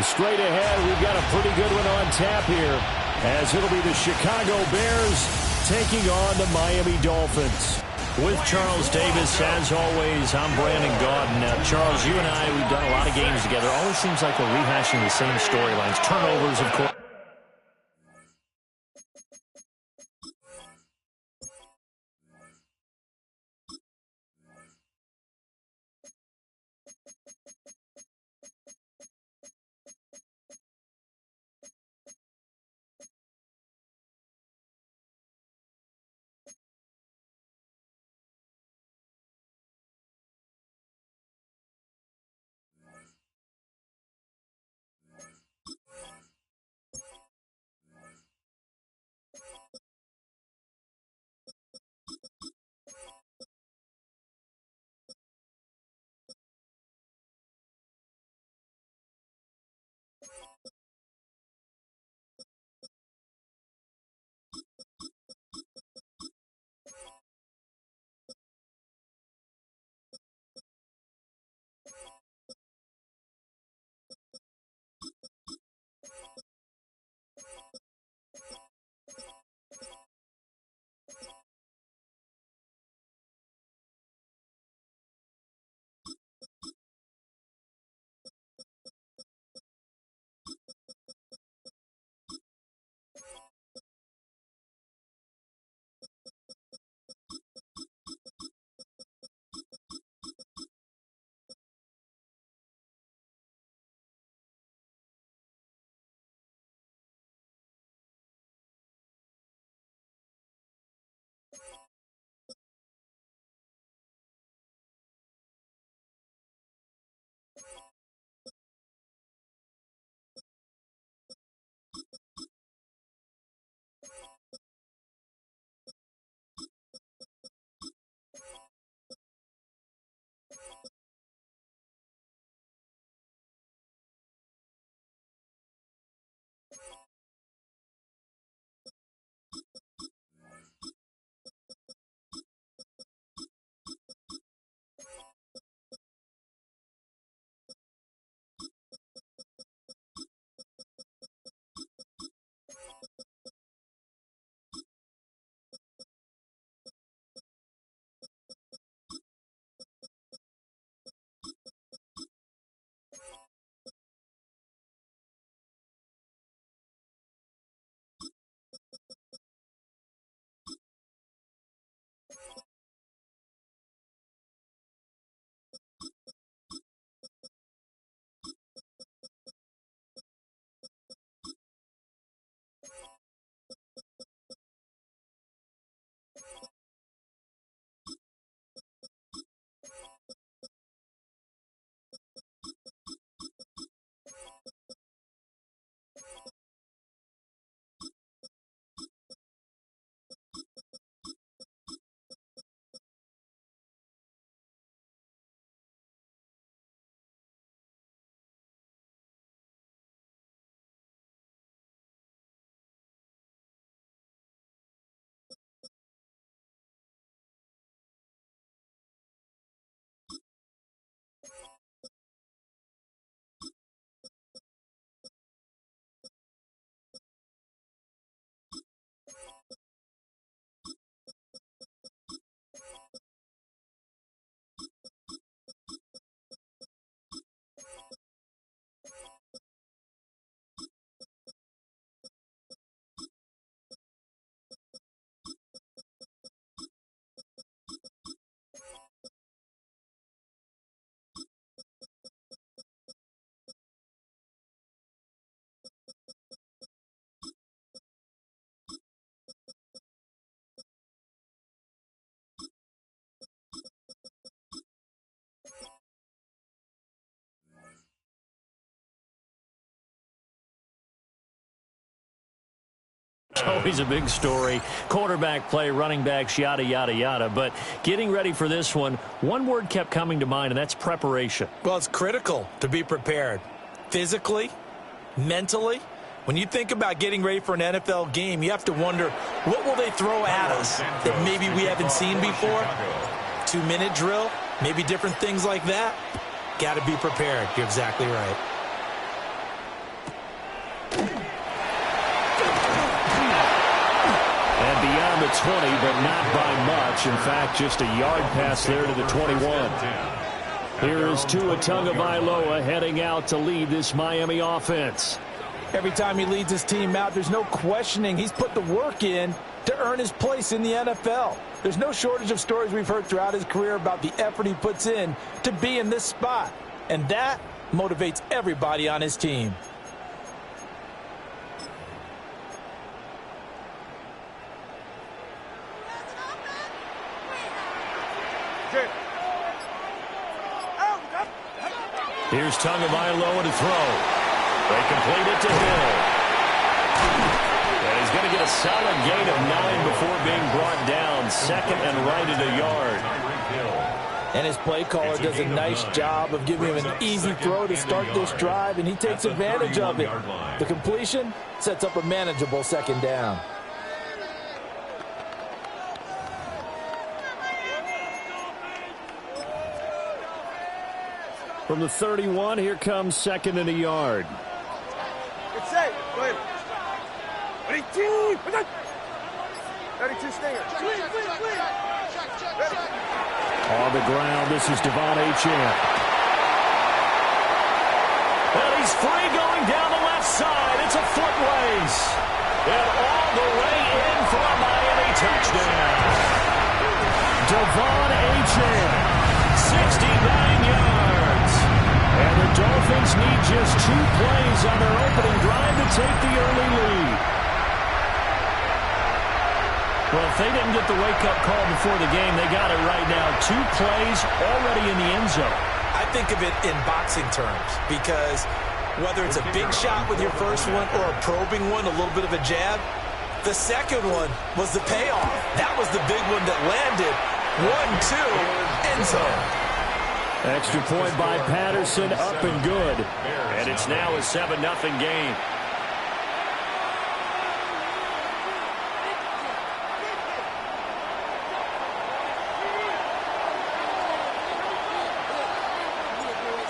Straight ahead, we've got a pretty good one on tap here, as it'll be the Chicago Bears taking on the Miami Dolphins. With Charles Davis, as always, I'm Brandon Gaudin. Now, Charles, you and I, we've done a lot of games together. Always seems like we're rehashing the same storylines. Turnovers, of course. Always a big story. Quarterback play, running backs, yada, yada, yada. But getting ready for this one word kept coming to mind, and that's preparation. Well, it's critical to be prepared. Physically, mentally. When you think about getting ready for an NFL game, you have to wonder, what will they throw at us that maybe we haven't seen before? 2-minute drill, maybe different things like that. Got to be prepared. You're exactly right. but not by much. In fact, just a yard pass there to the 21. Here is Tua Tagovailoa heading out to lead this Miami offense. Every time he leads his team out, there's no questioning. He's put the work in to earn his place in the NFL. There's no shortage of stories we've heard throughout his career about the effort he puts in to be in this spot. And that motivates everybody on his team. Here's Tagovailoa to throw. They complete it to Hill. And he's going to get a solid gain of 9 before being brought down. Second and right at a yard. And his play caller does a nice job of giving him an easy throw to start this drive, and he takes advantage of it. The completion sets up a manageable second down. From the 31, here comes second and a yard. It's safe. Go ahead. 32 Stinger. On the ground, this is Gtowncapp. And he's free going down the left side. It's a foot race. And all the way in for a Miami touchdown. Gtowncapp, 69 yards. And the Dolphins need just 2 plays on their opening drive to take the early lead. Well, if they didn't get the wake-up call before the game, they got it right now. 2 plays already in the end zone. I think of it in boxing terms because whether it's a big shot with your first one or a probing one, a little bit of a jab, the second one was the payoff. That was the big one that landed. 1-2, end zone. Extra point by Patterson, up and good. And it's now a 7-0 game.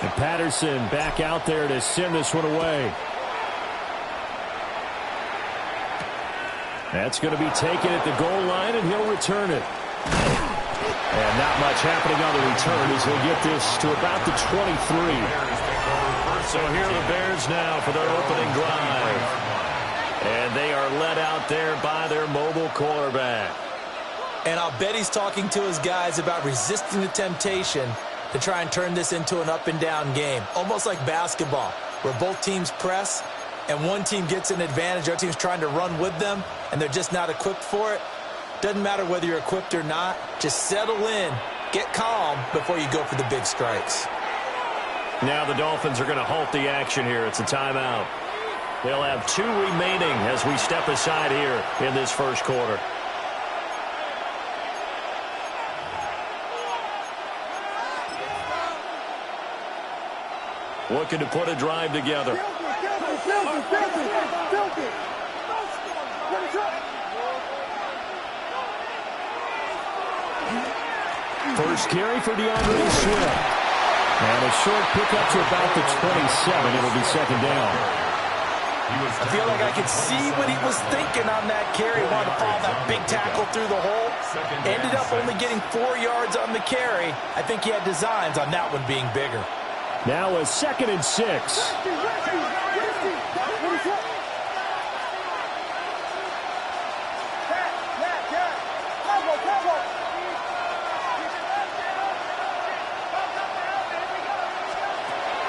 And Patterson back out there to send this one away. That's going to be taken at the goal line, and he'll return it. And not much happening on the return as he'll get this to about the 23. So here are the Bears now for their opening drive. And they are led out there by their mobile quarterback. And I'll bet he's talking to his guys about resisting the temptation to try and turn this into an up-and-down game. Almost like basketball, where both teams press, and one team gets an advantage, the other team's trying to run with them, and they're just not equipped for it. Doesn't matter whether you're equipped or not. Just settle in, get calm before you go for the big strikes. Now the Dolphins are going to halt the action here. It's a timeout. They'll have 2 remaining as we step aside here in this first quarter. Looking to put a drive together. First carry for DeAndre Swift. And a short pickup to about the 27. It'll be second down. I feel like I could see what he was thinking on that carry. Wanted to follow that big tackle through the hole. Ended up only getting 4 yards on the carry. I think he had designs on that one being bigger. Now a 2nd and 6.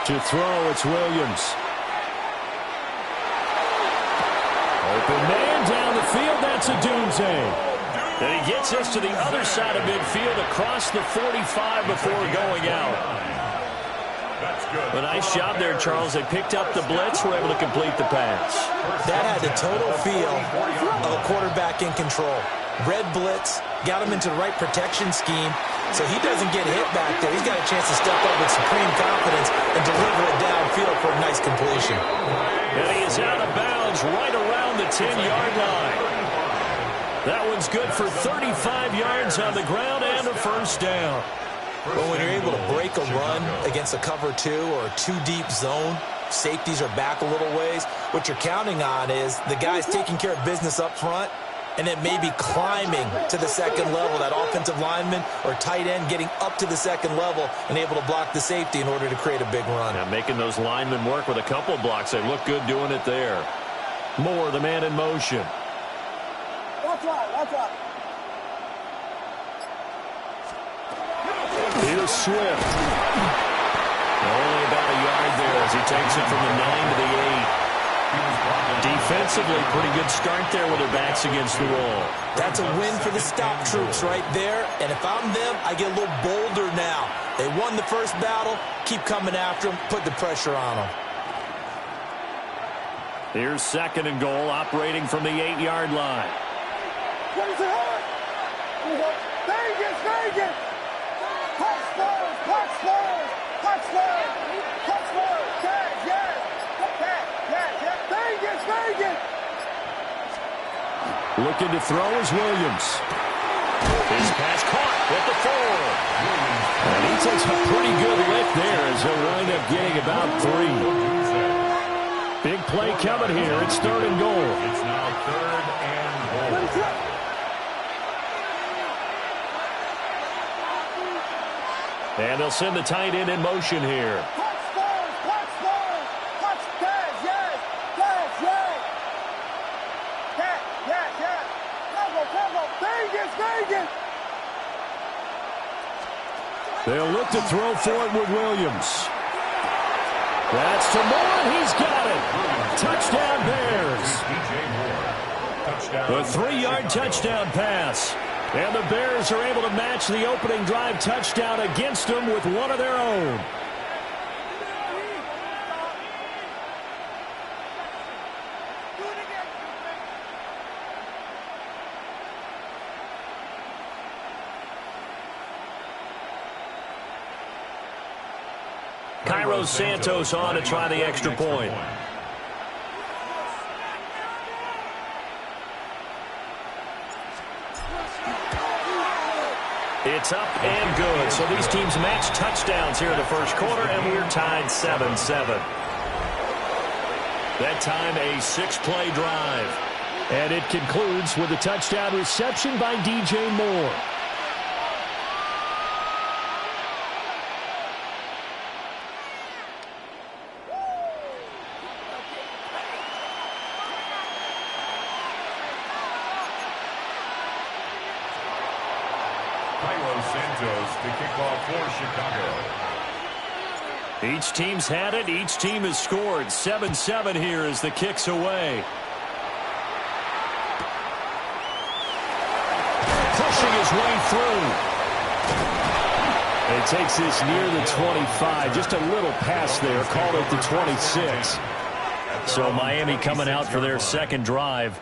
To throw, it's Williams. Open man down the field, that's a Dunze. And he gets us to the other side of midfield across the 45 before going out. A nice job there, Charles. They picked up the blitz, were able to complete the pass. That had the total feel of a quarterback in control. Red blitz, got him into the right protection scheme, so he doesn't get hit back there. He's got a chance to step up with supreme confidence and deliver it downfield for a nice completion. And he is out of bounds right around the 10-yard line. That one's good for 35 yards on the ground and a first down. But when you're able to break a run against a cover 2 or a 2-deep zone, safeties are back a little ways. What you're counting on is the guys taking care of business up front, and then maybe climbing to the second level. That offensive lineman or tight end getting up to the second level and able to block the safety in order to create a big run. Now making those linemen work with a couple blocks. They look good doing it there. Moore, the man in motion. Watch out. Here's Swift. Only about a yard there as he takes it from the 9 to the 8. Defensively, pretty good start there with their backs against the wall. That's a win for the stop troops right there. And if I'm them, I get a little bolder now. They won the first battle. Keep coming after them. Put the pressure on them. Here's 2nd and goal, operating from the 8-yard line. Vegas! Vegas! Looking to throw is Williams. His pass caught at the 4. And he takes a pretty good lift there as he'll wind up getting about 3. Big play coming here. It's 3rd and goal. It's now 3rd and goal. And they'll send the tight end in motion here. Vegas! They'll look to throw for it with Williams. That's to Moore. He's got it. Touchdown Bears. The 3-yard touchdown pass. And the Bears are able to match the opening drive touchdown against them with one of their own. Cairo Santos on to try the extra point. It's up and good. So these teams match touchdowns here in the first quarter, and we're tied 7-7. That time a 6-play drive. And it concludes with a touchdown reception by DJ Moore. To kick off for Chicago. Each team's had it. Each team has scored. 7-7 here as the kick's away. Pushing his way through. And takes this near the 25. Just a little pass there. Called it the 26. So Miami coming out for their second drive.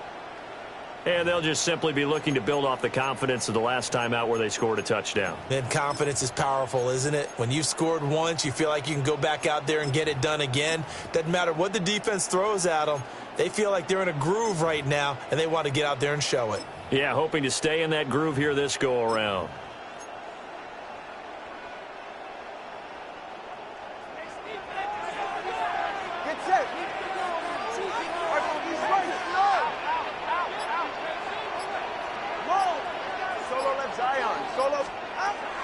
And they'll just simply be looking to build off the confidence of the last time out where they scored a touchdown. And confidence is powerful, isn't it? When you've scored once, you feel like you can go back out there and get it done again. Doesn't matter what the defense throws at them. They feel like they're in a groove right now, and they want to get out there and show it. Yeah, hoping to stay in that groove here this go-around.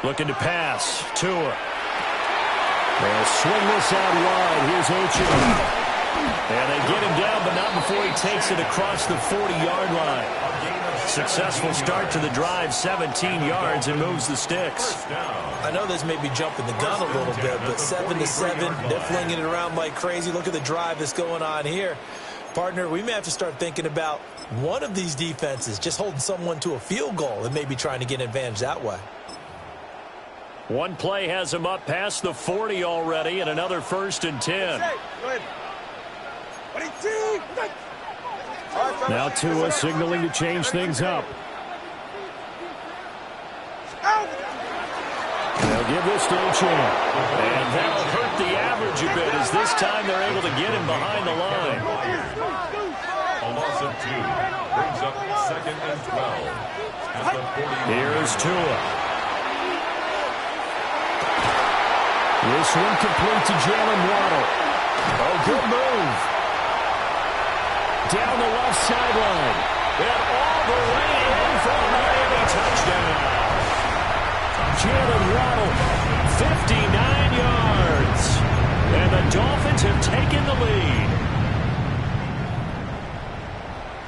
Looking to pass. Tua. They'll swing this out wide. Here's Ocho. And they get him down, but not before he takes it across the 40-yard line. Successful start to the drive, 17 yards, and moves the sticks. I know this may be jumping the gun a little bit, but 7-7, they're flinging it around like crazy. Look at the drive that's going on here. Partner, we may have to start thinking about one of these defenses just holding someone to a field goal and maybe trying to get an advantage that way. One play has him up past the 40 already, and another 1st and 10. Now Tua signaling to change things up. They'll give this to Ochoa. And that'll hurt the average a bit as this time they're able to get him behind the line. A loss of 2 brings up 2nd and 12. At the 40. Here's Tua. This one complete to Jalen Waddle. Oh, good move. Down the left sideline. And all the way in for a Miami touchdown. Jalen Waddle, 59 yards. And the Dolphins have taken the lead.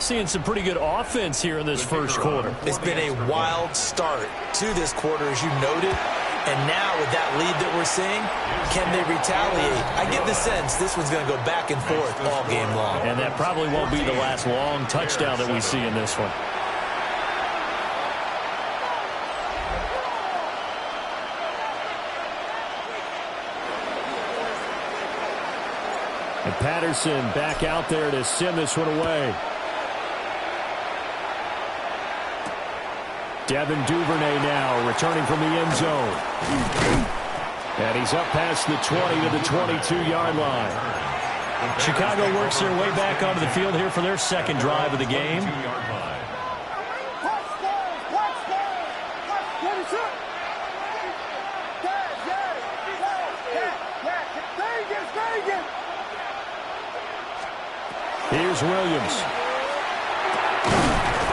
Seeing some pretty good offense here in this first quarter. It's been a wild start to this quarter, as you noted. And now with that lead that we're seeing, can they retaliate? I get the sense this one's going to go back and forth all game long. And that probably won't be the last long touchdown that we see in this one. And Patterson back out there to send this one away. Devin Duvernay now returning from the end zone. And he's up past the 20 to the 22-yard line. Chicago works their way back onto the field here for their second drive of the game. Here's Williams.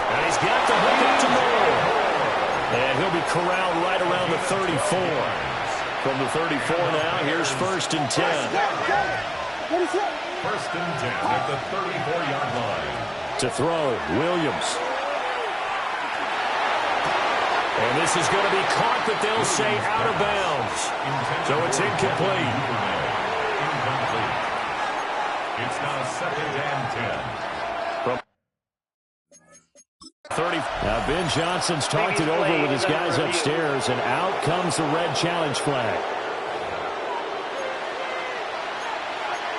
And he's got the hook up to Moore. And he'll be corralled right around the 34. From the 34 now, here's 1st and 10. First and 10 at the 34-yard line. To throw, Williams. And this is going to be caught, but they'll say out of bounds. So it's incomplete. Incomplete. It's now 2nd and 10. From 30. Now Ben Johnson's talked it over with his guys upstairs, and out comes the red challenge flag.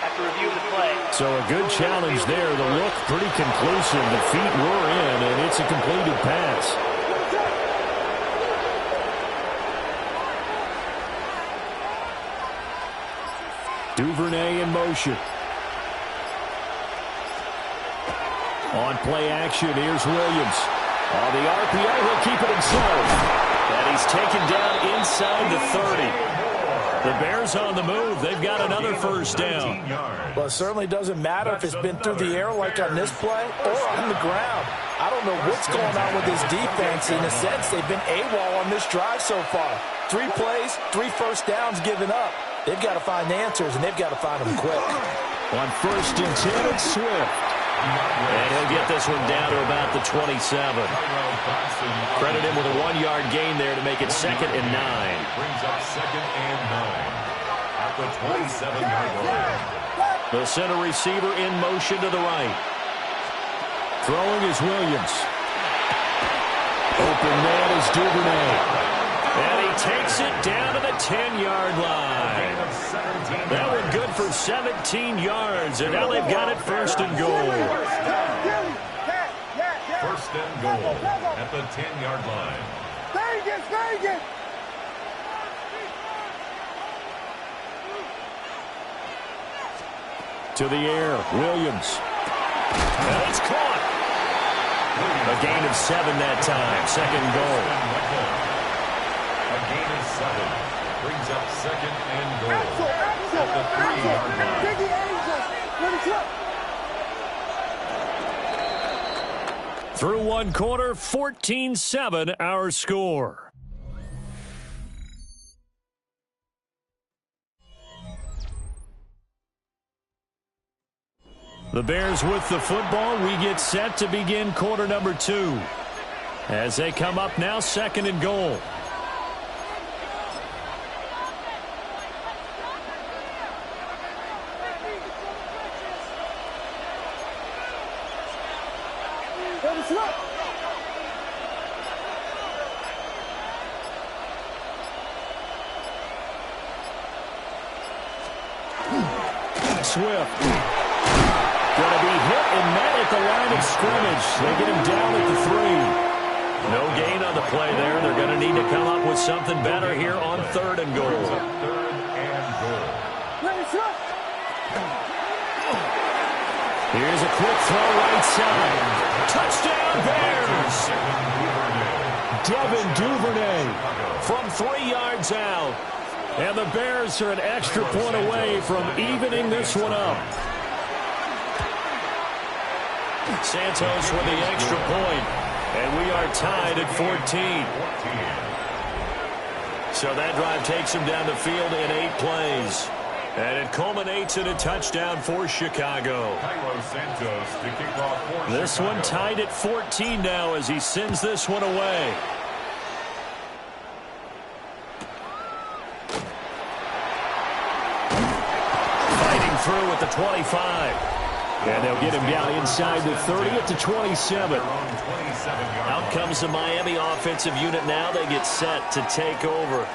After review of the play. So a good challenge there. The look pretty conclusive. The feet were in, and it's a completed pass. Duvernay in motion. On play action, here's Williams. On the RPO, he'll keep it himself. And he's taken down inside the 30. The Bears on the move. They've got another first down. Well, it certainly doesn't matter if it's been through the air like on this play or on the ground. I don't know what's going on with this defense. In a sense, they've been AWOL on this drive so far. 3 plays, 3 first downs given up. They've got to find answers, and they've got to find them quick. On 1st and 10, it's Swift. And he'll get this one down to about the 27. Credit him with a 1-yard gain there to make it 2nd and 9. Brings up 2nd and 9 at the 27-yard line. The center receiver in motion to the right. Throwing is Williams. Open man is Duvernay. And he takes it down to the 10-yard line. That one good for 17 yards, and now they've got it 1st and goal. 1st and goal at the 10-yard line. Vegas! To the air, Williams. And it's caught. A gain of 7 that time, 2nd goal. A gain of 7 brings up 2nd and goal at the 3-yard line. Through 1 quarter, 14-7 our score. The Bears with the football. We get set to begin quarter number 2. As they come up now, 2nd and goal. Swift. Going to be hit and met at the line of scrimmage. They get him down at the 3. No gain on the play there. They're going to need to come up with something better here on 3rd and goal. 3rd and goal. Here's a quick throw right side. Touchdown Bears! Devin Duvernay from 3 yards out. And the Bears are an extra point away from evening this one up. Santos with the extra point, and we are tied at 14. So that drive takes him down the field in 8 plays. And it culminates in a touchdown for Chicago. This one tied at 14 now as he sends this one away. Fighting through at the 25. And they'll get him down inside the 30 at the 27. Out comes the Miami offensive unit now. They get set to take over.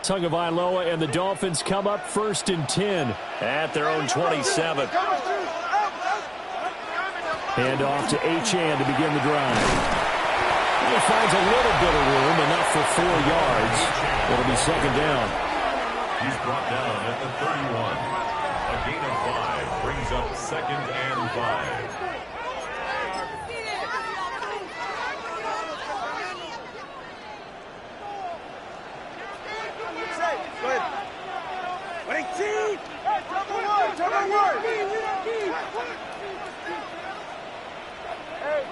Tagovailoa and the Dolphins come up 1st and 10 at their own 27. Hand off to Achane to begin the drive. He finds a little bit of room, enough for 4 yards. It'll be 2nd down. He's brought down at the 31. A gain of 5 brings up 2nd and 5. Hey,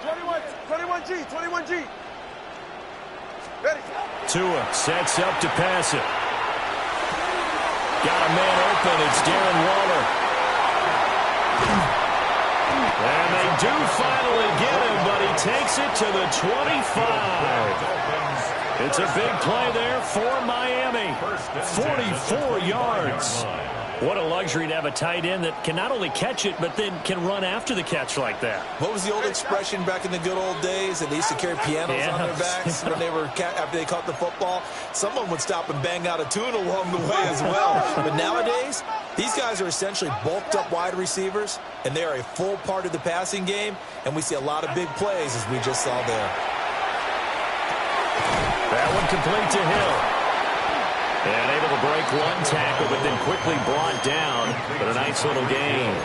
21G. Ready. Tua sets up to pass it. Got a man open. It's Darren Waller. And they do finally get him, but he takes it to the 25. It's a big play there for Miami. 44 yards. What a luxury to have a tight end that can not only catch it, but then can run after the catch like that. What was the old expression back in the good old days? They used to carry pianos on their backs when they were after they caught the football. Someone would stop and bang out a tune along the way as well. But nowadays, these guys are essentially bulked up wide receivers, and they are a full part of the passing game, and we see a lot of big plays as we just saw there. That one complete to Hill. And able to break one tackle, but then quickly brought down. But a nice little gain.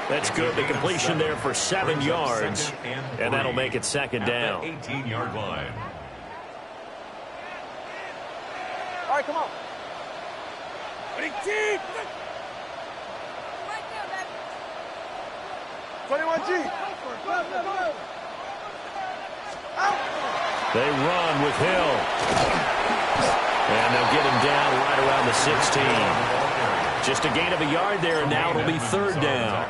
That's good. The completion there for 7 yards. And that'll make it 2nd down. 18-yard line. All right, come on. 21G. They run with Hill. And they'll get him down right around the 16. Just a gain of a yard there, and now it'll be 3rd down.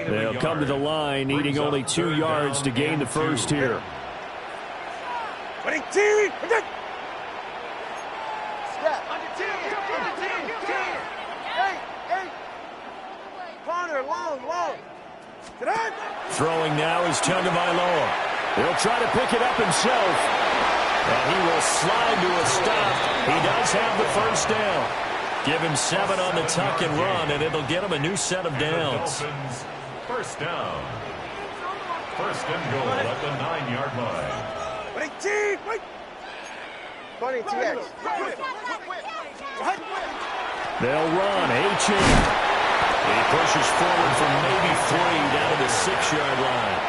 They'll come to the line, needing only 2 yards to gain the first here. 22. Corner, long. Throwing now is Tagovailoa. He'll try to pick it up himself. And he will slide to a stop. He does have the first down. Give him 7 on the tuck and run, and it'll get him a new set of downs. First down. 1st and goal at the 9-yard line. 20 TX. They'll run. Achane. He pushes forward from maybe 3 down to the 6-yard line.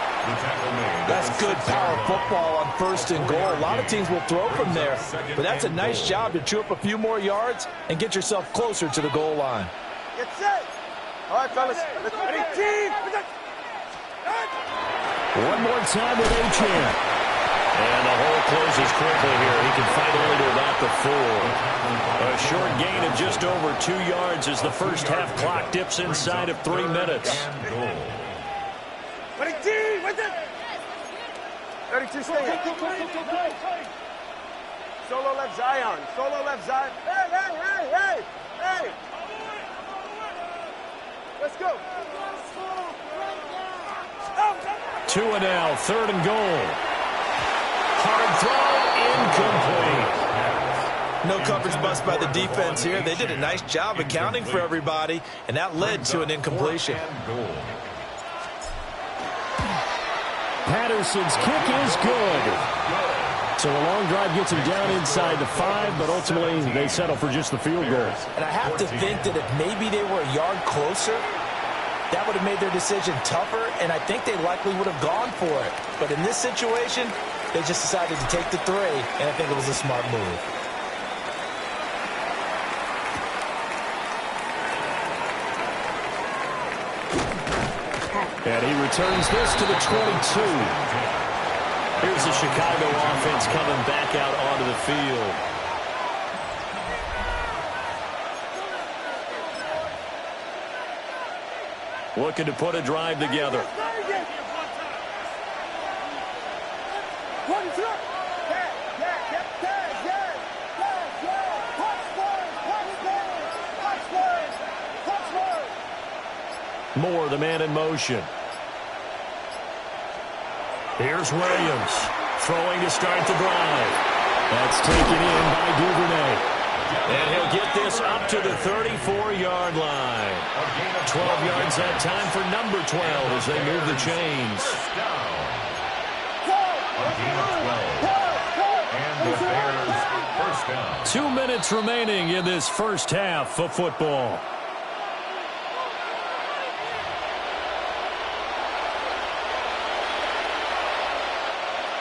That's good power football on 1st and goal. A lot of teams will throw from there, but that's a nice job to chew up a few more yards and get yourself closer to the goal line. Get set. All right, fellas. 18. One more time with Achane. And the hole closes quickly here. He can fight only to about the 4. A short gain of just over 2 yards as the first half clock dips inside of 3 minutes. 32, stay here. Solo left Zion. Hey. Let's go. 2 and now, 3rd and goal. Hard throw, incomplete. No coverage bust by the defense here. They did a nice job accounting for everybody, and that led to an incompletion. Patterson's kick is good. So a long drive gets him down inside the 5, but ultimately they settle for just the field goal. And I have to think that if maybe they were a yard closer, that would have made their decision tougher, and I think they likely would have gone for it. But in this situation, they just decided to take the 3, and I think it was a smart move. And he returns this to the 22. Here's the Chicago offense coming back out onto the field. Looking to put a drive together. Moore, the man in motion. Here's Williams, throwing to start the drive. That's taken in by Duvernay. And he'll get this up to the 34-yard line. 12 yards that time for number 12 as they move the chains. A gain of 12. And the Bears first down. 2 minutes remaining in this first half of football.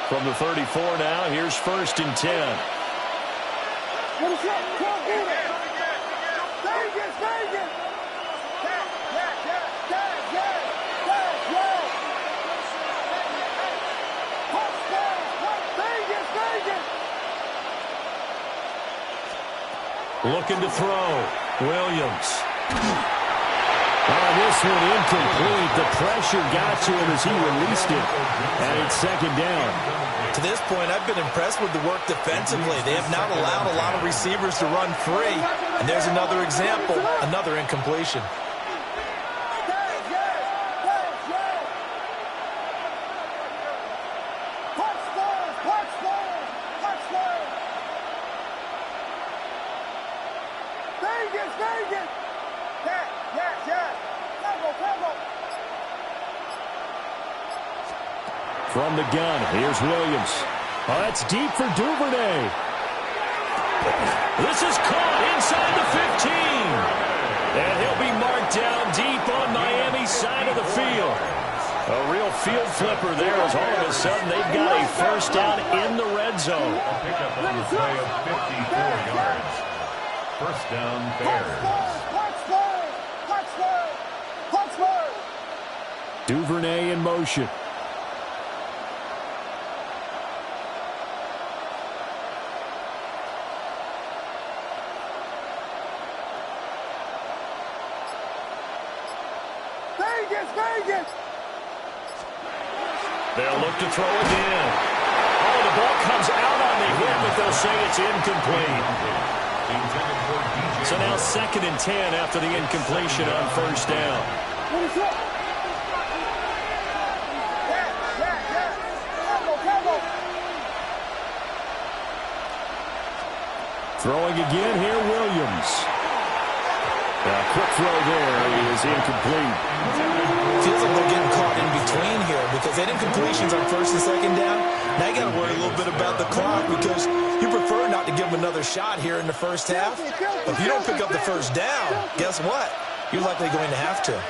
From the 34 now, here's 1st and 10. Looking to throw. Williams. This one incomplete. The pressure got to him as he released it. And it's 2nd down. To this point, I've been impressed with the work defensively. They have not allowed a lot of receivers to run free. And there's another example, another incompletion. From the gun, here's Williams. Oh, that's deep for Duvernay. This is caught inside the 15. And he'll be marked down deep on Miami's side of the field. A real field flipper there as all of a sudden they've got a first down in the red zone. A pickup on the play of 54 yards. First down, Bears. Duvernay in motion. They'll look to throw again. Oh, the ball comes out on the hit, but they'll say it's incomplete. So now 2nd and 10 after the incompletion on 1st down. Throwing again here, Williams. Quick throw there is incomplete. Feels like they're getting caught in between here because that incompletion's on 1st and 2nd down. Now you got to worry a little bit about the clock because you prefer not to give them another shot here in the first half. But if you don't pick up the first down, guess what? You're likely going to have to.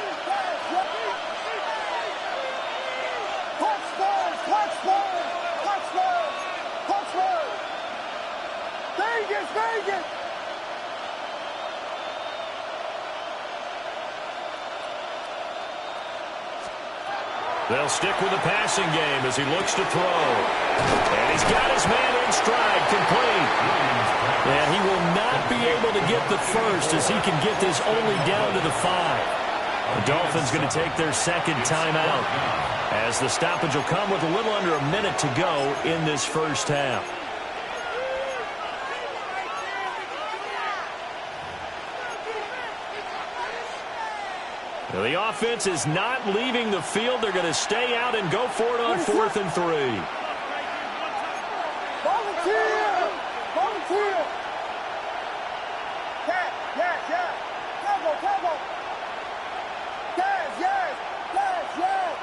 They'll stick with the passing game as he looks to throw. And he's got his man in stride, complete. And he will not be able to get the first as he can get this only down to the 5. The Dolphins going to take their 2nd timeout as the stoppage will come with a little under a minute to go in this first half. The offense is not leaving the field. They're going to stay out and go for it on 4th and 3. Volunteer! Volunteer! Yes, yes, yes! Cover, cover! Yes, yes! Yes, yes!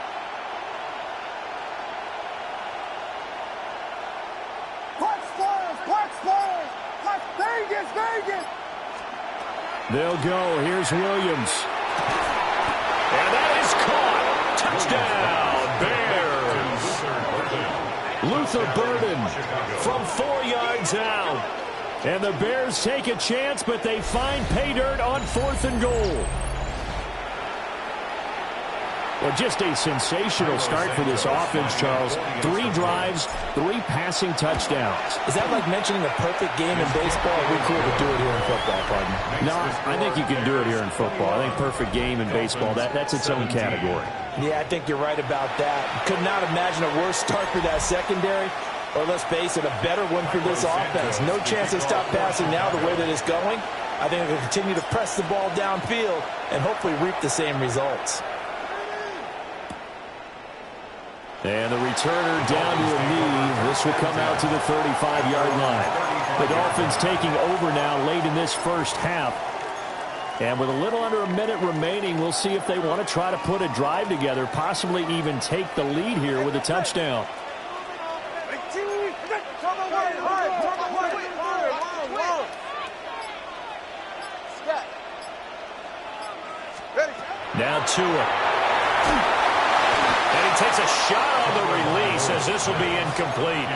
Punch first! Punch first! Punch Vegas! Vegas! They'll go. Here's Williams. And that is caught. Touchdown, Bears. Luther Burden from 4 yards out. And the Bears take a chance, but they find pay dirt on 4th and goal. Well, just a sensational start for this offense, Charles. 3 drives, 3 passing touchdowns. Is that like mentioning a perfect game in baseball? We cool to do it here in football, pardon me. No, I think you can do it here in football. I think perfect game in baseball, that's its own category. Yeah, I think you're right about that. Could not imagine a worse start for that secondary, or let's face it, a better one for this offense. No chance to stop passing now the way that it's going. I think they'll continue to press the ball downfield and hopefully reap the same results. And the returner down to a knee. This will come out to the 35-yard line. The Dolphins taking over now late in this first half. And with a little under a minute remaining, we'll see if they want to try to put a drive together, possibly even take the lead here with a touchdown. Now Tua. And he takes a shot on the release as this will be incomplete.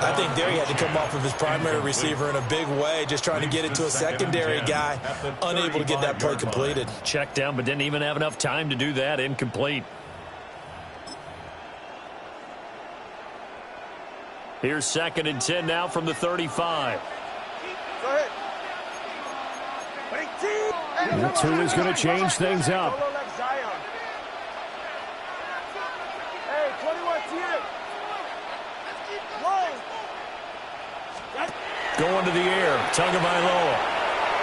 I think there he had to come off of his primary receiver in a big way, just trying to get it to a secondary guy, unable to get that play completed. Checked down, but didn't even have enough time to do that. Incomplete. Here's 2nd and 10 now from the 35. Go ahead. Tua's going to change things up. Hey, 21 TX. Going to the air. Tagovailoa.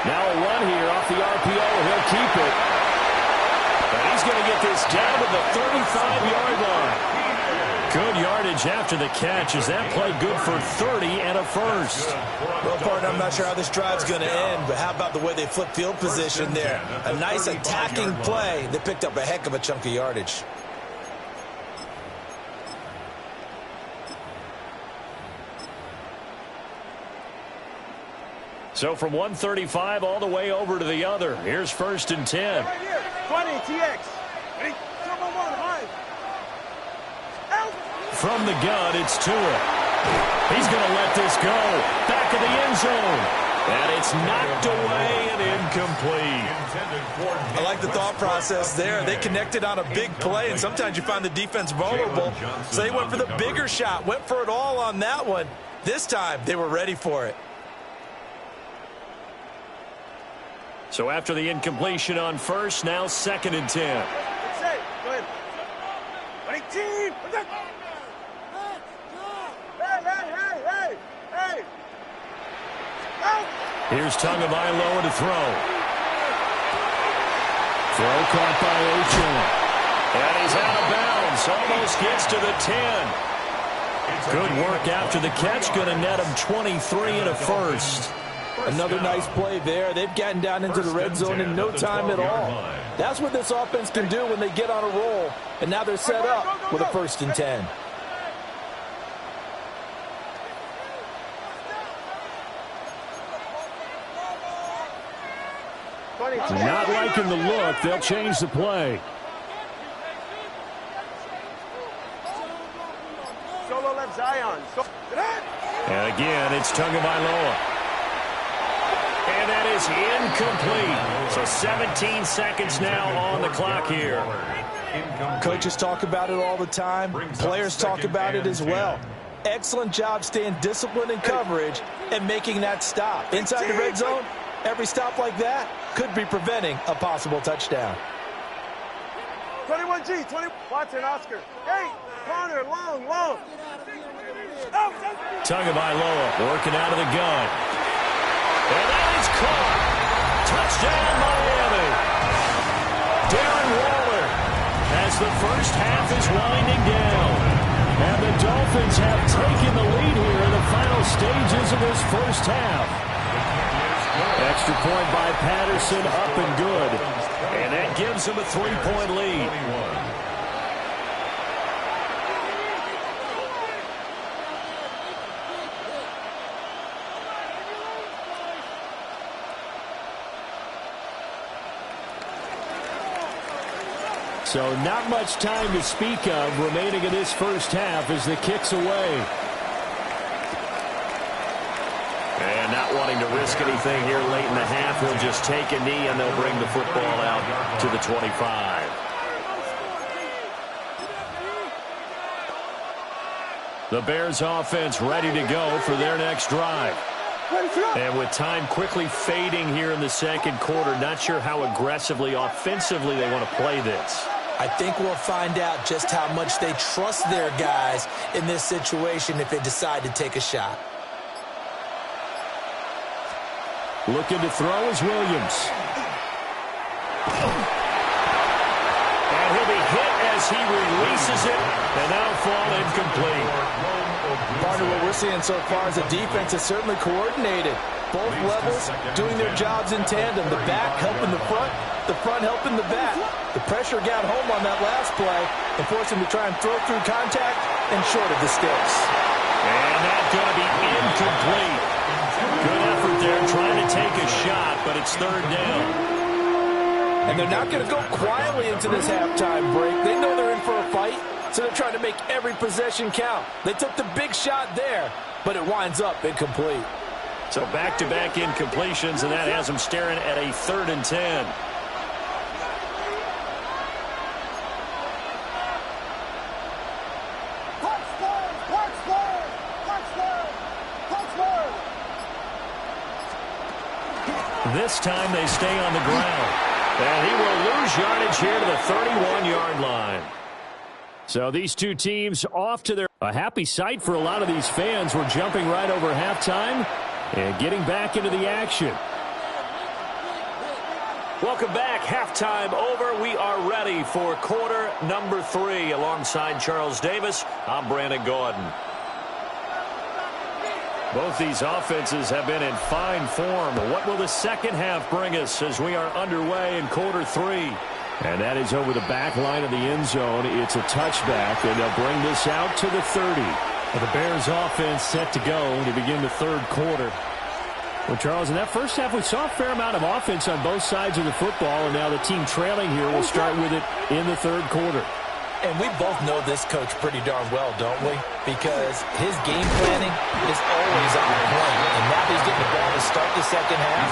Now a run here off the RPO. He'll keep it. And he's going to get this down to the 35-yard line. Good yardage after the catch. Is that play good for 30 and a first? Well, partner, I'm not sure how this drive's going to end, but how about the way they flip field position there? A nice attacking play that picked up a heck of a chunk of yardage. So from 135 all the way over to the other. Here's 1st and 10. 20 TX. From the gun, it's Tua. He's going to let this go. Back of the end zone. And it's knocked away and incomplete. I like the thought process there. They connected on a big play, and sometimes you find the defense vulnerable. So they went for the bigger shot, went for it all on that one. This time, they were ready for it. So after the incompletion on first, now 2nd and 10. Go ahead. 18. Hey. Here's Tagovailoa to throw. Throw caught by Ochoa. And he's out of bounds. Almost gets to the 10. Good work after the catch. Going to net him 23 and a first. Another nice play there. They've gotten down into the red zone in no time at all. That's what this offense can do when they get on a roll. And now they're set up with a 1st and 10. Not liking the look. They'll change the play. Solo left Zion. And again, it's Tagovailoa. And that is incomplete. So 17 seconds now on the clock here. Coaches talk about it all the time. Players talk about it as well. Excellent job staying disciplined in coverage and making that stop. Inside the red zone, every stop like that could be preventing a possible touchdown. 21G, 20. Watson, Oscar. Hey, corner, long. Tagovailoa working out of the gun. And that is caught. Touchdown, Miami. Darren Waller as the first half is winding down. And the Dolphins have taken the lead here in the final stages of this first half. Extra point by Patterson, up and good. And that gives them a 3-point lead. So not much time to speak of remaining in this first half as the kick's away. And not wanting to risk anything here late in the half, he'll just take a knee and they'll bring the football out to the 25. The Bears offense ready to go for their next drive. And with time quickly fading here in the second quarter, not sure how aggressively, offensively they want to play this. I think we'll find out just how much they trust their guys in this situation if they decide to take a shot. Looking to throw is Williams. And he'll be hit as he releases it, and that'll fall incomplete. Partner, what we're seeing so far is the defense is certainly coordinated. Both levels doing their jobs in tandem. The back helping the front helping the back. The pressure got home on that last play and forced him to try and throw through contact and short of the sticks. And that's going to be incomplete. Good effort there trying to take a shot, but it's third down. And they're not going to go quietly into this halftime break. They know they're in for a fight, so they're trying to make every possession count. They took the big shot there, but it winds up incomplete. So back-to-back incompletions, and that has them staring at a 3rd and 10. This time they stay on the ground. And he will lose yardage here to the 31-yard line. So these two teams off to a happy sight for a lot of these fans. We're jumping right over halftime and getting back into the action. Welcome back. Halftime over. We are ready for quarter number 3. Alongside Charles Davis, I'm Brandon Gordon. Both these offenses have been in fine form. What will the second half bring us as we are underway in quarter 3? And that is over the back line of the end zone. It's a touchback, and they'll bring this out to the 30. Well, the Bears offense set to go to begin the third quarter. Well, Charles, in that first half, we saw a fair amount of offense on both sides of the football, and now the team trailing here will start with it in the third quarter. And we both know this coach pretty darn well, don't we? Because his game planning is always on point. And now he's getting the ball to start the second half.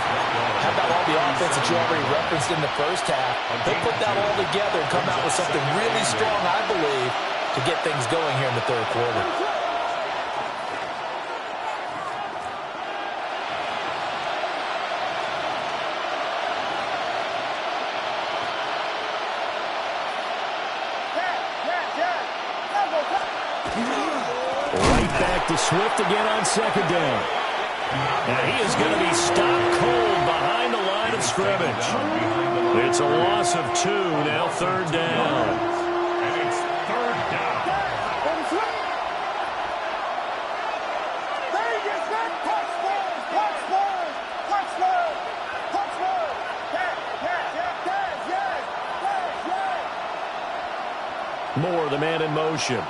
How about all the offense that you already referenced in the first half? He'll put that all together and come out with something really strong, I believe, to get things going here in the third quarter. To Swift again on second down. Now he is going to be stopped cold behind the line of scrimmage. It's a loss of 2, now third down. And it's third down. Moore, the man in motion.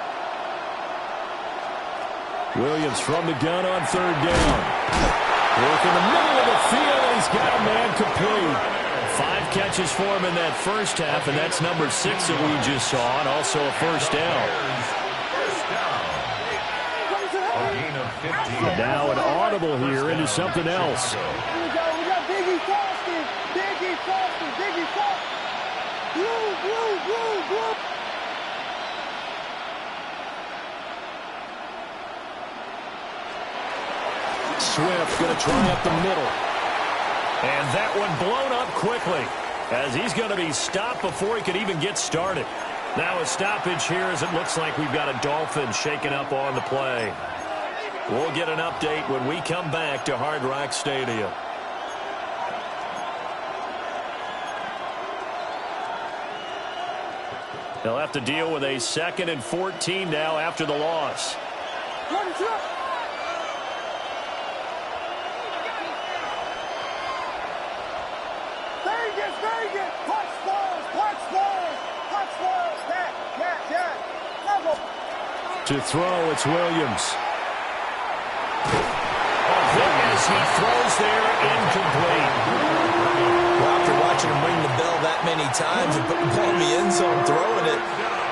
Williams from the gun on third down. Work in the middle of the field, and he's got a man complete. 5 catches for him in that first half, and that's number 6 that we just saw, and also a first down. Now an audible here into something else. We got Biggie Foster. Blue. Swift going to try up the middle. And that one blown up quickly as he's going to be stopped before he could even get started. Now a stoppage here as it looks like we've got a Dolphin shaken up on the play. We'll get an update when we come back to Hard Rock Stadium. They'll have to deal with a 2nd and 14 now after the loss. To throw, it's Williams. As he throws there, incomplete. Well, after watching him ring the bell that many times and put the ball in the end zone, throwing it,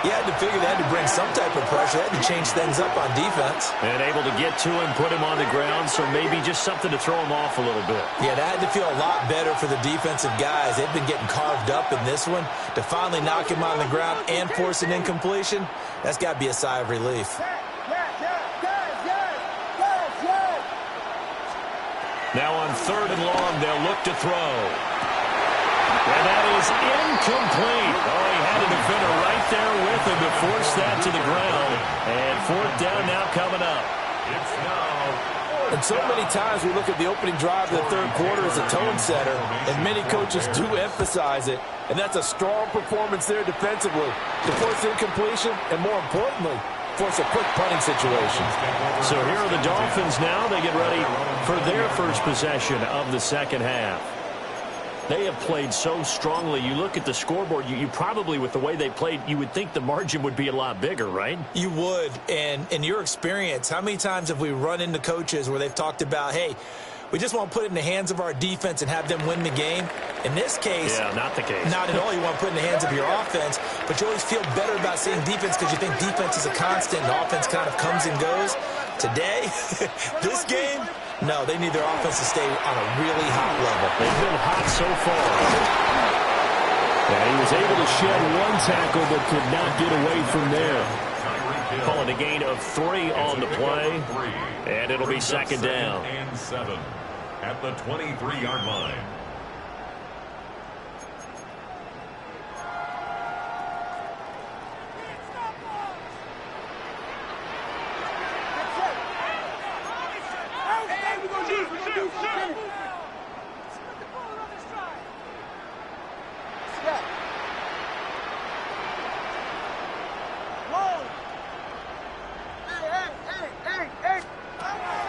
you had to figure they had to bring some type of pressure. They had to change things up on defense. And able to get to him, put him on the ground, so maybe just something to throw him off a little bit. Yeah, that had to feel a lot better for the defensive guys. They've been getting carved up in this one. To finally knock him on the ground and force an incompletion, that's got to be a sigh of relief. 3rd and long. They'll look to throw. And that is incomplete. Oh, he had a defender right there with him to force that to the ground. And 4th down now coming up. It's now. And so many times we look at the opening drive of the 3rd quarter as a tone setter, and many coaches do emphasize it. And that's a strong performance there defensively to force incompletion and, more importantly, force a quick punting situation. So here are the Dolphins now. They get ready for their first possession of the second half. They have played so strongly. You look at the scoreboard, you probably, with the way they played, you would think the margin would be a lot bigger, right? You would. And in your experience, how many times have we run into coaches where they've talked about, hey, we just want to put it in the hands of our defense and have them win the game? In this case, yeah, not the case. Not at all. You want to put it in the hands of your offense, but you always feel better about seeing defense because you think defense is a constant and offense kind of comes and goes. Today, this game, no, they need their offense to stay on a really hot level. They've been hot so far. And he was able to shed one tackle but could not get away from there. Calling a gain of 3 on the play. And it'll be 2nd down. And 7 at the 23-yard line.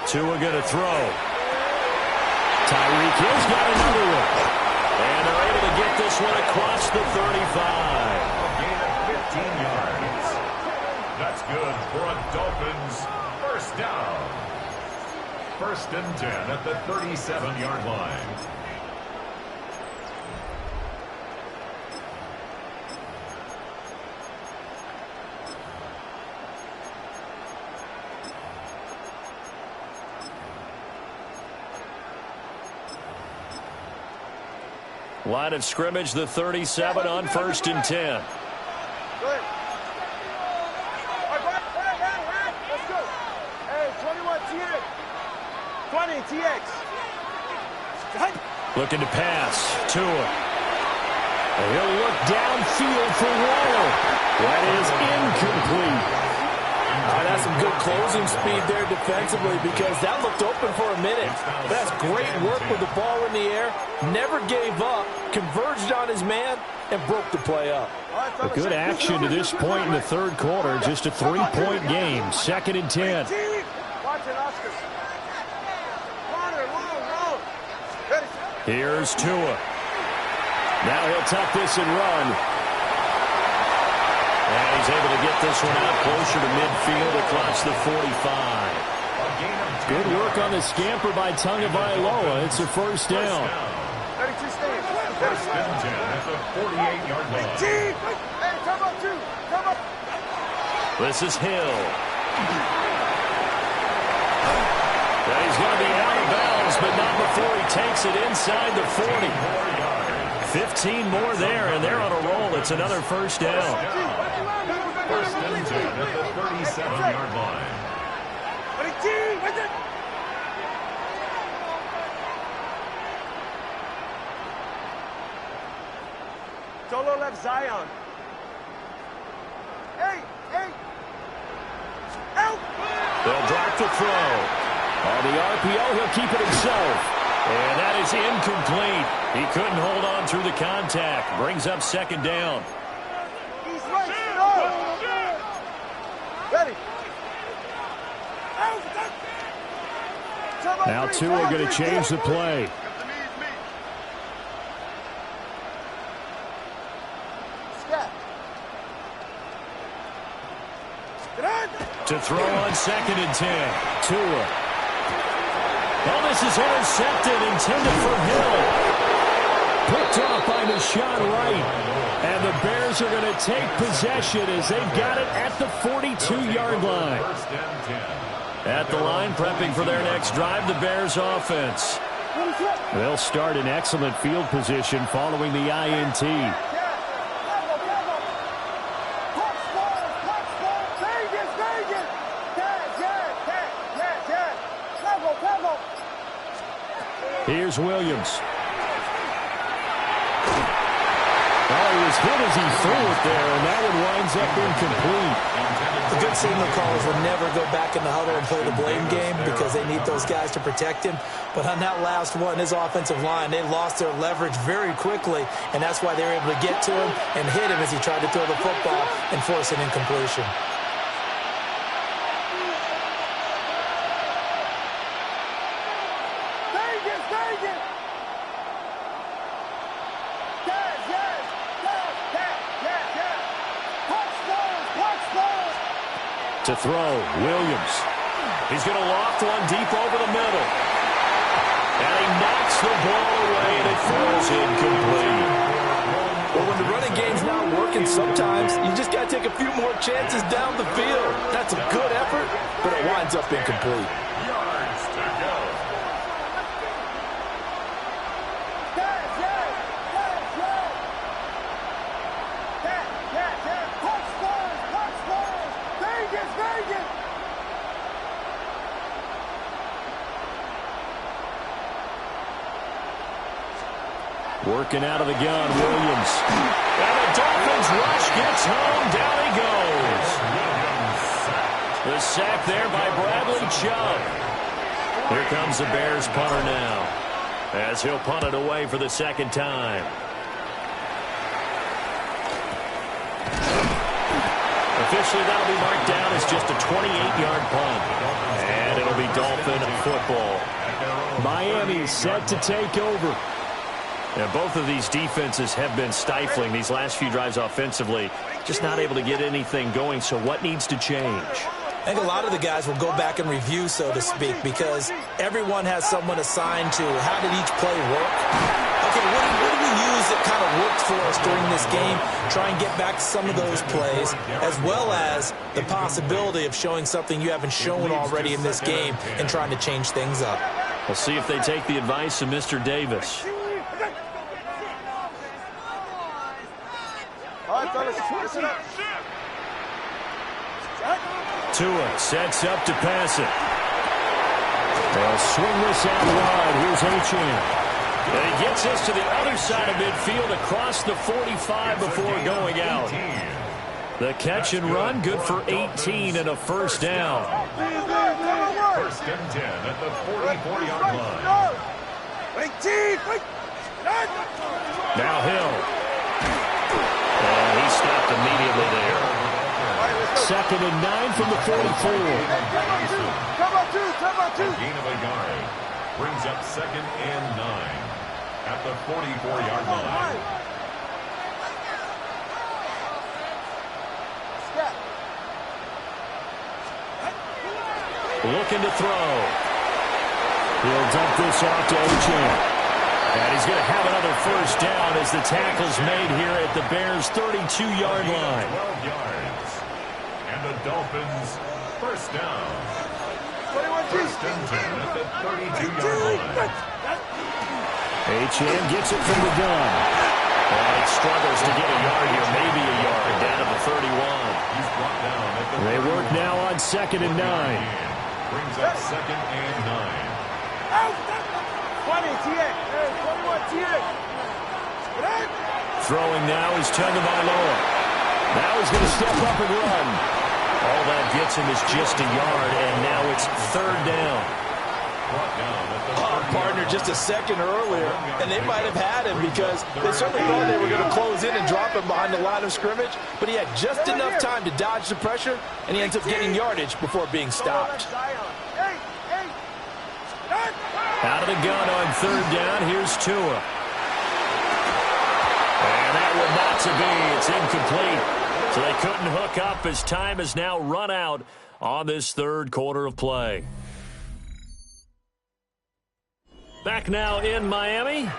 Tua going to throw. Tyreek Hill's got another one. And they're able to get this one across the 35. A gain of 15 yards. That's good for a Dolphins first down. 1st and 10 at the 37-yard line. Line of scrimmage, the 37 on 1st and 10. Let's go. Hey, 21 TX. 20 TX. Looking to pass. Tua. And he'll look downfield for Waller. That is incomplete. That's some good closing speed there defensively because that looked open for a minute. That's great work with the ball in the air. Never gave up, converged on his man, and broke the play up. A good action to this point in the 3rd quarter. Just a 3-point game. 2nd and 10. Here's Tua. Now he'll tuck this and run. And he's able to get this one out closer to midfield across the 45. Good work on the scamper by Tagovailoa. It's a 1st down. 1st and 10 at the 48-yard line. This is Hill. And he's going to be out of bounds, but not before he takes it inside the 40. 15 more there, and they're on a roll. It's another 1st down. 1st and 10 at the 37-yard line. Solo left Zion. Hey! Out! They'll drop the throw. On the RPO, he'll keep it himself. And that is incomplete. He couldn't hold on through the contact. Brings up 2nd down. He's right. Ready. Now Tua going to change the play. To throw on 2nd and 10. Tua. Oh, this is intercepted, intended for Hill. Picked off by Deshaun Wright. And the Bears are going to take possession as they've got it at the 42-yard line. At the line, prepping for their next drive, the Bears offense. They'll start in excellent field position following the INT. Here's Williams. Oh, he was hit as he threw it there, and that one winds up incomplete. The good signal callers will never go back in the huddle and play the blame game because they need those guys to protect him. But on that last one, his offensive line, they lost their leverage very quickly, and that's why they were able to get to him and hit him as he tried to throw the football and force an incompletion. To throw, Williams. He's going to loft one deep over the middle. And he knocks the ball away, and it falls incomplete. Well, when the running game's not working, sometimes you just got to take a few more chances down the field. That's a good effort, but it winds up incomplete. Yards to go. Working out of the gun, Williams. And the Dolphins rush gets home. Down he goes. The sack there by Bradley Chubb. Here comes the Bears punter now, as he'll punt it away for the second time. Officially, that'll be marked down as just a 28-yard punt. And it'll be Dolphin football. Miami set to take over. Now, both of these defenses have been stifling these last few drives offensively. Just not able to get anything going, so what needs to change? I think a lot of the guys will go back and review, so to speak, because everyone has someone assigned to how did each play work. Okay, what did we use that kind of worked for us during this game? Try and get back to some of those plays, as well as the possibility of showing something you haven't shown already in this game and trying to change things up. We'll see if they take the advice of Mr. Davis. Tua sets up to pass it. They'll swing this out wide. Here's Achane. And he gets this to the other side of midfield across the 45 before going out. The catch and run, good for 18 and a first down. First and 10 at the 44-yard line. Now Hill. And he stopped immediately there. Second and 9 from the 44. A gain of a yard. Brings up second and 9 at the 44-yard line. Looking to throw. He'll dump this off to Achane. And he's going to have another first down as the tackle's made here at the Bears' 32-yard line. 12 yards. And the Dolphins first down. First and 10 at the 32-yard line. Achane gets it from the gun. And struggles to get a yard here, maybe a yard, down at the 31. He's brought down at the They work now on second and 9. Brings up second and 9. Throwing now is Tagovailoa. Now he's going to step up and run. All that gets him is just a yard, and now it's third down. Partner just a second earlier, and they might have had him because they certainly thought they were going to close in and drop him behind the line of scrimmage, but he had just enough time to dodge the pressure, and he ends up getting yardage before being stopped. Out of the gun on third down, here's Tua. And that one not to be. It's incomplete. So they couldn't hook up as time has now run out on this third quarter of play. Back now in Miami.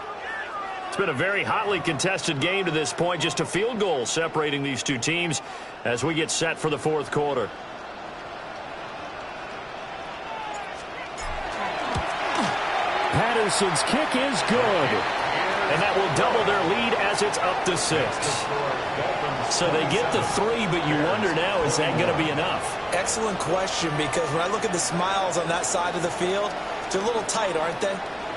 It's been a very hotly contested game to this point. Just a field goal separating these two teams as we get set for the fourth quarter. Patterson's kick is good. And that will double their lead as it's up to 6. So they get the 3, but you wonder now, is that going to be enough? Excellent question, because when I look at the smiles on that side of the field, they're a little tight, aren't they?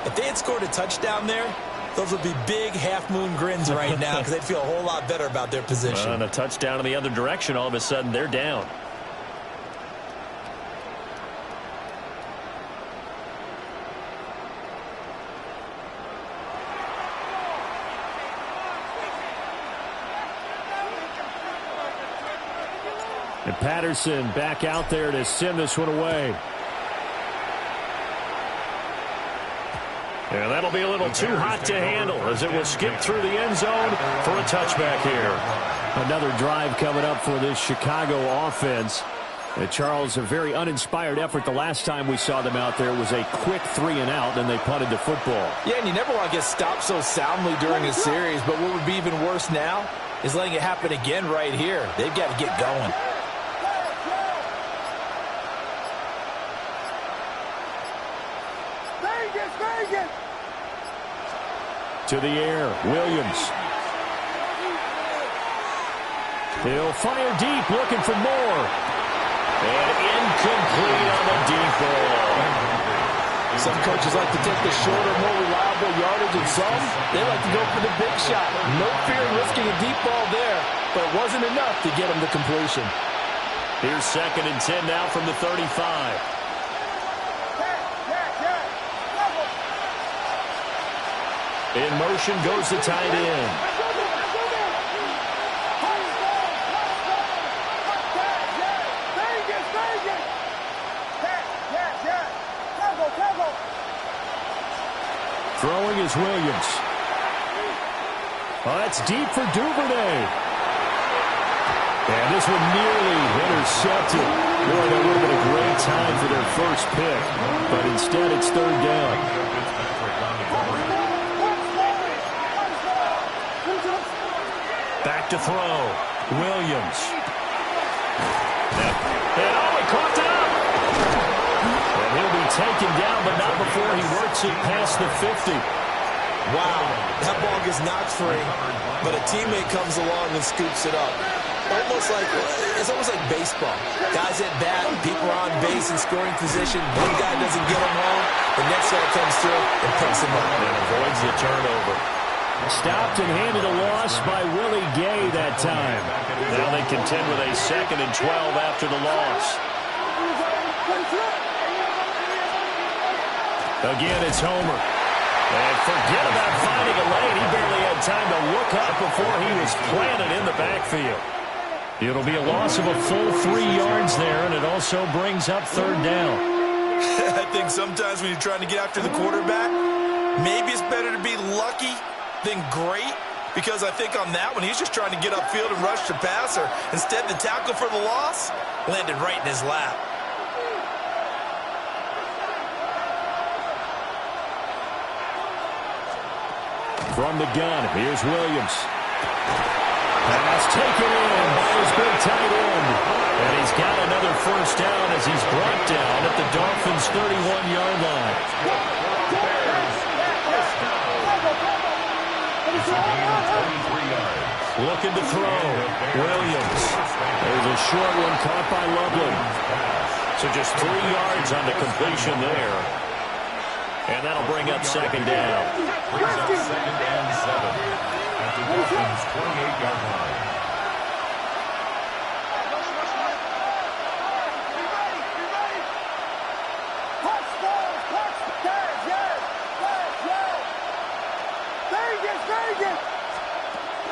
If they had scored a touchdown there, those would be big half-moon grins right now because they'd feel a whole lot better about their position. And a touchdown in the other direction, all of a sudden they're down. And Patterson back out there to send this one away. And that'll be a little too hot to handle as it will skip through the end zone for a touchback here. Another drive coming up for this Chicago offense. Charles, a very uninspired effort the last time we saw them out there was a quick 3-and-out, and they punted the football. Yeah, and you never want to get stopped so soundly during a series, but what would be even worse now is letting it happen again right here. They've got to get going. To the air, Williams. He'll fire deep, looking for more. And incomplete on the deep ball. Some coaches like to take the shorter, more reliable yardage, and some, they like to go for the big shot. No fear in risking a deep ball there, but it wasn't enough to get them to completion. Here's 2nd and 10 now from the 35. In motion goes the tight end. Throwing is Williams. Oh, that's deep for Duvernay. And this one nearly intercepted. Boy, that would have been a great time for their first pick. But instead, it's 3rd down. Back to throw. Williams. And oh, he caught it up. And he'll be taken down, but not before he works it past the 50. Wow, that ball gets knocked free, but a teammate comes along and scoops it up. It's almost like baseball. Guys at bat, people are on base in scoring position. One guy doesn't get him home. The next guy comes through and picks him up. And avoids the turnover. Stopped and handed a loss by Willie Gay that time. Now they contend with a 2nd and 12 after the loss. Again, it's Homer. And forget about finding a lane. He barely had time to look up before he was planted in the backfield. It'll be a loss of a full 3 yards there, and it also brings up 3rd down. I think sometimes when you're trying to get after the quarterback, maybe it's better to be lucky than great, because I think on that one, he's just trying to get upfield and rush the passer. Instead, the tackle for the loss landed right in his lap. From the gun, here's Williams. Pass taken in by his big tight end. And he's got another 1st down as he's brought down at the Dolphins' 31-yard line. Looking to throw. Williams. There's a short one caught by Loveland. So just 3 yards on the completion there. And that'll bring up 2nd down. Brings up 2nd and 7 at the Dolphins' 28-yard line.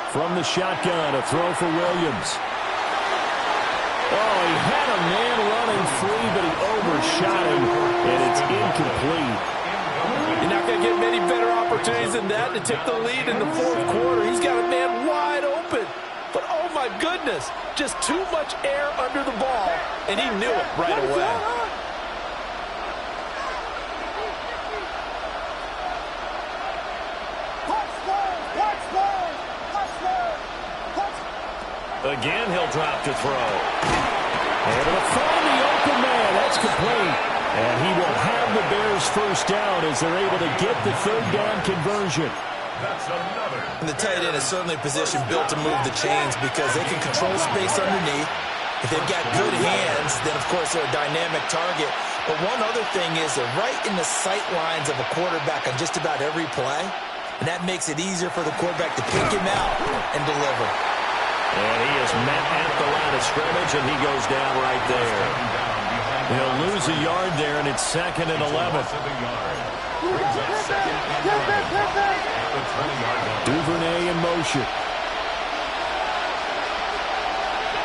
From the shotgun, a throw for Williams. Oh, he had a man running free, but he overshot him, and it's incomplete. You're not going to get many better opportunities than that to take the lead in the 4th quarter. He's got a man wide open. But, oh, my goodness, just too much air under the ball, and he knew it right away. Again, he'll drop to throw. Able to find the open man. That's complete. And he will have the Bears' 1st down as they're able to get the 3rd down conversion. That's another. And the tight end is certainly a position built to move the chains because they can control space underneath. If they've got good hands, then, of course, they're a dynamic target. But one other thing is they're right in the sight lines of a quarterback on just about every play, and that makes it easier for the quarterback to pick him out and deliver. And he is met at the line of scrimmage, and he goes down right there. He'll lose a yard there, and it's 2nd and 11. Duvernay in motion.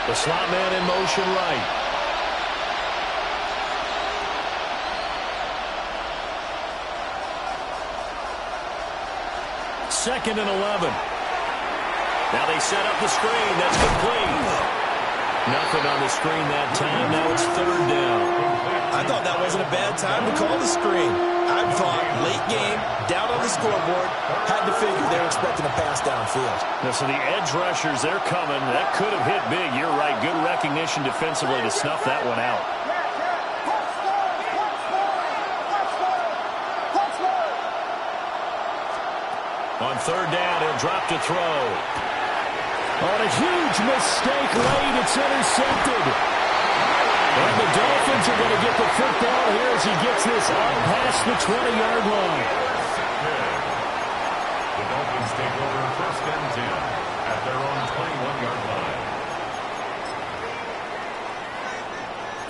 The slot man in motion right. Second and 11. Now they set up the screen. That's complete. Nothing on the screen that time. Now it's 3rd down. I thought that wasn't a bad time to call the screen. I thought late game, down on the scoreboard, had to figure they were expecting a pass downfield. Now, so the edge rushers, they're coming. That could have hit big. You're right. Good recognition defensively to snuff that one out. On 3rd down, he'll drop to throw. On a huge mistake late, it's intercepted. And the Dolphins are going to get the football here as he gets this up past the 20-yard line. The Dolphins take over 1st and 10 at their own 21-yard line.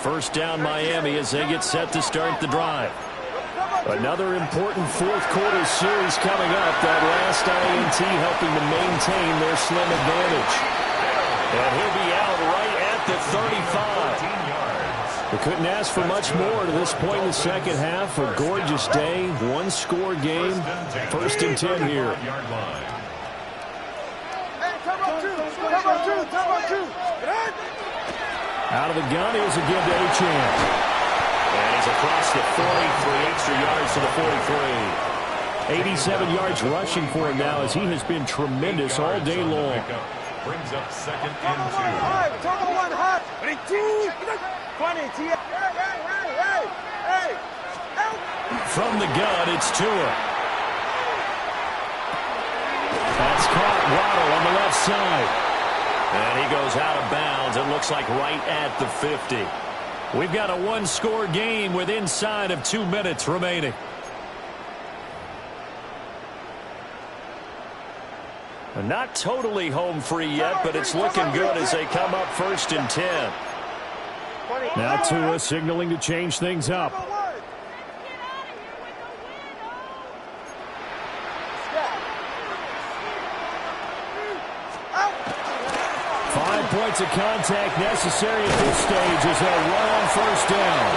First down Miami as they get set to start the drive. Another important 4th quarter series coming up. That last INT helping to maintain their slim advantage. And he'll be out right at the 35. We couldn't ask for much more to this point in the second half. A gorgeous day, one-score game. 1st and 10 here. Out of the gun, here's again to Achane. And he's across the 43 extra yards to the 43. 87 yards rushing for him now as he has been tremendous all day long. Brings up 2nd and 2. From the gun, it's Tua. That's caught. Waddle on the left side. And he goes out of bounds. It looks like right at the 50. We've got a one-score game with inside of 2 minutes remaining. Not totally home free yet, but it's looking good as they come up 1st and 10. Now Tua signaling to change things up. 5 points of contact necessary at this stage as they'll run on 1st down.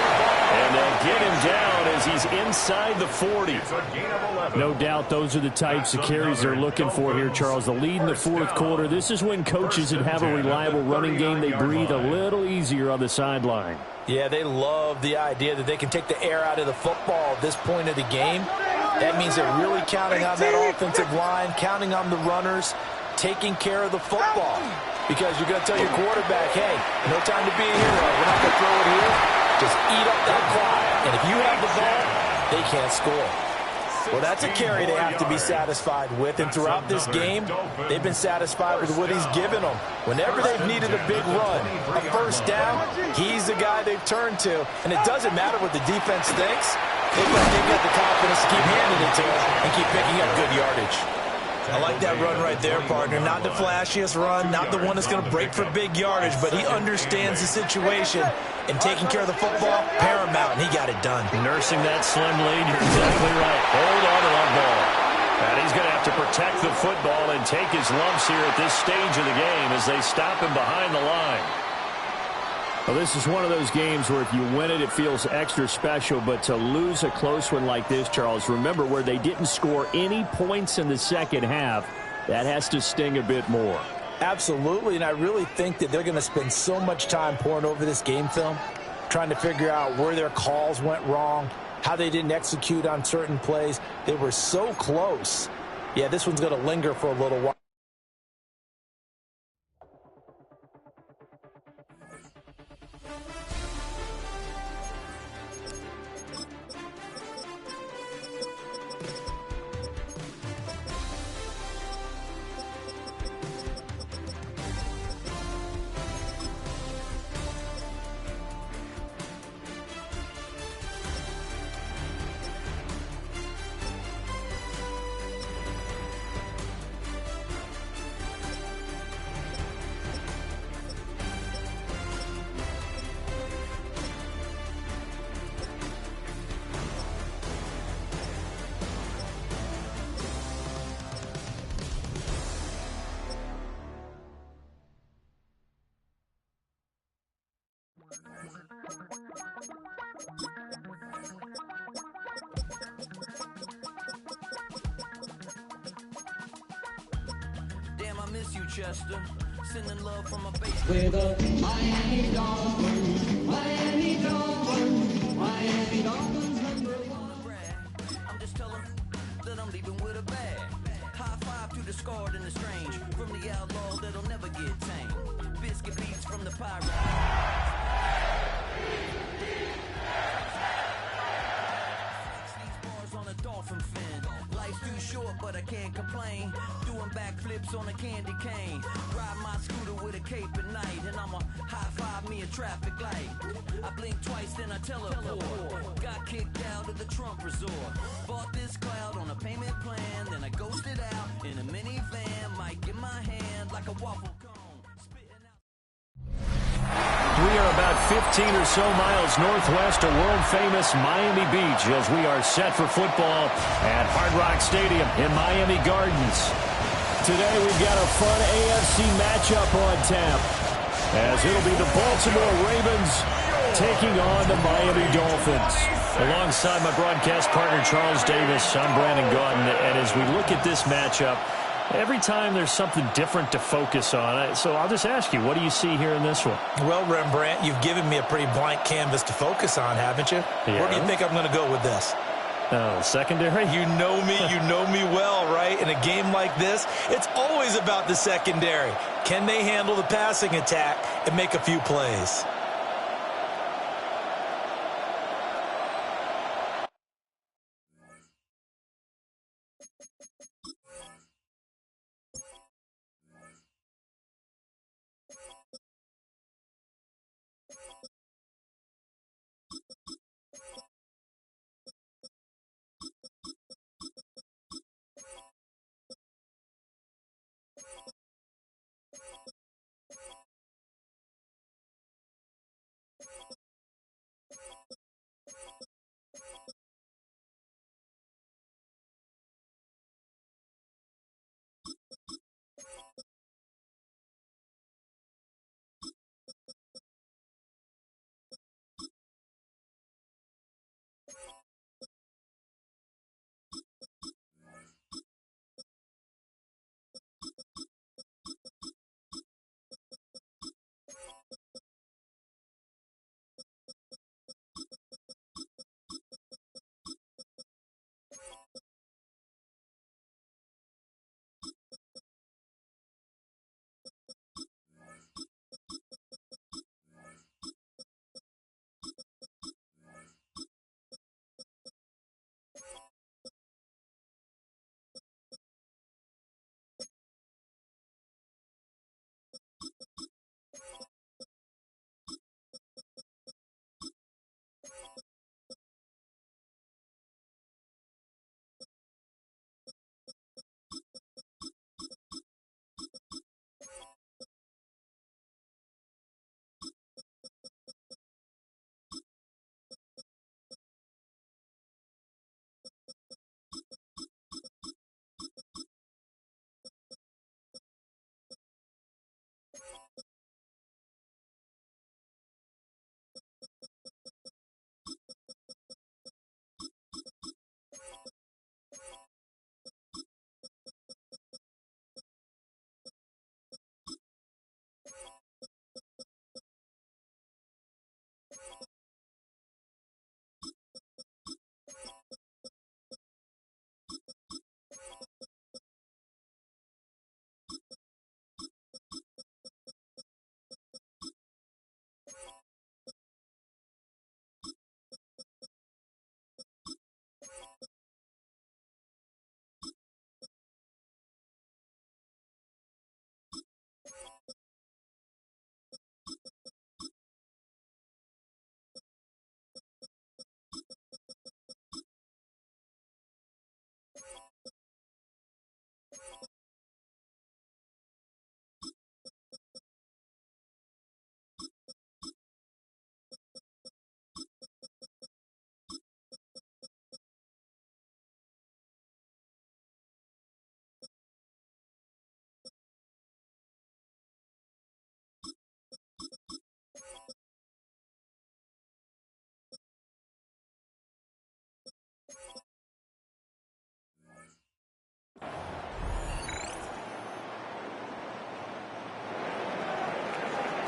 And they'll get him down as he's inside the 40. No doubt those are the types of carries they're looking for here, Charles. The lead in the 4th quarter. This is when coaches that have a reliable running game, they breathe a little easier on the sideline. Yeah, they love the idea that they can take the air out of the football at this point of the game. That means they're really counting on that offensive line, counting on the runners, taking care of the football. Because you're going to tell your quarterback, hey, no time to be a hero. We're not going to throw it here. Just eat up that clock. And if you have the ball, they can't score. Well, that's a carry they have to be satisfied with. And throughout this game, they've been satisfied with what he's given them. Whenever they've needed a big run, a 1st down, he's the guy they've turned to. And it doesn't matter what the defense thinks. They've got the confidence to keep handing it to him and keep picking up good yardage. I like that run right there, partner. Not the flashiest run, not the one that's going to break for big yardage, but he understands the situation, and taking care of the football, paramount, and he got it done. Nursing that slim lead, you're exactly right. Hold on to that ball. And he's going to have to protect the football and take his lumps here at this stage of the game as they stop him behind the line. Well, this is one of those games where if you win it, it feels extra special. But to lose a close one like this, Charles, remember where they didn't score any points in the second half, that has to sting a bit more. Absolutely, and I really think that they're going to spend so much time pouring over this game film, trying to figure out where their calls went wrong, how they didn't execute on certain plays. They were so close. Yeah, this one's going to linger for a little while. miss you, Chester. Sending love from a base. With the Miami Dolphins, Miami Dolphins, Miami Dolphins #1. I'm just telling that I'm leaving with a bag. High five to the scarred and the strange. From the outlaw that'll never get tamed. Biscuit beats from the pirate. These bars on a dolphin fin. Life's too short, but I can't complain. Doing backflips on a candy cane. Ride my scooter with a cape at night. And I'ma high five me a traffic light. I blink twice, then I teleport. Got kicked out of the Trump resort. Bought this cloud on a payment plan. Then I ghosted out in a minivan. Mic in my hand like a waffle cone. Spitting out. We are about 15 or so miles northwest of world-famous Miami Beach as we are set for football at Hard Rock Stadium in Miami Gardens. Today we've got a fun AFC matchup on tap as it'll be the Baltimore Ravens taking on the Miami Dolphins. Alongside my broadcast partner Charles Davis, I'm Brandon Gaudin, and as we look at this matchup, every time there's something different to focus on. So I'll just ask you, what do you see here in this one? Well, Rembrandt, you've given me a pretty blank canvas to focus on, haven't you? Yeah. Where do you think I'm going to go with this? Oh, secondary? You know me well, right? In a game like this, it's always about the secondary. Can they handle the passing attack and make a few plays?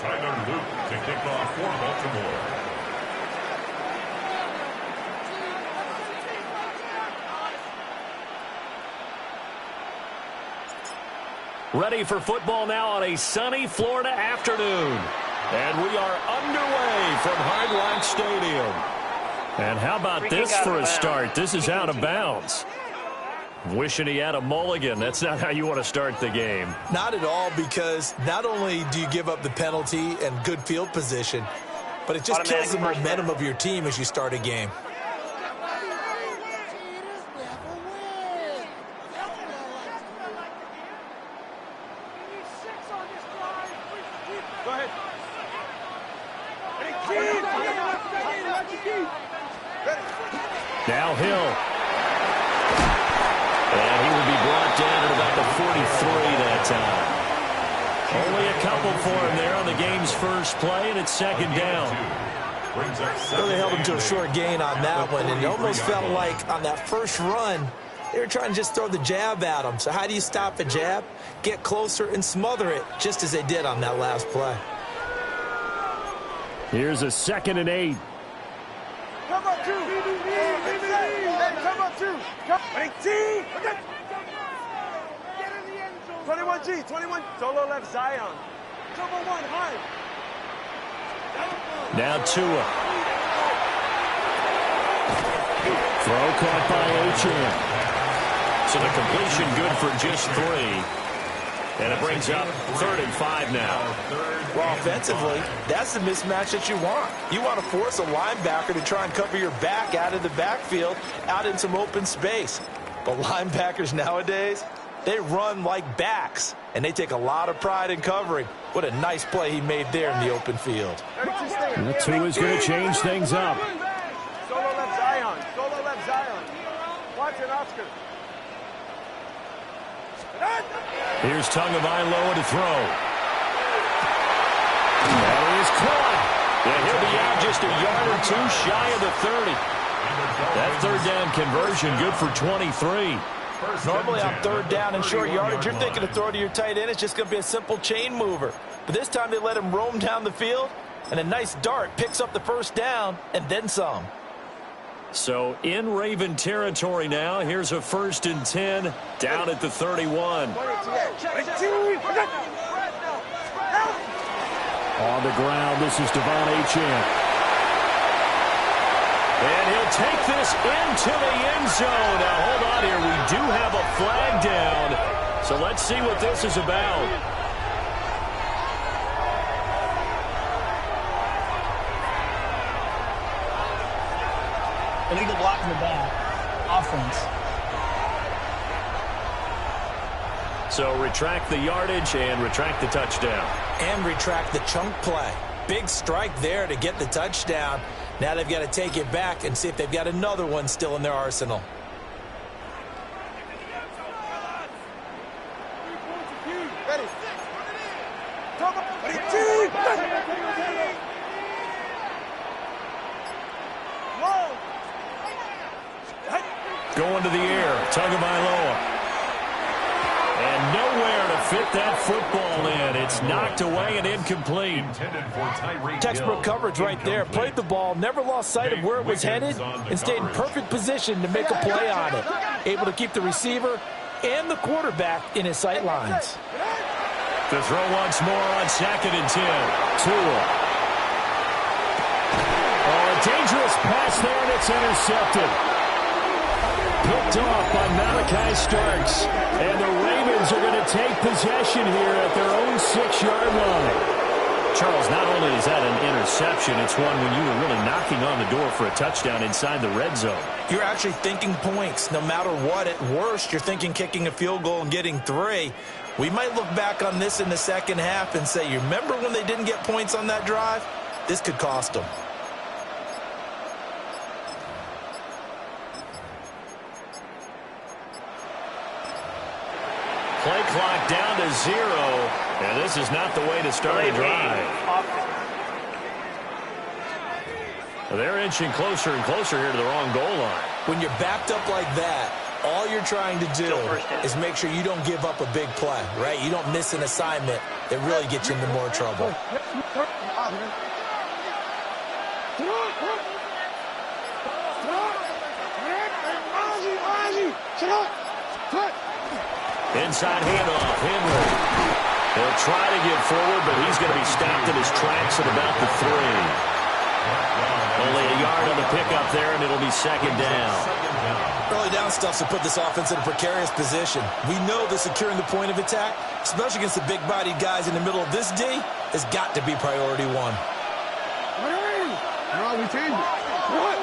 Tyler Luke to kick off for Baltimore. Ready for football now on a sunny Florida afternoon. And we are underway from Hard Rock Stadium. And how about this for a start? This is out of bounds. Wishing he had a mulligan. That's not how you want to start the game. Not at all, because not only do you give up the penalty and good field position, but it just kills the momentum of your team as you start a game. Now Hill. And he will be brought down at about the 43 that time. Only a couple for him there on the game's first play, and it's second down. Really held him to a short gain on that one, and it almost felt like on that first run, they were trying to just throw the jab at him. So how do you stop a jab? Get closer and smother it, just as they did on that last play. Here's a 2nd and 8. Come up two. Come up two. Come. 21G. 21. Solo left Zion. Double one. High. Now Tua. Throw caught by Achane. So the completion good for just 3. And it brings up 3rd and 5 now. Well, offensively, that's the mismatch that you want. You want to force a linebacker to try and cover your back out of the backfield, out in some open space. But linebackers nowadays, they run like backs, and they take a lot of pride in covering. What a nice play he made there in the open field. That's who is going to change things up. Solo left Zion. Solo left Zion. Watch it, Oscar. Here's Tagovailoa to throw. That is caught. And he'll be out just a yard or two shy of the 30. That 3rd down conversion good for 23. Normally on 3rd down and short yardage, you're thinking to throw to your tight end. It's just going to be a simple chain mover. But this time they let him roam down the field, and a nice dart picks up the 1st down and then some. So in Raven territory now. Here's a 1st and 10 down at the 31. On the ground, this is Devon Achane. And he'll take this into the end zone. Now hold on here. We do have a flag down. So let's see what this is about. Illegal block in the back. Offense. So retract the yardage and retract the touchdown. And retract the chunk play. Big strike there to get the touchdown. Now they've got to take it back and see if they've got another one still in their arsenal. Going to the air, Tagovailoa. And nowhere to fit that football in. It's knocked away and incomplete. Textbook coverage right there. Played the ball, never lost sight of where it was headed, and stayed in perfect position to make a play on it. Able to keep the receiver and the quarterback in his sight lines. To throw once more on 2nd and 10. Tua. Oh, a dangerous pass there, and it's intercepted. Picked off by Malachi Starks. And the Ravens are going to take possession here at their own 6-yard line. Charles, not only is that an interception, it's one when you were really knocking on the door for a touchdown inside the red zone. You're actually thinking points. No matter what, at worst, you're thinking kicking a field goal and getting 3. We might look back on this in the second half and say, you remember when they didn't get points on that drive? This could cost them. Play clock down to 0, and this is not the way to start a drive. They're inching closer and closer here to the wrong goal line. When you're backed up like that, All you're trying to do is make sure you don't give up a big play, right? You don't miss an assignment that really gets you into more trouble. Inside handoff, Henry. He'll try to get forward, but he's going to be stopped in his tracks at about the 3. Only a yard on the pickup there, and it'll be second down. Early down stuff's to put this offense in a precarious position. We know that securing the point of attack, especially against the big-bodied guys in the middle of this D, has got to be priority 1. No, we changed it. What?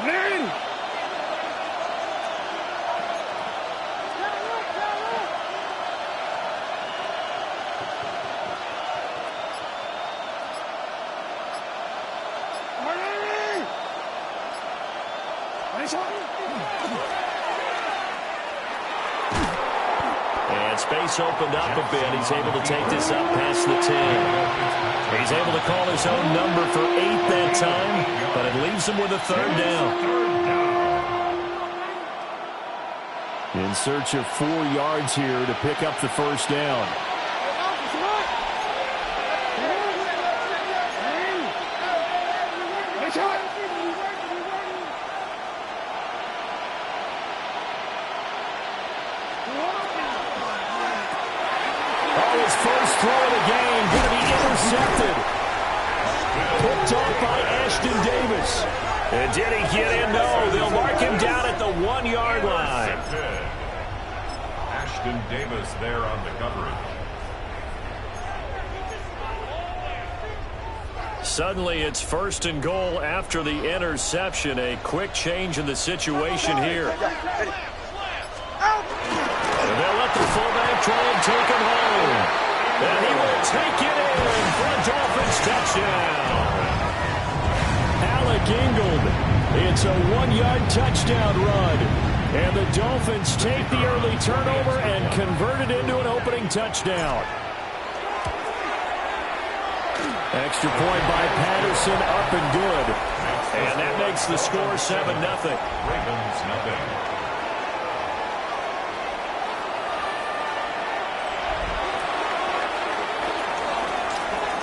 Man! And space opened up a bit. He's able to take this up past the 10. He's able to call his own number for 8 that time, but it leaves him with a 3rd down. In search of 4 yards here to pick up the 1st down. His first throw of the game going to be intercepted. Picked off by Ashton Davis. And did he get in? No, they'll mark him down at the 1-yard line. Ashton Davis there on the coverage. Suddenly it's 1st and goal after the interception. A quick change in the situation here. And they'll let the fullback try and take him home. And he will take it in for a Dolphins touchdown. Alec Ingold. It's a 1-yard touchdown run. And the Dolphins take the early turnover and convert it into an opening touchdown. Extra point by Patterson, up and good. And that makes the score 7-0. Ravens nothing.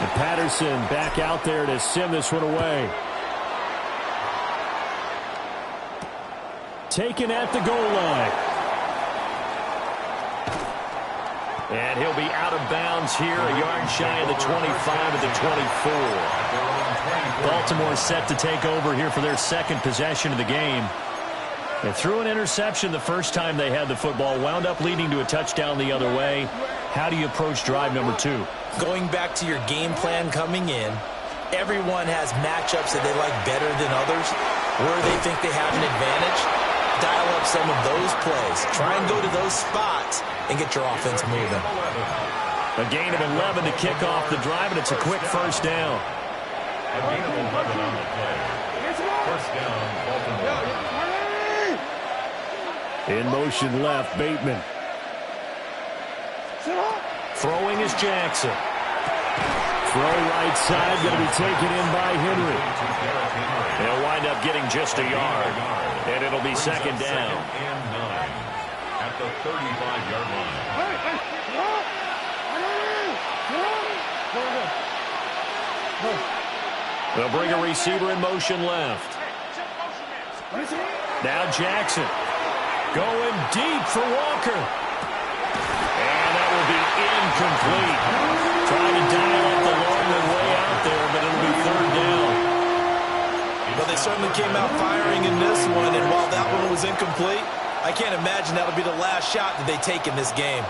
And Patterson back out there to send this one away. Taken at the goal line. And he'll be out of bounds here, a yard shy of the 25 at the 24. Baltimore set to take over here for their 2nd possession of the game. They threw an interception the first time they had the football, wound up leading to a touchdown the other way. How do you approach drive number 2? Going back to your game plan coming in, everyone has matchups that they like better than others, where they think they have an advantage. Dial up some of those plays. Try and go to those spots and get your offense moving. A gain of 11 to kick off the drive, and it's a quick 1st down. A gain of 11 on the play. 1st down, Baltimore. In motion left, Bateman. Throwing is Jackson. Throw right side, going to be taken in by Henry. They'll wind up getting just a yard. And it'll be 2nd down. And 9 at the 35-yard line. They'll bring a receiver in motion left. Now Jackson going deep for Walker. And that will be incomplete. Trying to dial up the long way out there, but it'll be 3rd down. Well, they certainly came out firing in this one, and while that one was incomplete, I can't imagine that'll be the last shot that they take in this game.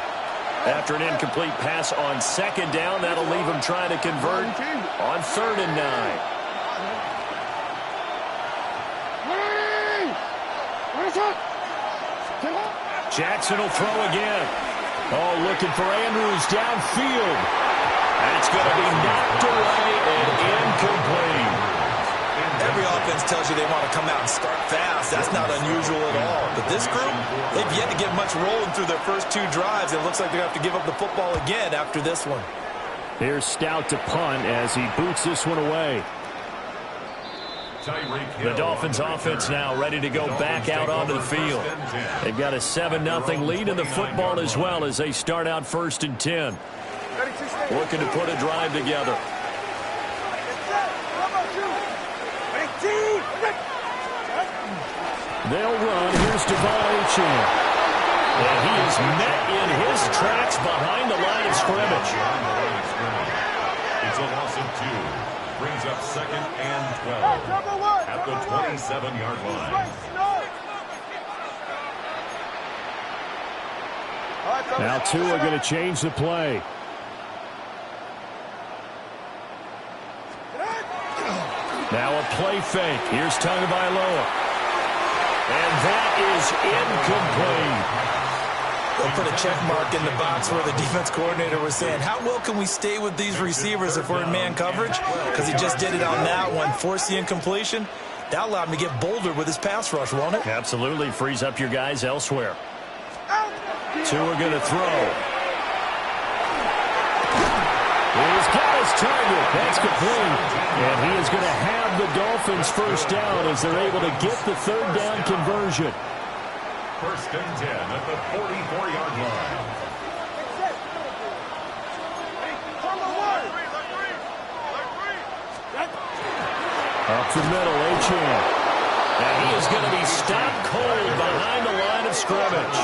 After an incomplete pass on 2nd down, that'll leave them trying to convert on 3rd and 9. Jackson will throw again. Oh, looking for Andrews downfield. That's going to be knocked away and incomplete. Every offense tells you they want to come out and start fast. That's not unusual at all. But this group, they've yet to get much rolling through their first 2 drives. It looks like they're going to have to give up the football again after this one. Here's Stout to punt as he boots this one away. The Dolphins offense now ready to go back out onto the field. They've got a 7-0 lead in the football as well as they start out 1st and 10. Looking to put a drive together. They'll run. Here's Gtowncapp. And he is met in his tracks behind the line of scrimmage. It's a loss of 2. Brings up 2nd and 12 at the 27-yard line. Now 2 are going to change the play. Now a play fake. Here's Tagovailoa. And that is incomplete. They'll put a check mark in the box where the defense coordinator was saying, how well can we stay with these receivers if we're in man coverage? Because he just did it on that one. Force the incompletion. That allowed him to get bolder with his pass rush, won't it? Absolutely. Frees up your guys elsewhere. 2 are going to throw. He's got his target. That's complete. And he is going to have the Dolphins first down as they're able to get the 3rd down conversion. 1st and 10 at the 44-yard line. Up the middle, Achane. And he is going to be stopped cold behind the line of scrimmage.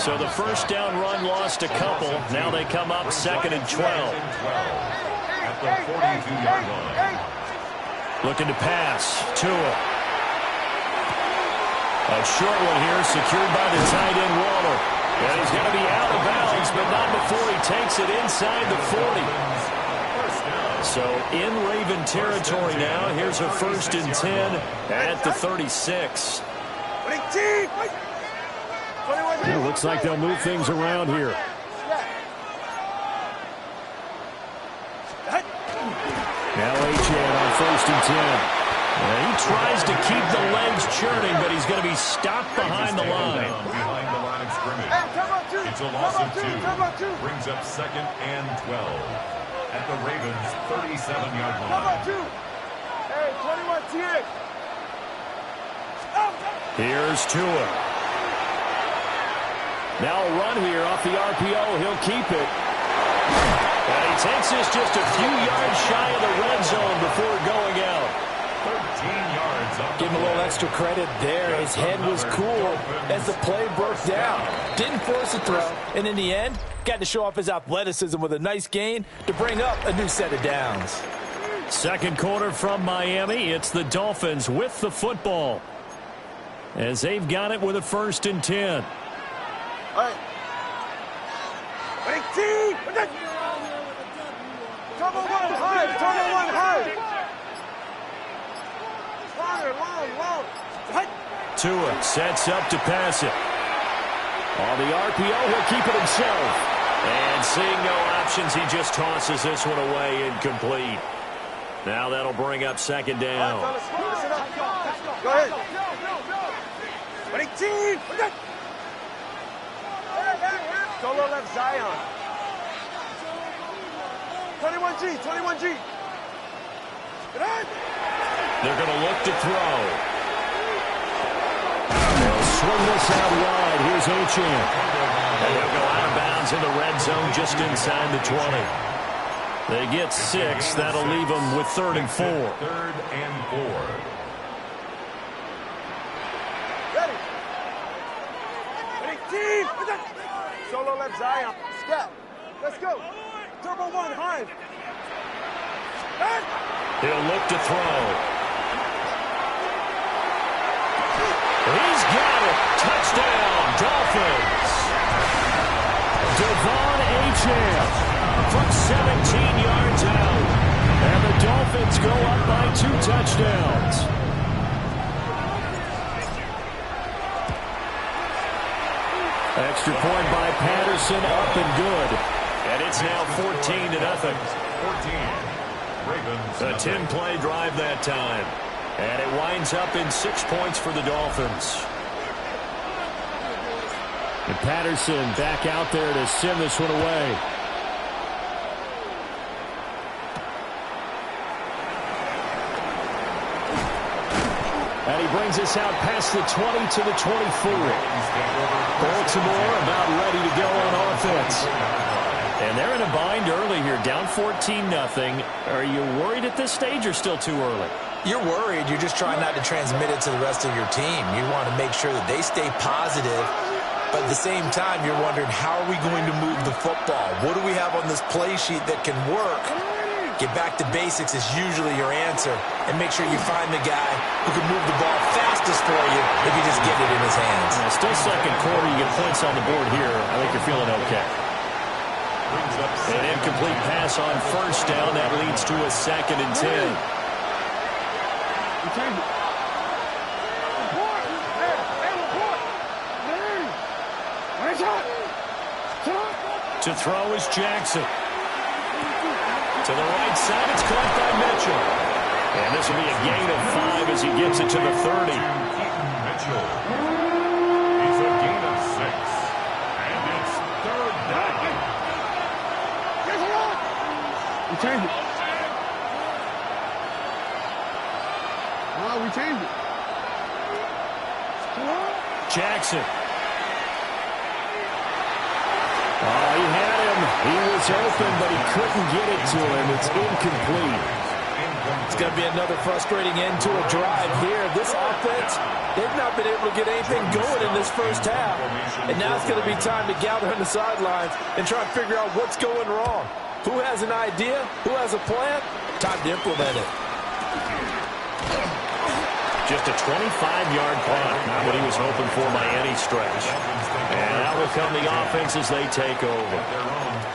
So the first down run lost a couple. Now they come up 2nd and 12. At the 42-yard line. Looking to pass. Tua. A short one here, secured by the tight end, Waller. And he's going to be out of bounds, but not before he takes it inside the 40. So in Raven territory now. Here's a 1st and 10 at the 36. It looks like they'll move things around here. Now Achane on 1st and 10. And he tries to keep the legs churning, but he's going to be stopped behind the line. Behind the line of scrimmage. It's a loss of 2. Brings up 2nd and 12 at the Ravens' 37-yard line. Here's Tua. Now a run here off the RPO. He'll keep it. And he takes this just a few yards shy of the red zone before going out. 13 yards. Give him a little extra credit there. His head was cool as the play broke down. Didn't force a throw, and in the end, got to show off his athleticism with a nice gain to bring up a new set of downs. 2nd quarter from Miami. It's the Dolphins with the football as they've got it with a 1st and 10. Tua sets up to pass it. On the RPO, he'll keep it himself. And seeing no options, he just tosses this one away, incomplete. Now that'll bring up 2nd down. Go ahead. Solo left Zion. 21G. They're going to look to throw. They'll swing this out wide. Here's Achane. And he'll go out of bounds in the red zone just inside the 20. They get 6. That'll leave them with 3rd and 4. 3rd and 4. Solo left Zion. Step. Let's go. Turbo 1, Hive. He'll look to throw. He's got it. Touchdown, Dolphins. Devon Achane from 17 yards out. And the Dolphins go up by 2 touchdowns. Extra point by Patterson, up and good. And it's now 14-0. 14. Ravens. A 10-play drive that time. And it winds up in 6 points for the Dolphins. And Patterson back out there to send this one away. And he brings us out past the 20 to the 24. Baltimore about ready to go on offense. And they're in a bind early here, down 14-0. Are you worried at this stage or still too early? You're worried. You're just trying not to transmit it to the rest of your team. You want to make sure that they stay positive. But at the same time, you're wondering, how are we going to move the football? What do we have on this play sheet that can work? Get back to basics is usually your answer. And make sure you find the guy who can move the ball fastest for you if you just get it in his hands. Still second quarter. You get points on the board here. I think you're feeling okay. An incomplete pass on first down. That leads to a 2nd and 10. To throw is Jackson. To the right side, it's caught by Mitchell. And this will be a gain of 5 as he gets it to the 30. Mitchell. It's a gain of 6. And it's 3rd down. We changed it. We changed it. Jackson. Oh, he had him. He was open, but he couldn't get it to him. It's incomplete. It's going to be another frustrating end to a drive here. This offense, they've not been able to get anything going in this first half. And now it's going to be time to gather on the sidelines and try and figure out what's going wrong. Who has an idea? Who has a plan? Time to implement it. Just a 25-yard punt. Not what he was hoping for by any stretch. And out will come the offense as they take over.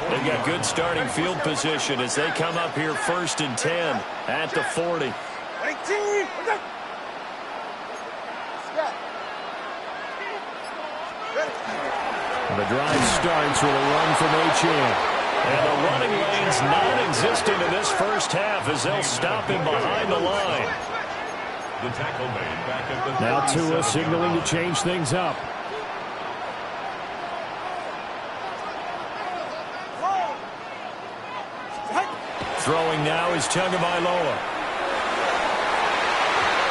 They've got good starting field position as they come up here 1st and 10 at the 40. The drive starts with a run from Achane. And the running lane's non-existent in this first half as they'll stop him behind the line. The tackle made back at the Now Tua signaling to change things up. Throwing now is Tagovailoa.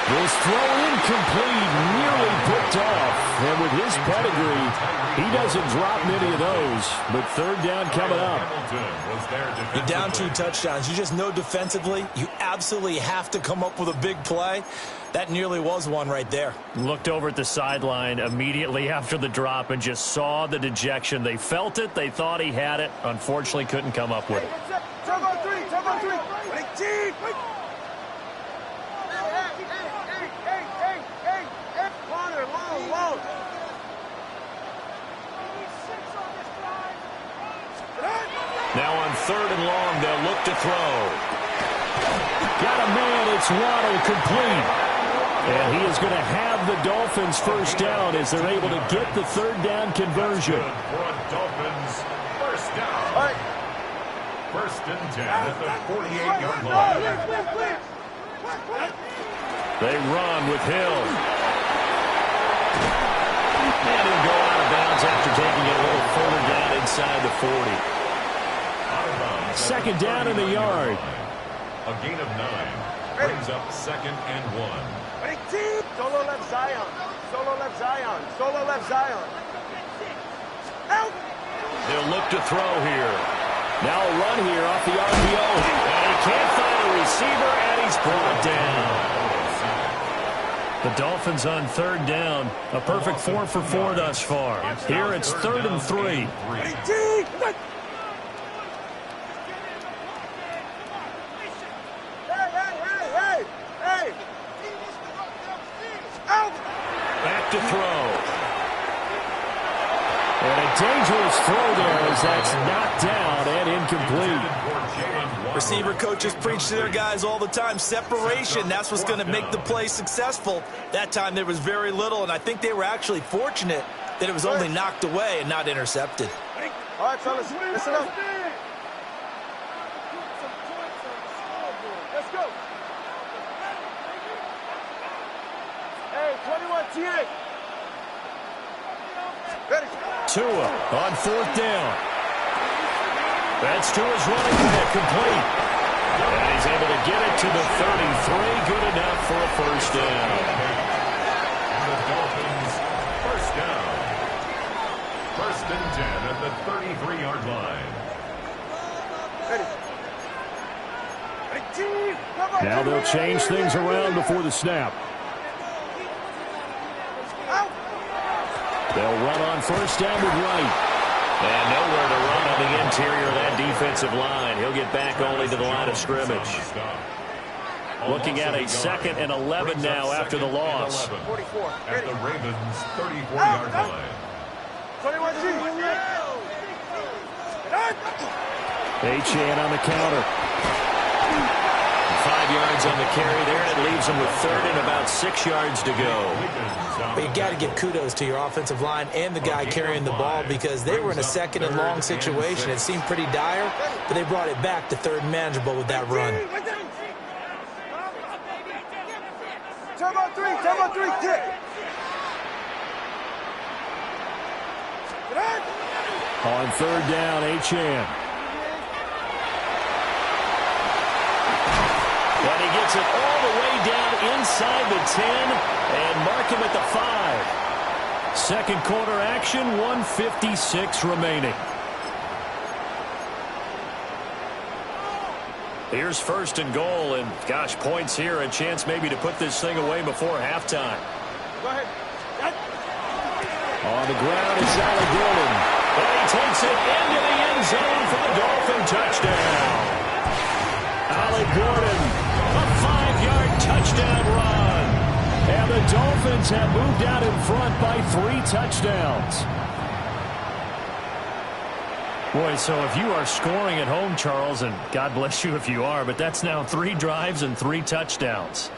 This throw incomplete, nearly picked off. And with his pedigree, he doesn't drop many of those. But 3rd down coming up. You're down 2 touchdowns. You just know defensively, you absolutely have to come up with a big play. That nearly was one right there. Looked over at the sideline immediately after the drop and just saw the dejection. They felt it. They thought he had it. Unfortunately, couldn't come up with it. Turbo 3. Corner, long. Now on 3rd and long, they'll look to throw. Got a man. It's Waddle complete. And he is going to have the Dolphins first down as they're able to get the 3rd down conversion. For a Dolphins first down. All right. 1st and 10 at the 48-yard line. They run with Hill. And he'll go out of bounds after taking it a little further down inside the 40. Out of bounds. 2nd down in the yard. A gain of 9 brings up 2nd and 1. Solo left Zion. Solo left Zion. Out. They'll look to throw here. Now a run here off the RPO. And he can't find a receiver, and he's brought down. The Dolphins on 3rd down. A perfect 4 for 4 thus far. Here it's 3rd and 3. Hey. Out. Back to throw. And a dangerous throw there as that's knocked down and incomplete. Receiver coaches preach to their guys all the time. Separation, that's what's going to make the play successful. That time there was very little, and I think they were actually fortunate that it was only knocked away and not intercepted. All right, fellas, listen up. Let's go. Hey, 21 TA. Ready. Tua on 4th down. That's Tua's running back complete. And he's able to get it to the 33. Good enough for a first down. First and 10 at the 33-yard line. Now they'll change things around before the snap. They'll run on first down with Wright. And nowhere to run on the interior of that defensive line. He'll get back only to the line of scrimmage. Looking at a 2nd and 11 now after the loss. 44. At the Ravens' 34-yard line. 21G. Achane on the counter. 5 yards on the carry there, and it leaves them with 3rd and about 6 yards to go. But you got to give kudos to your offensive line and the guy carrying the ball, because they were in a 2nd and long situation. It seemed pretty dire, but they brought it back to 3rd and manageable with that run. Turbo 3, kick. On 3rd down, Achane. And he gets it all the way down inside the 10 and mark him at the 5. Second quarter action, 1:56 remaining. Here's 1st and goal, and gosh, points here, a chance maybe to put this thing away before halftime. Go ahead. On the ground, it's Alec Gordon. And he takes it into the end zone for the Dolphin touchdown. Alec Gordon, a 5-yard touchdown run. And the Dolphins have moved out in front by 3 touchdowns. Boy, so if you are scoring at home, Charles, and God bless you if you are, but that's now 3 drives and 3 touchdowns.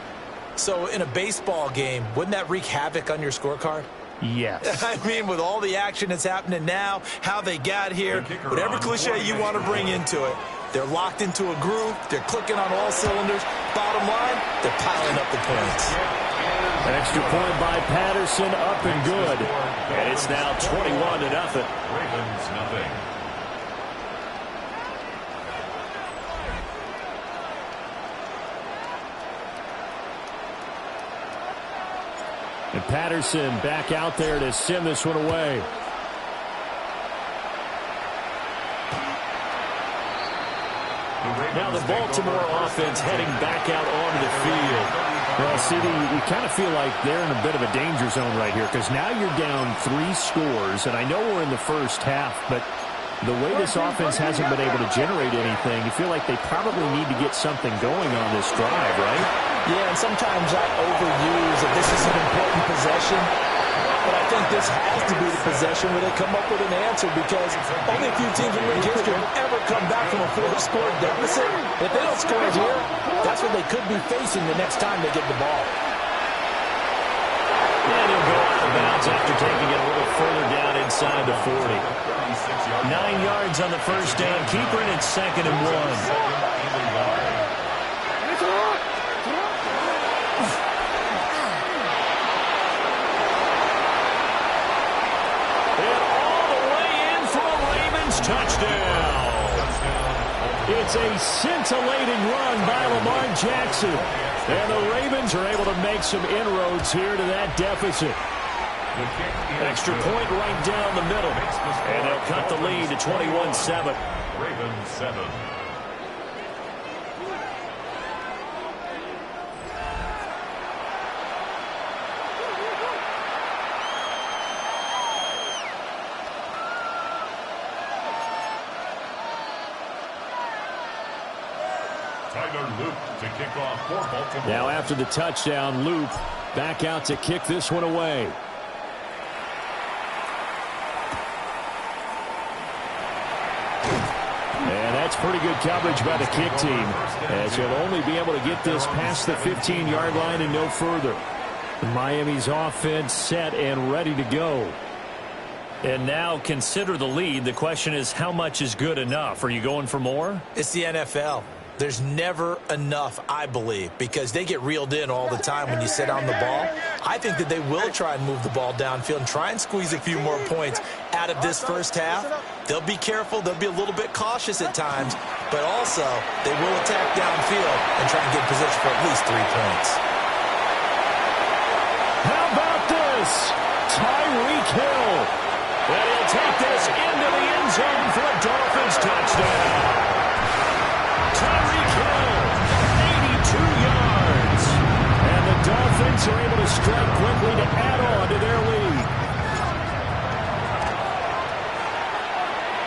So in a baseball game, wouldn't that wreak havoc on your scorecard? Yes. I mean, with all the action that's happening now, how they got here, whatever cliche you want to bring into it, they're locked into a groove, they're clicking on all cylinders. Bottom line, they're piling up the points. An extra point by Patterson, up and good. And it's now 21-0. Ravens, nothing. And Patterson back out there to send this one away. Now the Baltimore offense heading back out onto the field. Well, CD, you kind of feel like they're in a bit of a danger zone right here, because now you're down 3 scores, and I know we're in the first half, but the way this offense hasn't been able to generate anything, you feel like they probably need to get something going on this drive, right? Yeah, and sometimes I overuse that this is an important possession, but I think this has to be the possession where they come up with an answer, because only a few teams in league history have ever come back from a 4-score deficit. If they don't score here, that's what they could be facing the next time they get the ball. And he'll go out of bounds after taking it a little further down inside the 40. 9 yards on the first down. Keeper in at 2nd and 1. Touchdown. It's a scintillating run by Lamar Jackson. And the Ravens are able to make some inroads here to that deficit. Extra point right down the middle. And they'll cut the lead to 21-7. Ravens 7. To kick off for Baltimore. Now after the touchdown, Loop back out to kick this one away. And that's pretty good coverage by the kick team, as he'll only be able to get this past the 15-yard line and no further. Miami's offense set and ready to go. And now consider the lead. The question is, how much is good enough? Are you going for more? It's the NFL. There's never enough, I believe, because they get reeled in all the time when you sit on the ball. I think that they will try and move the ball downfield and try and squeeze a few more points out of this first half. They'll be careful. They'll be a little bit cautious at times, but also they will attack downfield and try and get position for at least 3 points. How about this? Tyreek Hill. And he'll take this into the end zone for a Dolphins touchdown. Tyreek Hill, 82 yards. And the Dolphins are able to strike quickly to add on to their lead.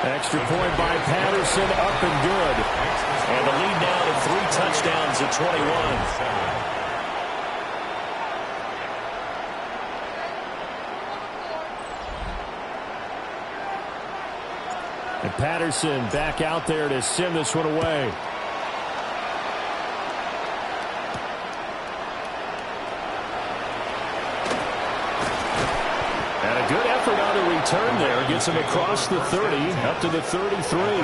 Extra point by Patterson, up and good. And the lead now to 3 touchdowns at 21. And Patterson back out there to send this one away. And a good effort on the return there. Gets him across the 30, up to the 33.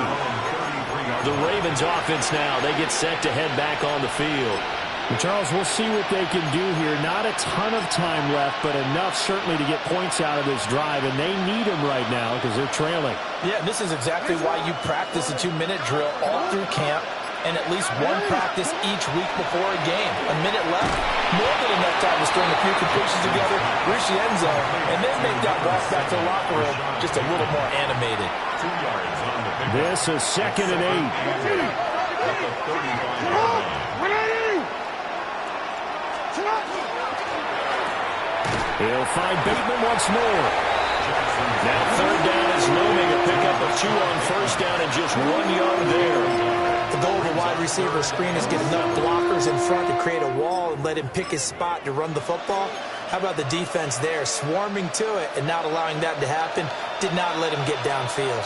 The Ravens offense now, they get set to head back on the field. And Charles, we'll see what they can do here. Not a ton of time left, but enough certainly to get points out of this drive, and they need them right now because they're trailing. Yeah, this is exactly why you practice a 2-minute drill all through camp and at least one practice each week before a game. A minute left, more than enough time to string a few completions together, reach the end zone, and then make that walk back to the locker room just a little more animated. 2 yards on the pick. This is 2nd and 8. At the 35-yard line. He'll find Bateman once more. Now 3rd down is looming. A pickup of 2 on 1st down and just 1 yard there. The goal of the wide receiver screen is get enough blockers in front to create a wall and let him pick his spot to run the football. How about the defense there, swarming to it and not allowing that to happen? Did not let him get downfield.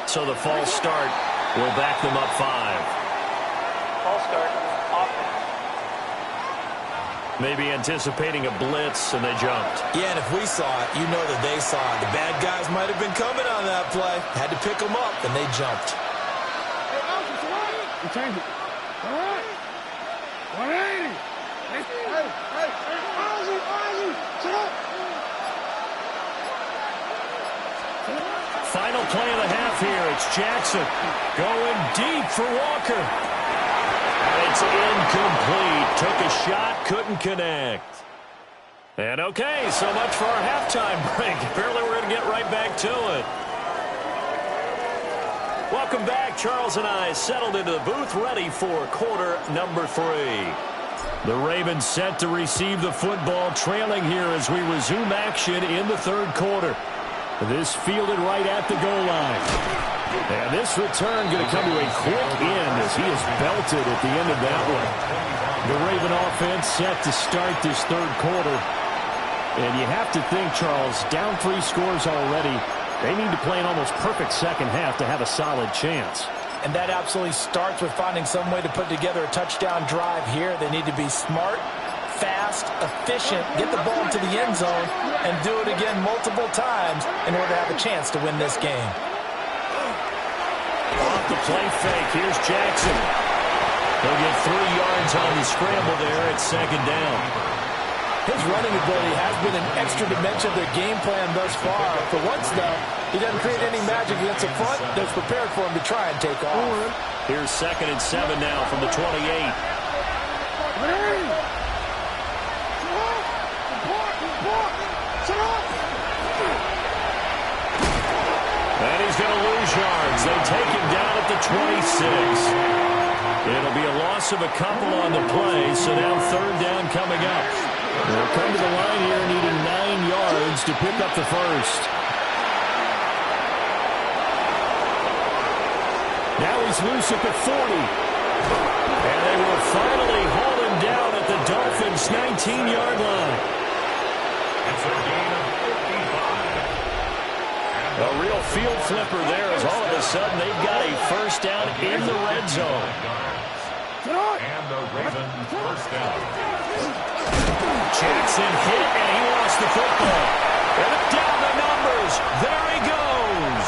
So the false start will back them up 5. False start. Offense. Maybe anticipating a blitz, and they jumped. Yeah, and if we saw it, you know that they saw it. The bad guys might have been coming on that play. Had to pick them up, and they jumped. We changed it. All right. 180. Hey, Ozzy, shut up. Final play of the half here. It's Jackson going deep for Walker. And it's incomplete. Took a shot, couldn't connect. And okay, so much for our halftime break. Apparently we're going to get right back to it. Welcome back. Charles and I settled into the booth, ready for quarter number 3. The Ravens set to receive the football, trailing here as we resume action in the 3rd quarter. This fielded right at the goal line. And this return going to come to a quick end as he is belted at the end of that one. The Raven offense set to start this 3rd quarter. And you have to think, Charles, down 3 scores already. They need to play an almost perfect second half to have a solid chance. And that absolutely starts with finding some way to put together a touchdown drive here. They need to be smart, fast, efficient, get the ball to the end zone, and do it again multiple times in order to have a chance to win this game. Off the play fake, here's Jackson. He'll get 3 yards on the scramble there at 2nd down. His running ability has been an extra dimension of their game plan thus far. For once, though, he doesn't create any magic against the front that's prepared for him to try and take off. Here's 2nd and 7 now from the 28. And he's going to lose yards. They take him down at the 26. It'll be a loss of a couple on the play, so now 3rd down coming up. They'll come to the line here needing 9 yards to pick up the first. Now he's loose at the 40. And they will finally haul him down at the Dolphins' 19-yard line. It's a gain of 55. A real field flipper there as all of a sudden they've got a first down in the red zone. And the Ravens first down. Jackson hit and he lost the football. And down the numbers. There he goes.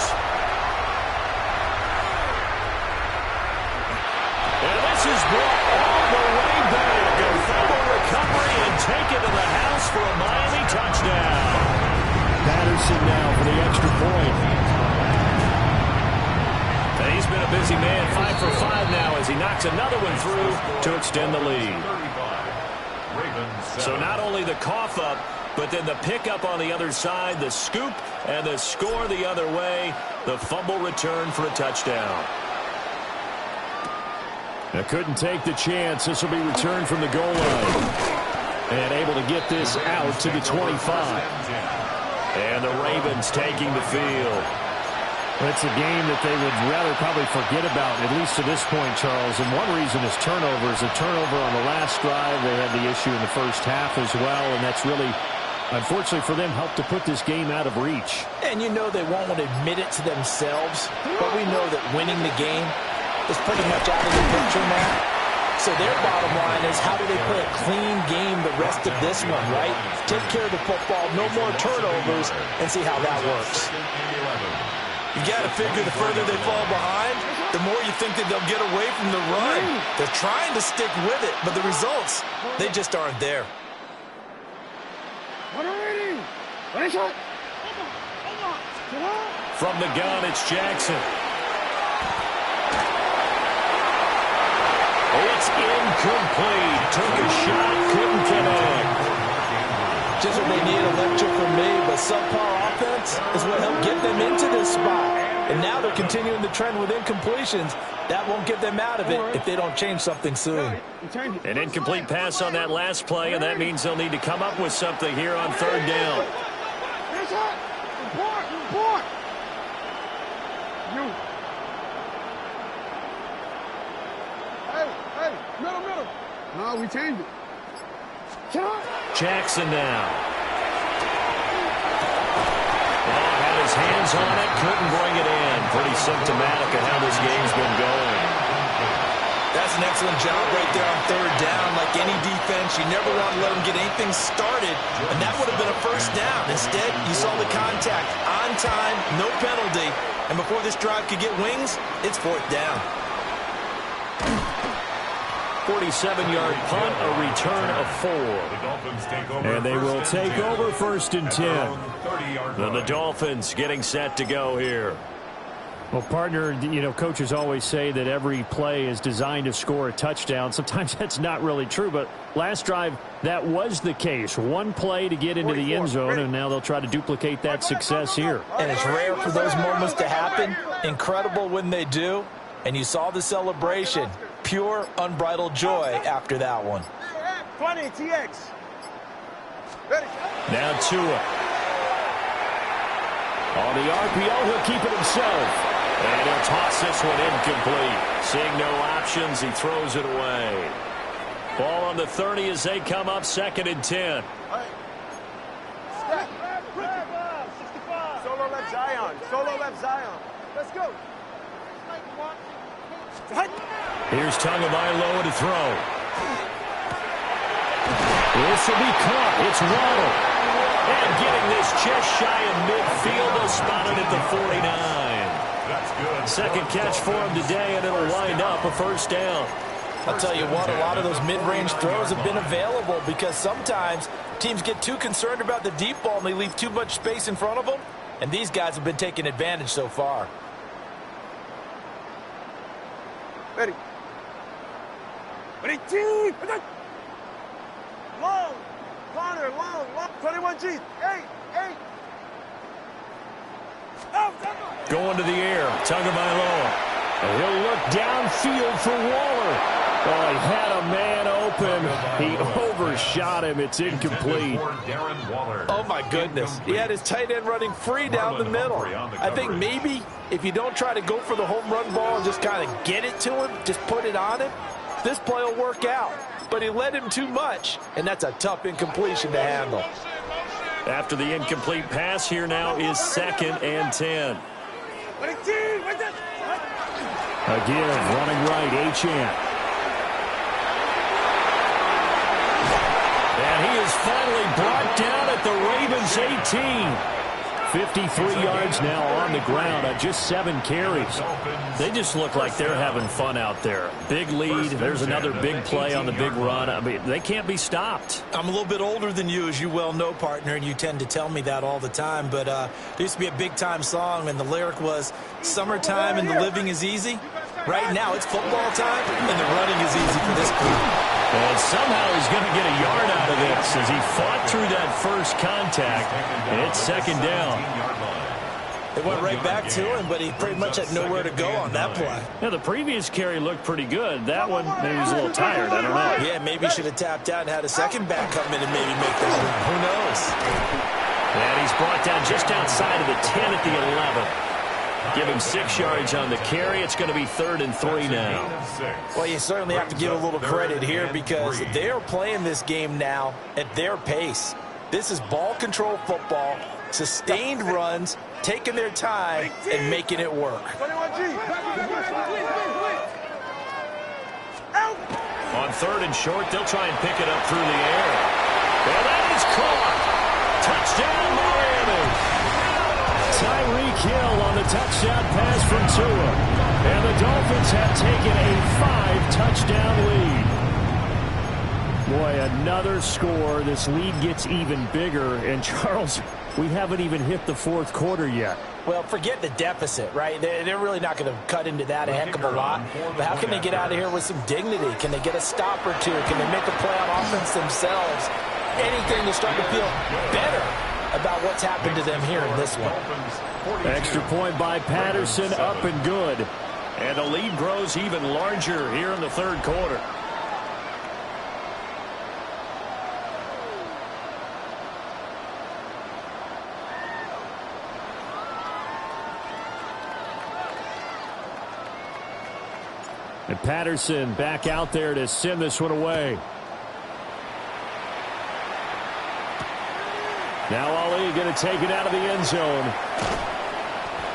And this is brought all the way back. A fumble recovery and taken to the house for a Miami touchdown. Patterson now for the extra point. a busy man, 5 for 5 now as he knocks another one through to extend the lead. So not only the cough up, but then the pickup on the other side, the scoop, and the score the other way. The fumble return for a touchdown. Now couldn't take the chance. This will be returned from the goal line. And able to get this out to the 25. And the Ravens taking the field. It's a game that they would rather probably forget about, at least to this point, Charles. And one reason is turnovers. A turnover on the last drive. They had the issue in the first half as well. And that's really, unfortunately for them, helped to put this game out of reach. And you know they won't want to admit it to themselves. But we know that winning the game is pretty much out of the picture now. So their bottom line is, how do they play a clean game the rest of this one, right? Take care of the football, no more turnovers, and see how that works. You got to figure the further they fall behind, the more you think that they'll get away from the run. They're trying to stick with it, but the results, they just aren't there. From the gun, it's Jackson. It's incomplete. Took a shot, couldn't connect. Just what they need, a lecture from me, but subpar offense is what helped get them into this spot. And now they're continuing the trend with incompletions. That won't get them out of it if they don't change something soon. An incomplete pass on that last play, and that means they'll need to come up with something here on third down. Middle. No, we changed it. Jackson now. Had his hands on it, couldn't bring it in. Pretty symptomatic of how this game's been going. That's an excellent job right there on third down. Like any defense, you never want to let them get anything started, and that would have been a first down. Instead, you saw the contact on time, no penalty, and before this drive could get wings, it's fourth down. 47-yard punt, a return of 4. And they will take over first and 10. And the Dolphins getting set to go here. Well, partner, you know, coaches always say that every play is designed to score a touchdown. Sometimes that's not really true, but last drive, that was the case. One play to get into the end zone, and now they'll try to duplicate that success here. And it's rare for those moments to happen. Incredible when they do. And you saw the celebration. Pure, unbridled joy after that one. 20, TX. Now Tua. On the RPO, he'll keep it himself. And he'll toss this one incomplete. Seeing no options, he throws it away. Ball on the 30 as they come up, second and 10. Solo left Zion. Let's go. Here's Tagovailoa to throw. This will be caught. It's Waddle. And getting this just shy of midfield. They'll spot it at the 49. Second catch for him today, and it'll wind up a first down. I'll tell you what, a lot of those mid-range throws have been available because sometimes teams get too concerned about the deep ball and they leave too much space in front of them. And these guys have been taking advantage so far. Ready. 21G. 8. Going to the air. Tagovailoa. And he'll look downfield for Waller. Oh, he had a man open. He overshot him. It's incomplete. Oh, my goodness. He had his tight end running free down the middle. I think maybe if you don't try to go for the home run ball and just kind of get it to him, just put it on him, this play will work out. But he led him too much, and that's a tough incompletion to handle. After the incomplete pass, here now is second and 10. Again, running right, Achane. And he is finally brought down at the Ravens 18. 53 yards now on the ground on just 7 carries. They just look like they're having fun out there. Big lead. There's another big play on the big run. I mean, they can't be stopped. I'm a little bit older than you, as you well know, partner, and you tend to tell me that all the time. But there used to be a big-time song, and the lyric was, "Summertime and the living is easy." Right now, it's football time, and the running is easy for this group. And somehow he's going to get a yard out of this as he fought through that first contact, and it's second down. It went right back to him, but he pretty much had nowhere to go on that play. Yeah, the previous carry looked pretty good. That one, maybe he was a little tired. I don't know. Yeah, maybe he should have tapped out and had a second back come in and maybe make that run. Who knows? And he's brought down just outside of the 10 at the 11. Give him 6 yards on the carry. It's going to be 3rd and 3 now. Well, you certainly have to give a little credit here because they are playing this game now at their pace. This is ball control football, sustained runs, taking their time and making it work. On 3rd and short, they'll try and pick it up through the air. Well, that is caught. Touchdown, Miami. Tyreek Hill on the touchdown pass from Tua. And the Dolphins have taken a 5-touchdown lead. Boy, another score. This lead gets even bigger. And, Charles, we haven't even hit the 4th quarter yet. Well, forget the deficit, right? They're really not going to cut into that a heck of a lot. But how can they get out of here with some dignity? Can they get a stop or two? Can they make a play on offense themselves? Anything to start to feel better about what's happened to them here in this one. Extra point by Patterson, up and good. And the lead grows even larger here in the 3rd quarter. And Patterson back out there to send this one away. Now Ali going to take it out of the end zone.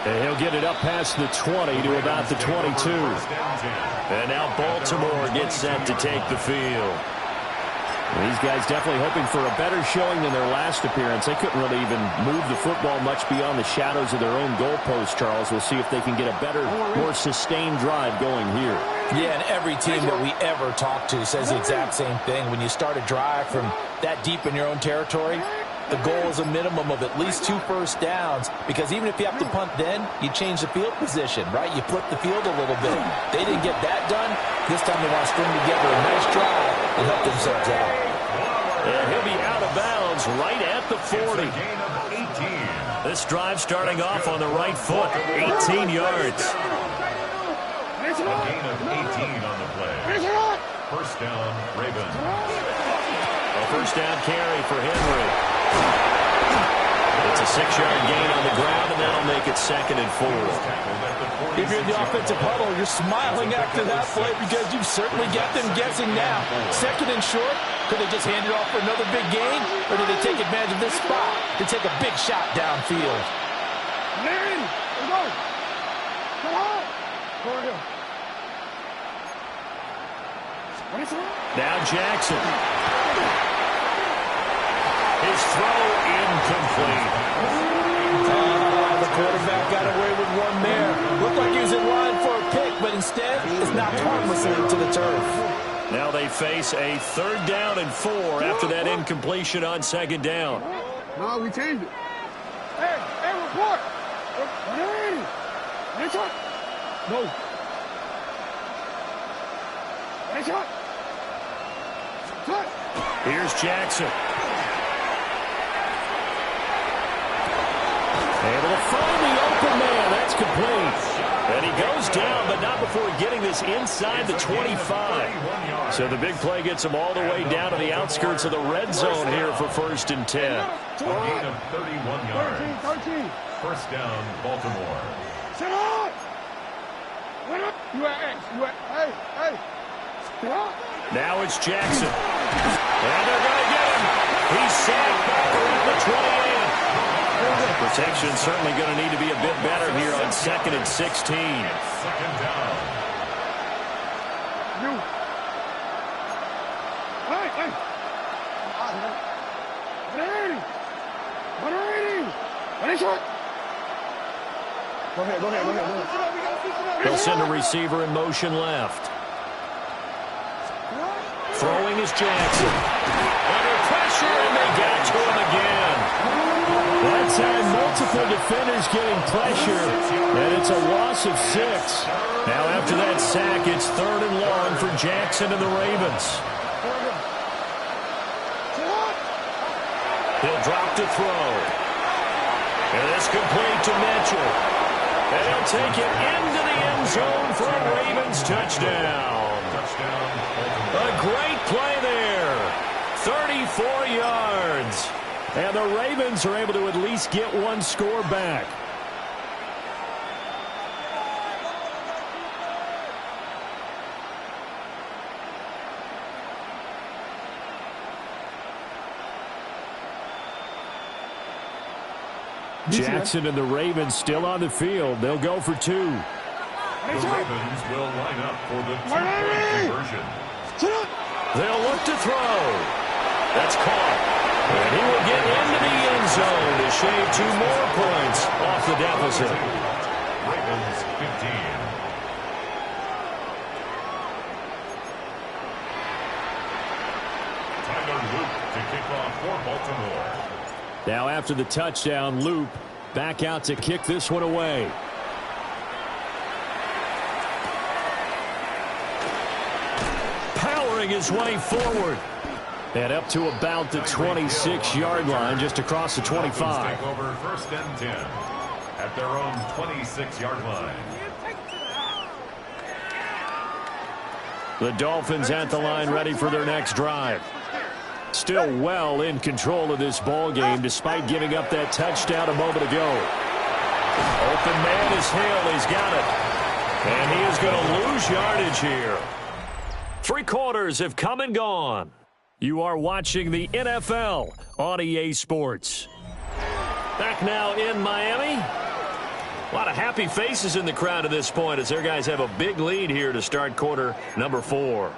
And he'll get it up past the 20 to about the 22. And now Baltimore gets set to take the field. And these guys definitely hoping for a better showing than their last appearance. They couldn't really even move the football much beyond the shadows of their own goalpost, Charles. We'll see if they can get a better, more sustained drive going here. Yeah, and every team that we ever talk to says the exact same thing. When you start a drive from that deep in your own territory, the goal is a minimum of at least 2 first downs, because even if you have to punt then, you change the field position, right? You flip the field a little bit. They didn't get that done. This time they want to string together a nice drive and help themselves out. And he'll be out of bounds right at the 40. This drive starting off on the right foot, 18 yards. A gain of 18 on the play. First down, Ravens. A first down carry for Henry. It's a 6-yard gain on the ground, and that'll make it 2nd and 4. If you're in the offensive huddle, you're smiling after that play because you've certainly got them guessing now. 2nd and short, could they just hand it off for another big gain, or do they take advantage of this spot to take a big shot downfield? Now Jackson. His throw incomplete. The quarterback got away with one there. Looked like he was in line for a pick, but instead it's knocked harmlessly to the turf. Now they face a 3rd down and 4 after that incompletion on 2nd down. No, we changed it. Hey, report. No. Here's Jackson. Able to find the open man. That's complete. And he goes down, but not before getting this inside the 25. So the big play gets him all the way down to the outskirts of the red zone here for 1st and 10. A gain of 31 yards. First down, Baltimore. Sit up! You at hey. Now it's Jackson. And they're going to get him. He's sacked back around the 28. Protection certainly going to need to be a bit better here on 2nd and 16. 2nd down. Go ahead. They'll send a receiver in motion left. Throwing is Jackson. Under pressure, and they got to him again. That time, multiple defenders getting pressure, and it's a loss of 6. Now after that sack, it's 3rd and long for Jackson and the Ravens. He'll drop to throw. And it's complete to Mitchell. And he'll take it into the end zone for a Ravens touchdown. A great play there. 34 yards. And the Ravens are able to at least get one score back. Jackson and the Ravens still on the field. They'll go for 2. The Ravens will line up for the 2-point conversion. They'll look to throw. That's caught. And he will get into the end zone to shave 2 more points off the deficit. Ravens 15. Tyler Luke to kick off for Baltimore. Now after the touchdown, Loop back out to kick this one away. Powering his way forward. And up to about the 26-yard line, just across the 25. Take over 1st and 10 at their own 26-yard line. The Dolphins at the line ready for their next drive. Still well in control of this ball game despite giving up that touchdown a moment ago. Open man is Hill. He's got it. And he is going to lose yardage here. 3 quarters have come and gone. You are watching the NFL on EA Sports. Back now in Miami. A lot of happy faces in the crowd at this point as their guys have a big lead here to start quarter number 4.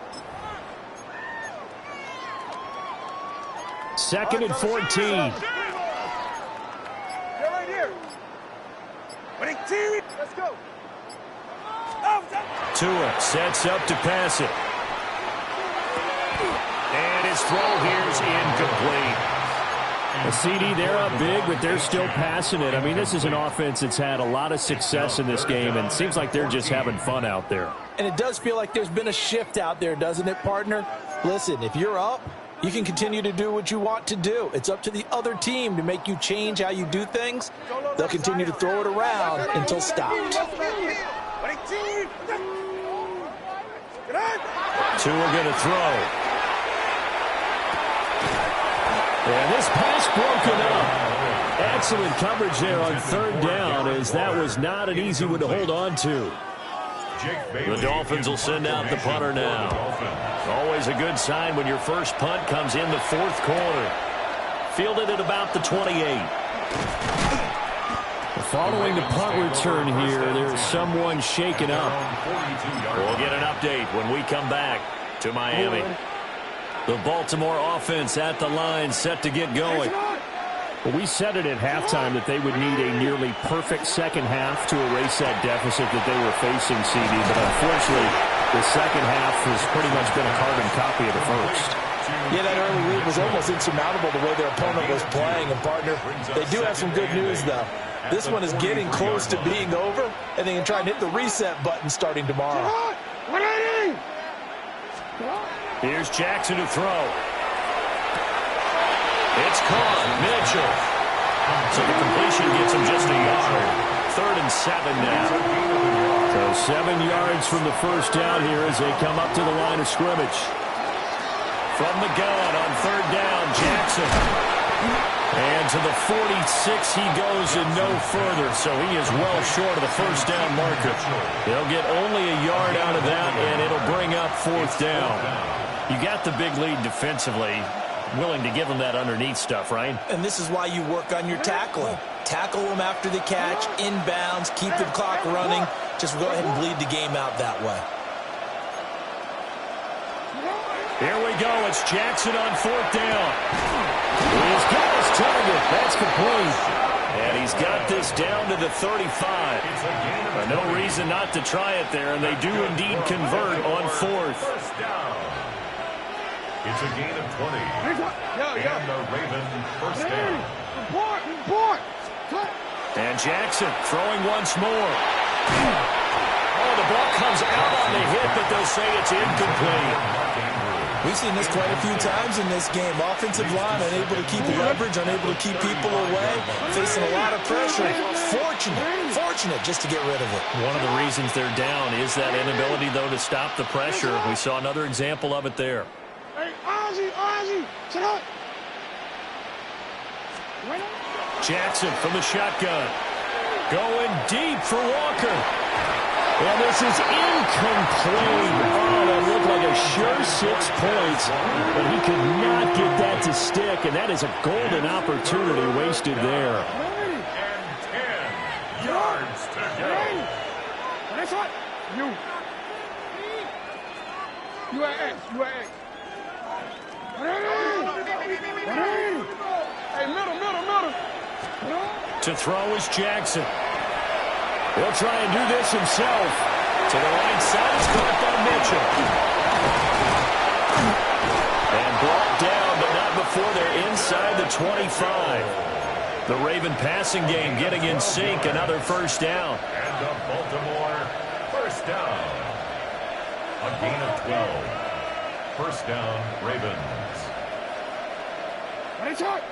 2nd and 14. Let's go. Tua sets up to pass it. And his throw here's incomplete. A CD, they're up big, but they're still passing it. I mean, this is an offense that's had a lot of success in this game, and it seems like they're just having fun out there. And it does feel like there's been a shift out there, doesn't it, partner? Listen, if you're up, you can continue to do what you want to do. It's up to the other team to make you change how you do things. They'll continue to throw it around until stopped. Tua going to throw. And this pass broken up. Excellent coverage there on 3rd down, as that was not an easy one to hold on to. The Dolphins will send out the punter now. Always a good sign when your first punt comes in the 4th quarter. Fielded at about the 28. Following the punt return here, there's someone shaken up. We'll get an update when we come back to Miami. The Baltimore offense at the line, set to get going. Well, we said it at halftime that they would need a nearly perfect second half to erase that deficit that they were facing, CD. But unfortunately, the second half has pretty much been a carbon copy of the first. Yeah, that early lead was almost insurmountable the way their opponent was playing. And, partner, they do have some good news, though. This one is getting close to being over, and they can try and hit the reset button starting tomorrow. Here's Jackson to throw. It's caught. Mitchell. So the completion gets him just a yard. 3rd and 7 now. So 7 yards from the first down here as they come up to the line of scrimmage. From the gun on 3rd down, Jackson. And to the 46 he goes and no further, so he is well short of the first down marker. They'll get only a yard out of that, and it'll bring up 4th down. You got the big lead defensively, willing to give them that underneath stuff, right? And this is why you work on your tackling. Tackle them after the catch, inbounds, keep the clock running. Just go ahead and bleed the game out that way. Here we go. It's Jackson on 4th down. He's got his target. That's complete. And he's got this down to the 35. No reason not to try it there, and they do indeed convert on 4th. It's a gain of 20. And the Raven first down. And Jackson throwing once more. Oh, the ball comes out on the hit, but they'll say it's incomplete. We've seen this quite a few times in this game. Offensive line unable to keep leverage, unable to keep people away, facing a lot of pressure. Fortunate just to get rid of it. One of the reasons they're down is that inability, though, to stop the pressure. We saw another example of it there. Hey, Ozzy, sit up. Jackson from the shotgun. Going deep for Walker. And this is incomplete. Oh, that looked like a sure 6 points. But he could not get that to stick. And that is a golden opportunity wasted there. And 10 yards to go. That's what. You are X. Hey, middle. To throw is Jackson. He'll try and do this himself. To the right side, it's caught by Mitchell. And brought down, but not before they're inside the 25. The Raven passing game getting in sync. Another first down. And the Baltimore first down. A gain of 12. First down, Ravens. It's hot.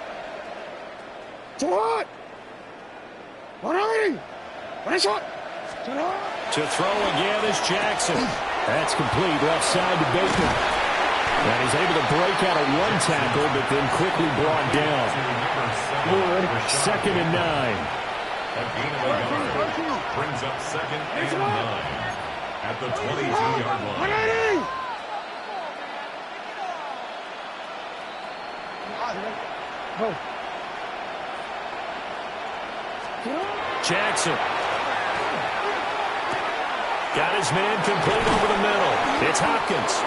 To throw again is Jackson. That's complete left side to Bateman. And he's able to break out of one tackle, but then quickly brought down. 2nd and 9. A gain of a yard. Brings up 2nd and 9. At the 22-yard line. Jackson. Got his man complete over the middle. It's Hopkins.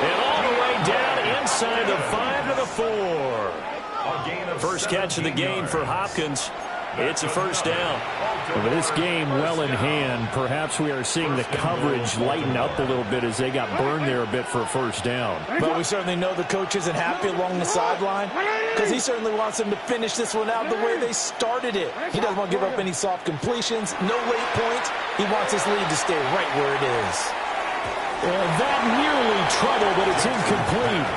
And all the way down inside the 5 to the 4. First catch of the game for Hopkins. It's a first down. With this game well in hand, perhaps we are seeing the coverage lighten up a little bit as they got burned there a bit for a first down. But we certainly know the coach isn't happy along the sideline because he certainly wants them to finish this one out the way they started it. He doesn't want to give up any soft completions, no late points. He wants his lead to stay right where it is. And that nearly trouble, but it's incomplete.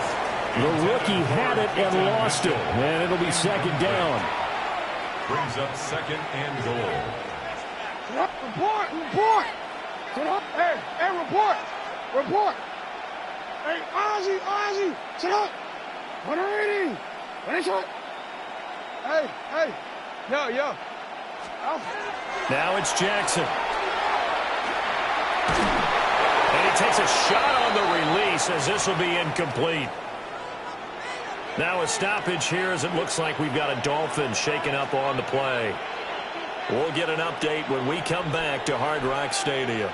The rookie had it and lost it. And it'll be second down. Brings up 2nd and goal. Report. Hey, report. Hey, Ozzy, sit up. What is it? Hey. Yo. Now it's Jackson. And he takes a shot on the release as this will be incomplete. Now a stoppage here as it looks like we've got a Dolphin shaken up on the play. We'll get an update when we come back to Hard Rock Stadium.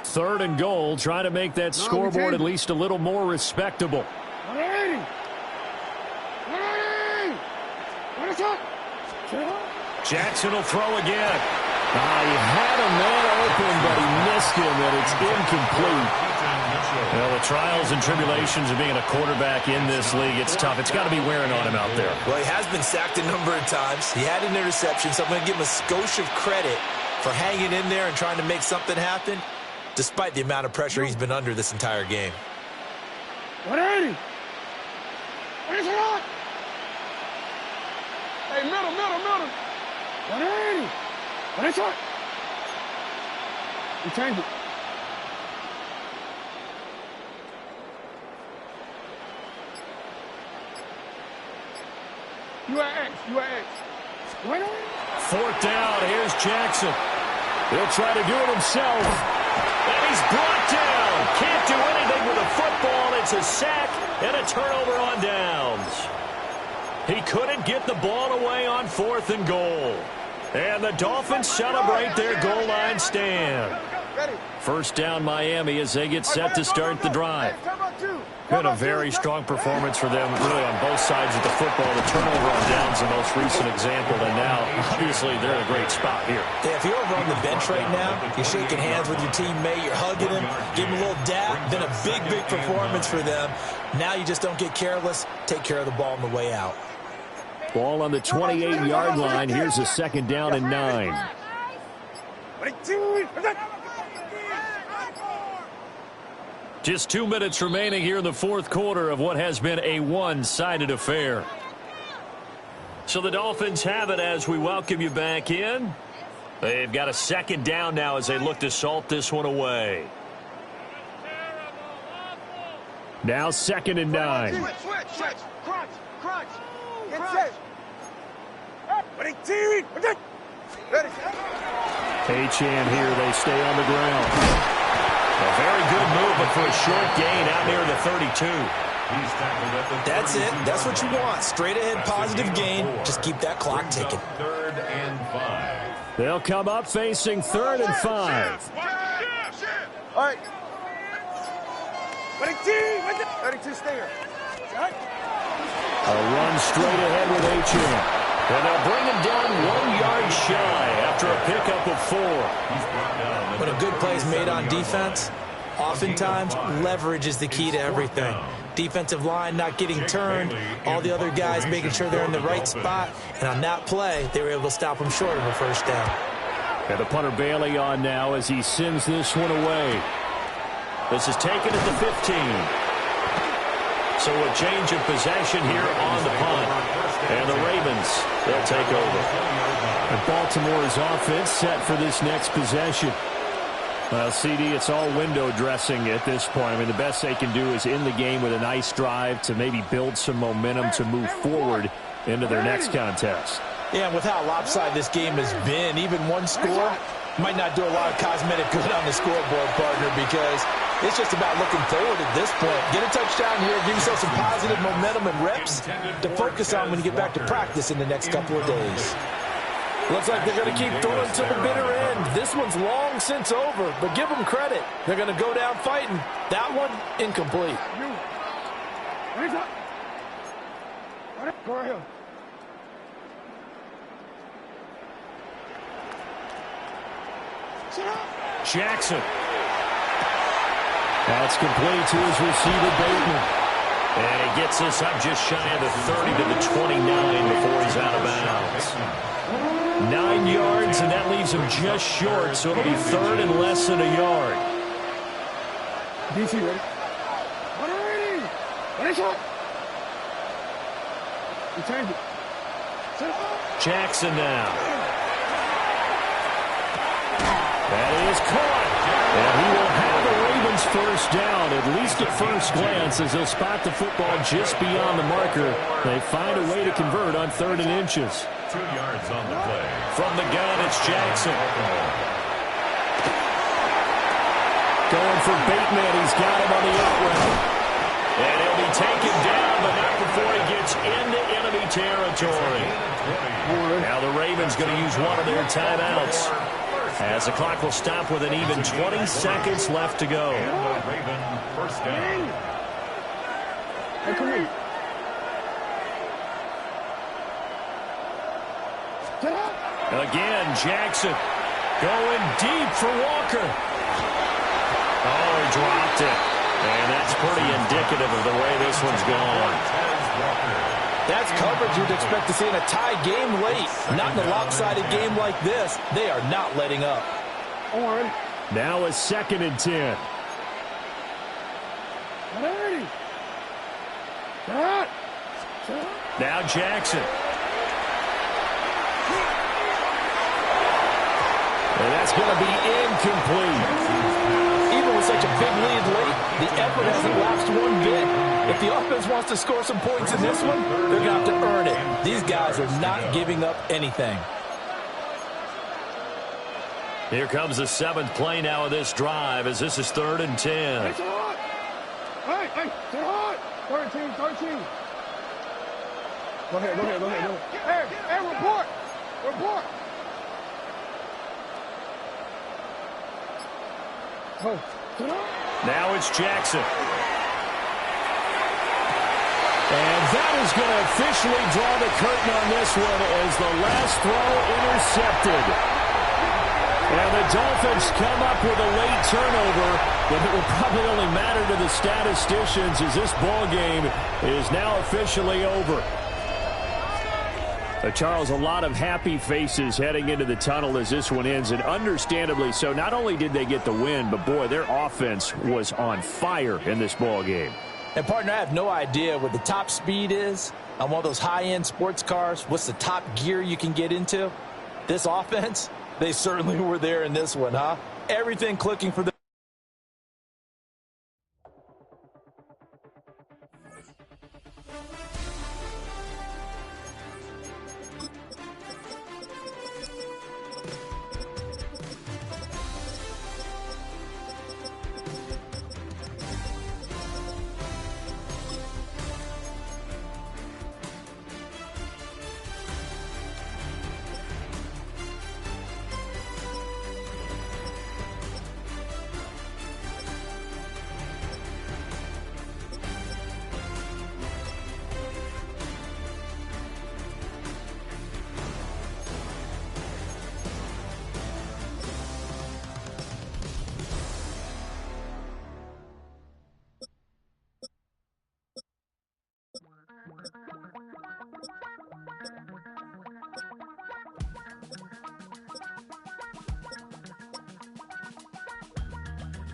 3rd and goal, trying to make that scoreboard at least a little more respectable. Jackson will throw again. He had a man open, but he missed him, and it's incomplete. Well, the trials and tribulations of being a quarterback in this league, it's tough. It's got to be wearing on him out there. Well, he has been sacked a number of times. He had an interception, so I'm going to give him a skosh of credit for hanging in there and trying to make something happen, despite the amount of pressure he's been under this entire game. 180. What is it on? Hey, middle. 180. What is it? You change it. You are X. 180. 4th down. Here's Jackson. He'll try to do it himself. And he's brought down. Can't do anything with a football. It's a sack and a turnover on downs. He couldn't get the ball away on 4th and goal. And the Dolphins celebrate their goal line stand. First down Miami as they get set to start the drive. Been a very strong performance for them, really, on both sides of the football. The turnover on downs, the most recent example, and now, obviously, they're in a great spot here. Yeah, if you're over on the bench right now, you're shaking hands with your teammate, you're hugging him, giving him a little dap. Been a big, big performance for them. Now you just don't get careless. Take care of the ball on the way out. Ball on the 28-yard line. Here's a 2nd down and 9. Just 2 minutes remaining here in the 4th quarter of what has been a one-sided affair. So the Dolphins have it as we welcome you back in. They've got a 2nd down now as they look to salt this one away. Now 2nd and 9. Switch. Crunch. Get set. Ready. Achane here. They stay on the ground. A very good move, but for a short gain out near the 32. That's it. That's what you want. Straight ahead, positive gain. Just keep that clock ticking. 3rd and 5. They'll come up facing 3rd and 5. All right. 32 stinger. A run straight ahead with Achane. And they'll bring him down 1 yard shy after a pickup of 4. When a good play is made on defense, oftentimes leverage is the key to everything. Defensive line not getting turned, all the other guys making sure they're in the right spot, and on that play, they were able to stop him short of a 1st down. And the punter Bailey on now as he sends this one away. This is taken at the 15. So a change of possession here on the punt. And the Ravens, they'll take over. And Baltimore's offense set for this next possession. Well, CD, it's all window dressing at this point. I mean, the best they can do is in the game with a nice drive to maybe build some momentum to move forward into their next contest. Yeah, and with how lopsided this game has been, even one score might not do a lot of cosmetic good on the scoreboard, partner, because it's just about looking forward at this point. Get a touchdown here, give yourself some positive momentum and reps to focus on when you get back to practice in the next couple of days. Looks like they're going to keep throwing to the bitter end. This one's long since over, but give them credit. They're going to go down fighting. That one, incomplete. Go ahead. Jackson. That's complete to his receiver, Bateman. And he gets this up just shy of the 30 to the 29 before he's out of bounds. 9 yards, and that leaves him just short, so it'll be 3rd and less than a yard. DC ready? Ready, shot. You change it. Jackson now. That is caught. And he will have the Ravens 1st down, at least at first glance, as they'll spot the football just beyond the marker. They find a way to convert on 3rd and inches. 2 yards on the play. From the gun, it's Jackson. Going for Bateman. He's got him on the out route. And he'll be taken down, but not before he gets into enemy territory. Now the Ravens going to use one of their timeouts, as the clock will stop with an even 20 seconds left to go. Raven 1st down. Hey, come here. Again, Jackson going deep for Walker. Oh, he dropped it. And that's pretty indicative of the way this one's gone. That's coverage you'd expect to see in a tie game late. Not in a lopsided game like this. They are not letting up. Now a 2nd and 10. Now Jackson. And that's going to be incomplete. Even with such a big lead late, the effort hasn't lapsed one bit. If the offense wants to score some points in this one, they're going to have to earn it. These guys are not giving up anything. Here comes the 7th play now of this drive, as this is 3rd and 10. Hey, 13. Go ahead. Hey, report. Now it's Jackson. that is going to officially draw the curtain on this one as the last throw intercepted. And the Dolphins come up with a late turnover, but it will probably only matter to the statisticians as this ball game is now officially over. Charles, a lot of happy faces heading into the tunnel as this one ends, and understandably so. Not only did they get the win, but, boy, their offense was on fire in this ball game. And, partner, I have no idea what the top speed is on one of those high-end sports cars. What's the top gear you can get into? This offense, they certainly were there in this one, huh? Everything clicking for them.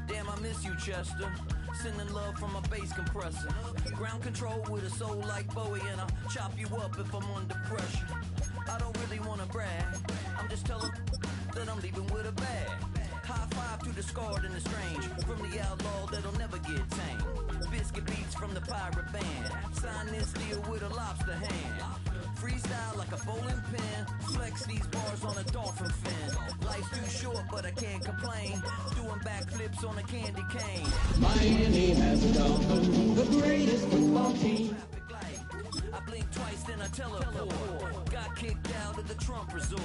Damn, I miss you, Chester. Sending love from a bass compressor. Ground control with a soul like Bowie, and I'll chop you up if I'm under pressure. I don't really want to brag. I'm just telling that I'm leaving with a bag. High five to the scarred and the strange. From the outlaw that'll never get tamed. Biscuit beats from the pirate band. Sign this deal with a lobster hand. Freestyle like a bowling pin. Flex these bars on a dolphin fin. Life's too short, but I can't complain. Doing backflips on a candy cane. Miami has a Dolphin, the greatest football team. I blink twice, then I teleport. Got kicked out of the Trump resort.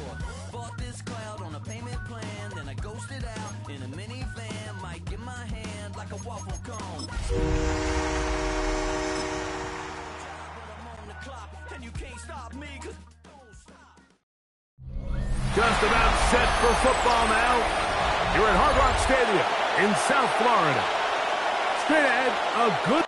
Bought this cloud on a payment plan. Then I ghosted out in a minivan. Mic in my hand like a waffle cone. And you can't stop me, 'cause don't stop. Just about set for football now. You're at Hard Rock Stadium in South Florida. Straight ahead, a good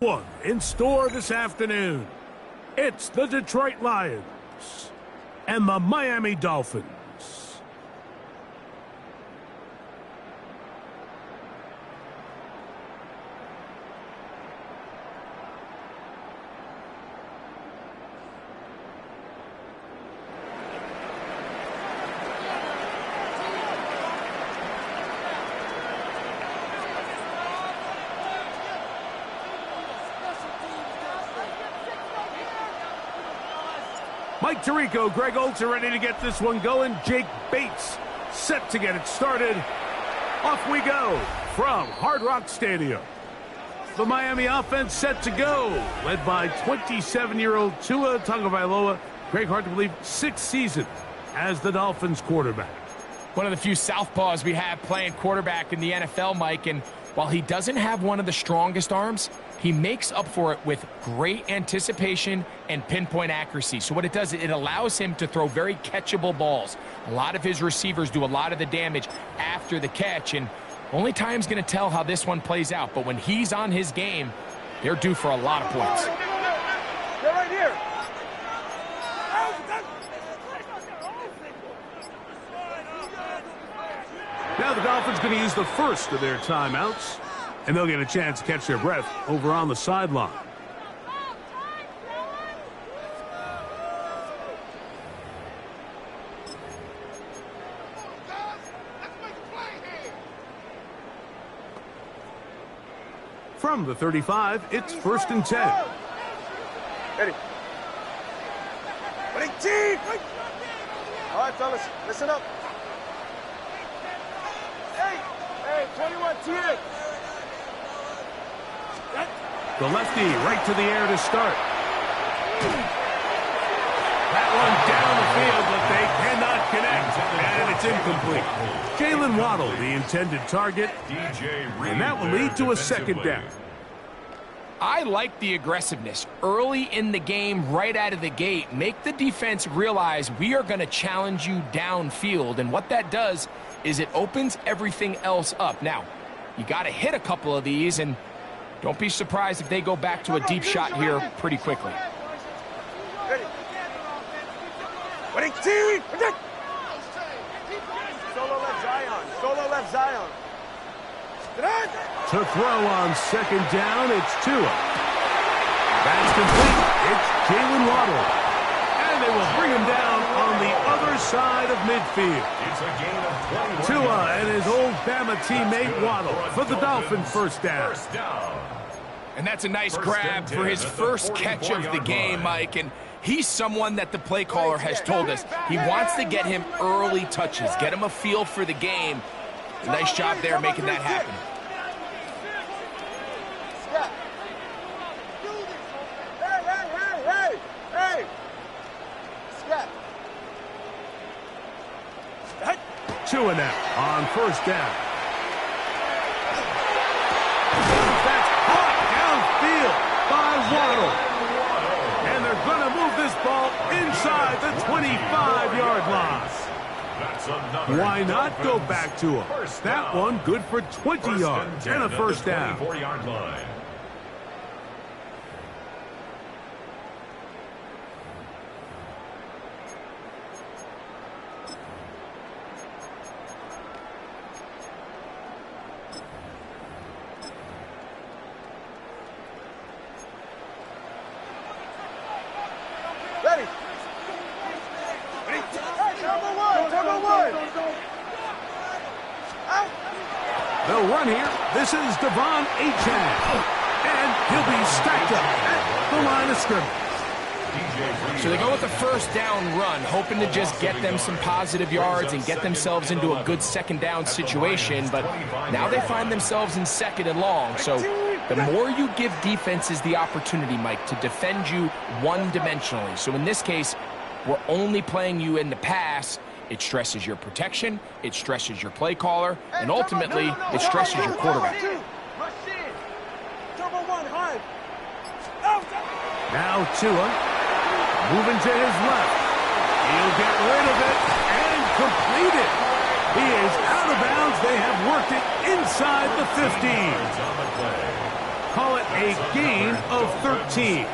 One in store this afternoon. It's the Detroit Lions and the Miami Dolphins. Mike Tirico, Greg Olds are ready to get this one going. Jake Bates set to get it started. Off we go from Hard Rock Stadium. The Miami offense set to go, led by 27-year-old Tua Tagovailoa. Greg, hard to believe, 6th season as the Dolphins quarterback. One of the few southpaws we have playing quarterback in the NFL, Mike, and while he doesn't have one of the strongest arms, he makes up for it with great anticipation and pinpoint accuracy. So what it does, it allows him to throw very catchable balls. A lot of his receivers do a lot of the damage after the catch, and only time's going to tell how this one plays out. But when he's on his game, they're due for a lot of points. They're right here. Now the Dolphins going to use the first of their timeouts, and they'll get a chance to catch their breath over on the sideline. From the 35, it's 1st and 10. Ready. Ready, team. All right, fellas, listen up. Hey, 21, T8. The lefty right to the air to start. That one down the field, but they cannot connect, and it's incomplete. Jalen Waddle, the intended target, and that will lead to a 2nd down. I like the aggressiveness early in the game, right out of the gate. Make the defense realize we are going to challenge you downfield, and what that does is it opens everything else up. Now, you got to hit a couple of these, and don't be surprised if they go back to a deep shot here pretty quickly. Ready. Ready, team. Solo left Zion. Solo left Zion. To throw on 2nd down, it's Tua. That's complete. It's Jalen Waddle. And they will bring him down on the other side of midfield. It's a gain of 21. Tua and his old Bama teammate Waddle for the Dolphins' 1st down. First down. And that's a nice grab for his first catch of the game, Mike. And he's someone that the play caller has told us he wants to get him early touches, get him a feel for the game. Nice job there making that happen. Hey! Tua now on 1st down. That's caught downfield by Waddle. And they're going to move this ball inside the 25-yard line. Why not go back to him? That one good for 20 yards and a 1st down. 24-yard line. Ready. Number one. Out. They'll run here. This is Devon Achane. And he'll be stacked up at the line of scrimmage. So they go with the 1st down run, hoping to just get them some positive yards and get themselves into a good 2nd down situation. But now they find themselves in 2nd and long. So the more you give defenses the opportunity, Mike, to defend you one-dimensionally. So in this case, we're only playing you in the pass. It stresses your protection, it stresses your play caller, and ultimately, it stresses your quarterback. Now Tua, moving to his left. He'll get rid of it and complete it. He is out of bounds. They have worked it inside the 15. Call it a gain of 13.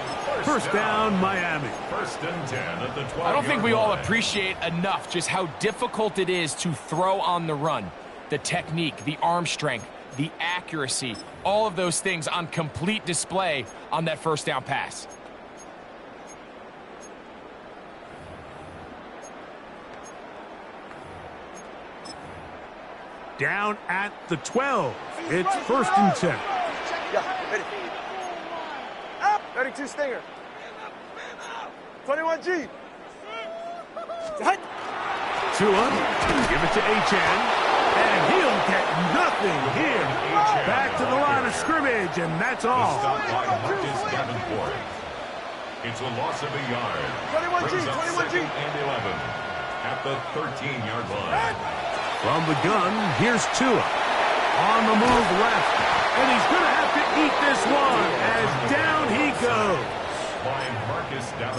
First down, Miami. First and 10 at the 12-yard I don't think we all line. appreciate enough just how difficult it is to throw on the run. The technique, the arm strength, the accuracy, all of those things on complete display on that first down pass. Down at the 12. It's first and 10. Yeah, ready. 32 Stinger. 21G. Tua, give it to Achan, and he'll get nothing here. Back to the line of scrimmage, and that's all. Stop by Marcus Davenport. It's a loss of a yard. 21G, Brings up 21G. second and 11 at the 13-yard line. From the gun, here's Tua. On the move left, and he's going to have to eat this one as down he goes.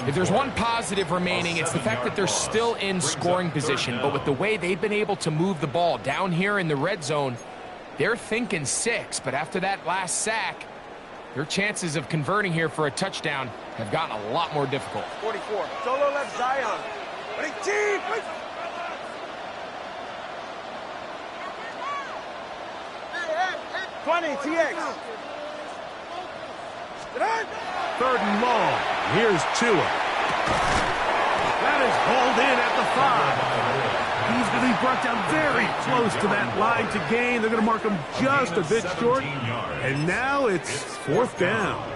If there's one positive remaining, it's the fact that they're still in scoring position. But with the way they've been able to move the ball down here in the red zone, they're thinking 6. But after that last sack, their chances of converting here for a touchdown have gotten a lot more difficult. 44. Solo left Zion. 18. 20, TX. Third and long. Here's Tua. That is hauled in at the 5. He's going to be brought down very close to that line to gain. They're going to mark him just a bit short. And now it's fourth down.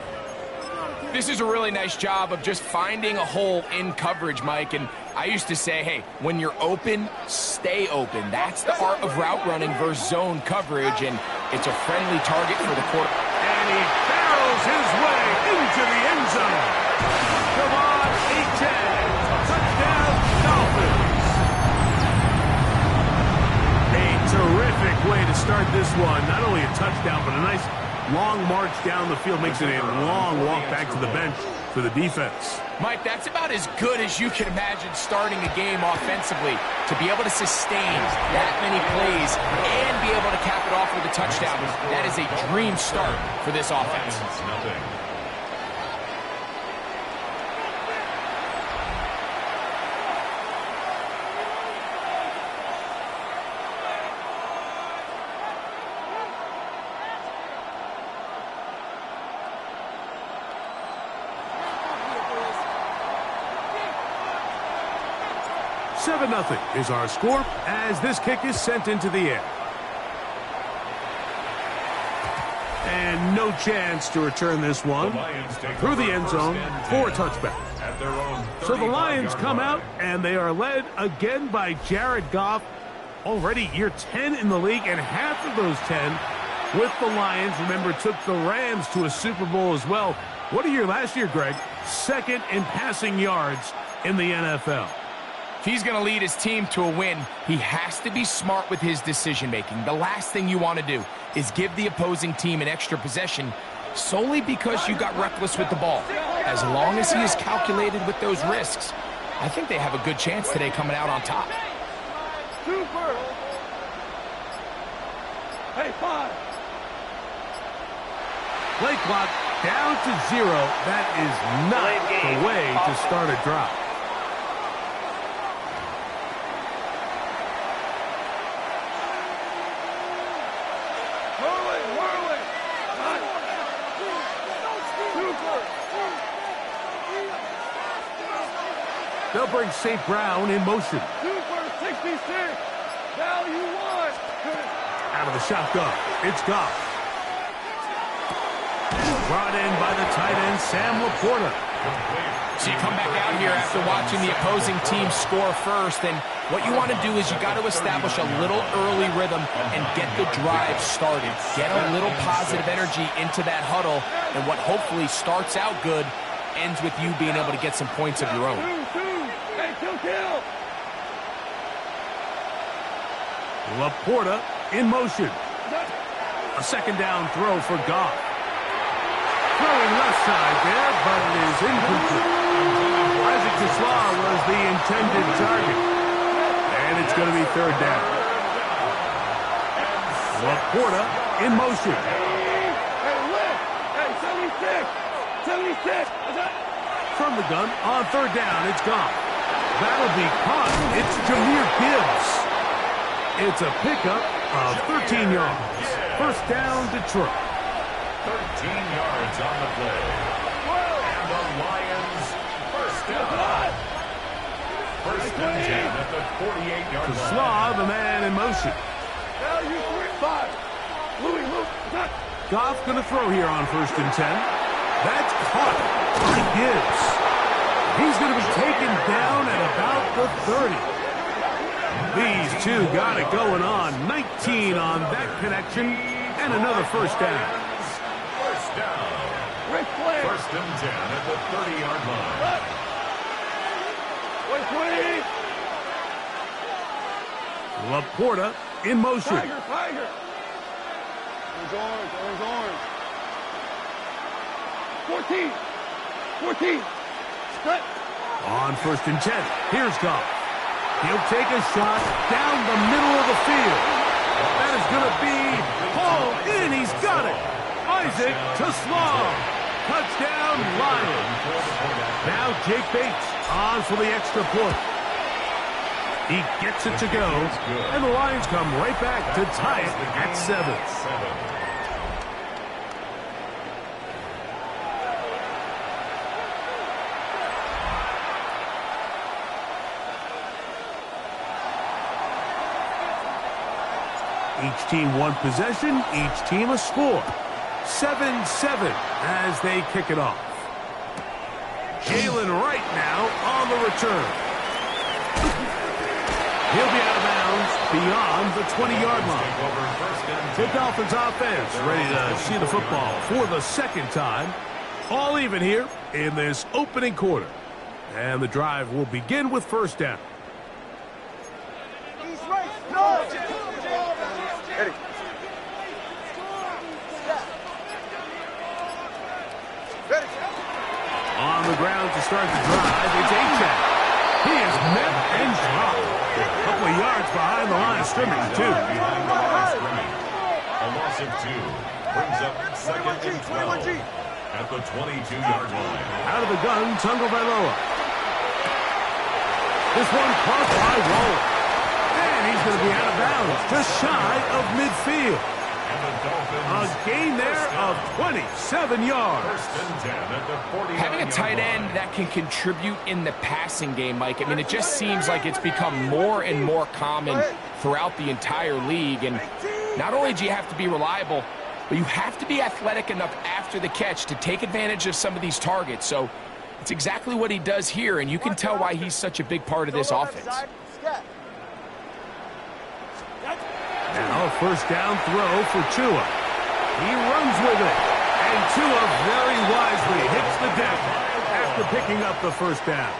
This is a really nice job of just finding a hole in coverage, Mike. And I used to say, hey, when you're open, stay open. That's the art of route running versus zone coverage, and it's a friendly target for the quarter. And he barrels his way into the end zone. Come on, 8-10. Touchdown, Dolphins. A terrific way to start this one. Not only a touchdown, but a nice long march down the field. Makes it a long walk back to the bench for the defense. Mike, that's about as good as you can imagine starting a game offensively. To be able to sustain that many plays and be able to cap it off with a touchdown, that is a dream start for this offense. Nothing. Seven 7-0 is our score as this kick is sent into the air. And no chance to return this one through the end zone for a touchback. So the Lions come out, and they are led again by Jared Goff. Already year 10 in the league, and half of those 10 with the Lions. Remember, took the Rams to a Super Bowl as well. What a year last year, Greg. Second in passing yards in the NFL. If he's going to lead his team to a win, he has to be smart with his decision-making. The last thing you want to do is give the opposing team an extra possession solely because you got reckless with the ball. As long as he is calculated with those risks, I think they have a good chance today coming out on top. Super. Hey, 5. Play clock down to 0. That is not the way to start a drive. They'll bring St. Brown in motion. Super 66. Value 1. Out of the shotgun, it's Goff. Brought in by the tight end, Sam Laporta. So you come back out here after watching the opposing team score first, and what you want to do is you got to establish a little early rhythm and get the drive started. Get a little positive energy into that huddle, and what hopefully starts out good ends with you being able to get some points of your own. Kill. Laporta in motion. A second down throw for Goff. Throwing left side there, but it is incomplete. Isaac Tesla was the intended target. And it's going to be third down. Laporta in motion. From the gun, on third down, it's gone. That'll be caught. It's Jahmyr Gibbs. It's a pickup of 13 yards. First down, Detroit. 13 yards on the play. And the Lions first down. First and 10 at the 48-yard line. Slav, a man in motion. Now you 3-5. Louis, move. Goff going to throw here on first and 10. That's caught by Gibbs. He's going to be taken down at about the 30. These two got it going on. 19 on that connection, and another first down. First down. First and 10 at the 30-yard line. Laporta in motion. Tiger. Orange. 14. Split. On first and 10, here's Goff. He'll take a shot down the middle of the field. That is going to be hauled in. He's got it. Isaac to Slav. Touchdown, Lions. Now Jake Bates on for the extra point. He gets it to go, and the Lions come right back to tie it at 7. Each team one possession, each team a score. 7-7 as they kick it off. Jalen Wright now on the return. He'll be out of bounds beyond the 20-yard line. The Dolphins offense ready to see the football for the second time. All even here in this opening quarter. And the drive will begin with first down. On the ground to start the drive, it's Gtowncapp. He is met and dropped. A couple of yards behind the line of scrimmage, too. A loss of 2 brings up second and 12 at the 22-yard line. Out of the gun, Tagovailoa. This one caught by Waller. And he's going to be out of bounds, just shy of midfield. A gain there of 27 yards. First and 10 at the 40-yard line. Having a tight end that can contribute in the passing game, Mike, I mean, it just seems like it's become more and more common throughout the entire league. And not only do you have to be reliable, but you have to be athletic enough after the catch to take advantage of some of these targets. So it's exactly what he does here, and you can tell why he's such a big part of this offense. Now a first down throw for Tua. He runs with it. And Tua very wisely hits the deck after picking up the first down.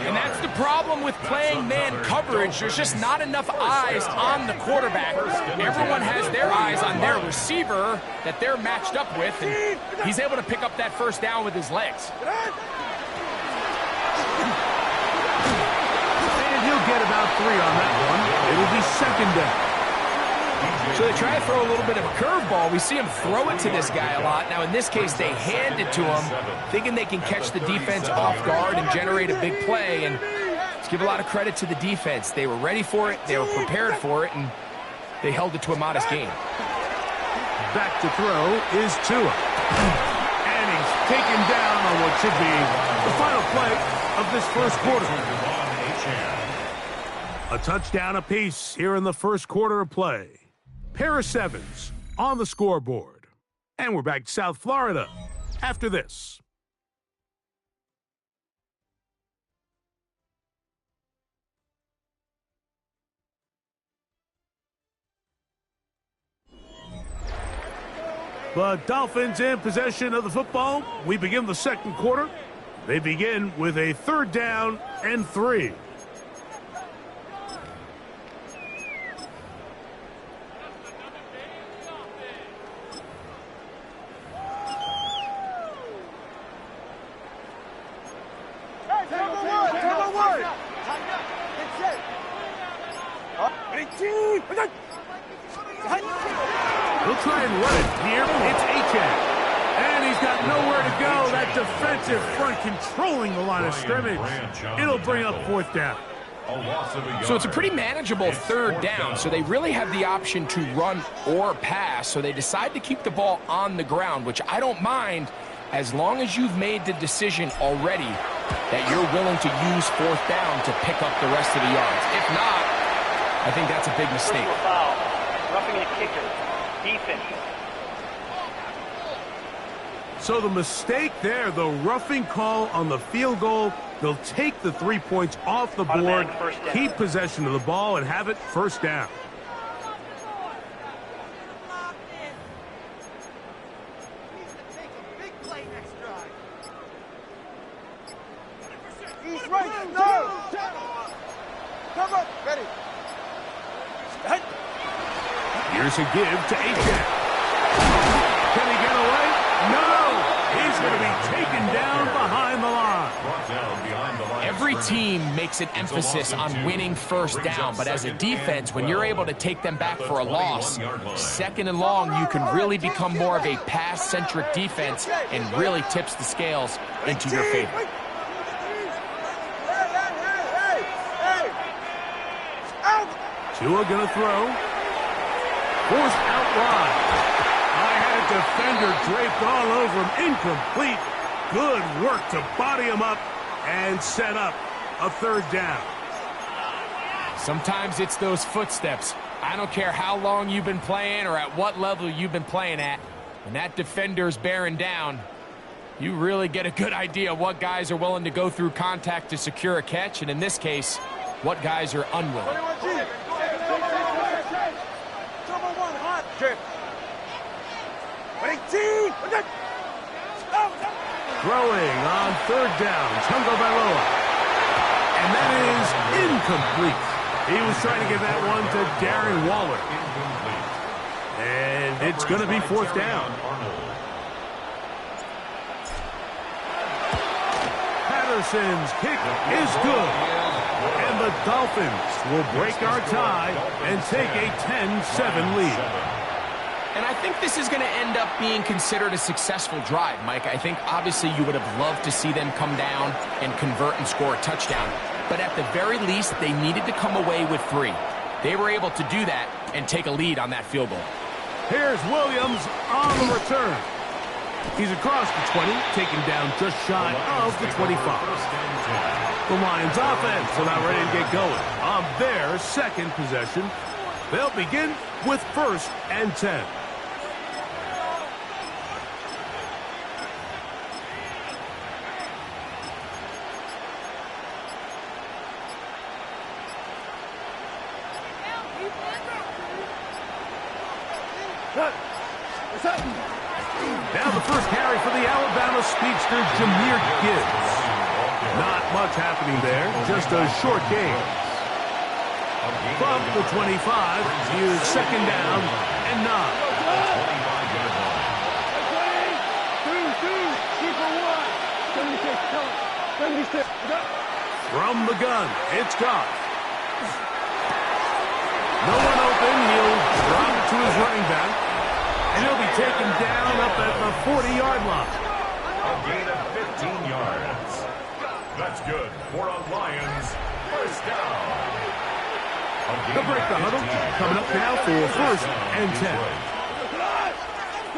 And that's the problem with playing man coverage. There's just not enough eyes on the quarterback. Everyone has their eyes on their receiver that they're matched up with, and he's able to pick up that first down with his legs. And he'll get about 3 on that one. It'll be second down. So they try to throw a little bit of a curveball. We see him throw it to this guy a lot. Now, in this case, they hand it to him, thinking they can catch the defense off guard and generate a big play. And let's give a lot of credit to the defense. They were ready for it, they were prepared for it, and they held it to a modest gain. Back to throw is Tua. And he's taken down on what should be the final play of this first quarter. A touchdown apiece here in the first quarter of play. Pair of 7s on the scoreboard. And we're back to South Florida after this. The Dolphins in possession of the football. We begin the second quarter. They begin with a third down and 3. He'll try and run it here. It's Gtowncapp. And he's got nowhere to go. That defensive front controlling the line of scrimmage. It'll bring up 4th down. So it's a pretty manageable 3rd down, so they really have the option to run or pass, so they decide to keep the ball on the ground, which I don't mind as long as you've made the decision already that you're willing to use 4th down to pick up the rest of the yards. If not, I think that's a big mistake. Foul. Roughing a kicker. Defense. So the mistake there, the roughing call on the field goal. They'll take the 3 points off the board, keep possession of the ball, and have it 1st down. He's right. No. Come on. Ready. Here's a give to A-Jack. Can he get away? No. He's going to be taken down behind the line. Every team makes an emphasis on winning 1st down, but as a defense, when you're able to take them back for a loss, 2nd and long, you can really become more of a pass-centric defense and really tips the scales into your favor. Tua gonna throw. Forced out wide. I had a defender draped all over him. Incomplete. Good work to body him up and set up a 3rd down. Sometimes it's those footsteps. I don't care how long you've been playing or at what level you've been playing at. When that defender's bearing down, you really get a good idea what guys are willing to go through contact to secure a catch, and in this case, what guys are unwilling. Throwing on 3rd down, Tagovailoa. And that is incomplete. He was trying to get that one to Darren Waller. And it's going to be 4th down. Patterson's kick is good. And the Dolphins will break our tie and take a 10-7 lead. And I think this is going to end up being considered a successful drive, Mike. I think obviously you would have loved to see them come down and convert and score a touchdown. But at the very least, they needed to come away with 3. They were able to do that and take a lead on that field goal. Here's Williams on the return. He's across the 20, taken down just shy of the 25. The Lions offense about ready to get going on their 2nd possession. They'll begin with 1st and 10. Now the first carry for the Alabama speedster, Jahmyr Gibbs. Not much happening there, just a short gain. From the 25, here's 2nd down and 9. From the gun, it's Goff. No one open, he'll drop it to his running back. And he'll be taken down up at the 40-yard line. A gain of 15 yards. That's good for a Lions 1st down. They'll break the huddle. Coming up now for 1st and 10.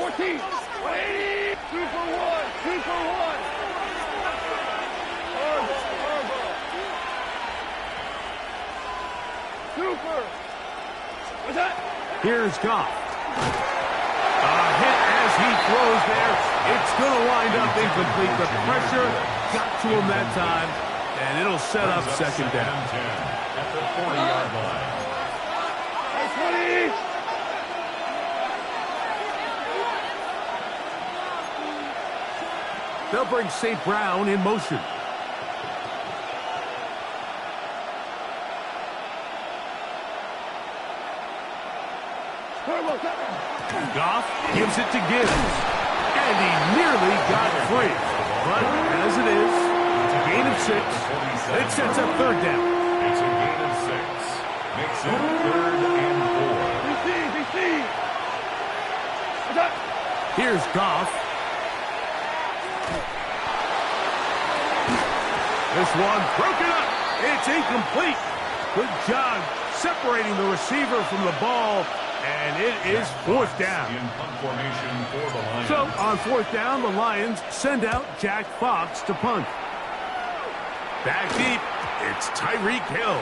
14. 180. 2 for 1. 2 for 1. Super. What's that? Here's Goff. A hit as he throws there. It's going to wind up incomplete. The pressure got to him that time, and it'll set up 2nd down. At the 40-yard line. 20. They'll bring St. Brown in motion. Goff gives it to Gibbs. And he nearly got free. But as it is, it's a gain of 6. It sets up 3rd down. It's a gain of 6. Makes it 3rd and 4. BC. Here's Goff. This one broken up. It's incomplete. Good job separating the receiver from the ball, and it is fourth down. In punt formation for the Lions. So on fourth down, the Lions send out Jack Fox to punt. Back deep, it's Tyreek Hill.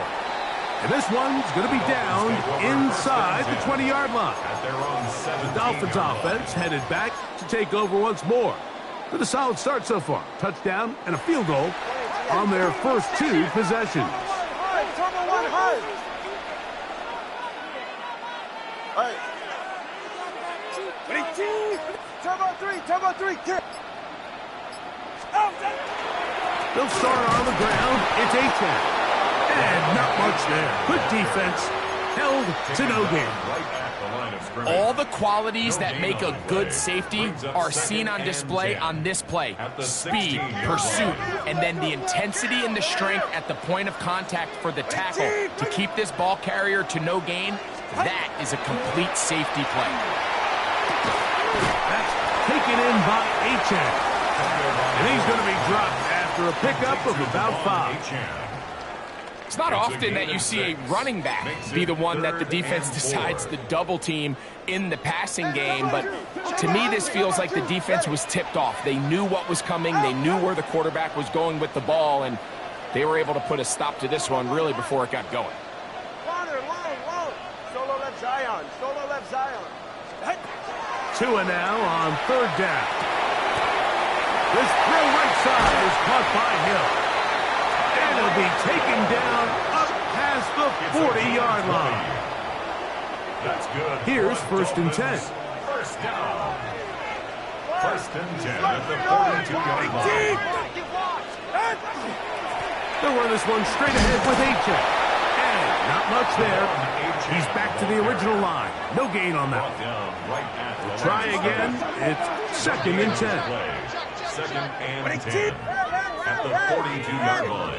And this one's going to be down inside the 20-yard line. The Dolphins offense headed back to take over once more. With a solid start so far. Touchdown and a field goal on their first two possessions. Turbo three, kick. They'll start on the ground. It's Gtowncapp. And not much there. Good defense. Held to no gain. All the qualities that make a good safety are seen on display on this play. Speed, pursuit, and then the intensity and the strength at the point of contact for the tackle to keep this ball carrier to no gain. That is a complete safety play. That's taken in by Gtowncapp. And he's going to be dropped after a pickup of about 5. It's not often that you see a running back be the one that the defense decides to double team in the passing game, but to me this feels like the defense was tipped off. They knew what was coming, they knew where the quarterback was going with the ball, and they were able to put a stop to this one really before it got going. Solo left Zion. Solo left Zion. Tua now on third down. This throw right side is caught by Hill. And it'll be taken down up past the 40-yard line. That's good. Here's first and 10. First down. First and 10 at the 42-yard line. They'll run this one straight ahead with Gtowncapp. And not much there. He's back to the original line. No gain on that. We'll try again. It's second and 10. Second and 10 at the 42-yard line.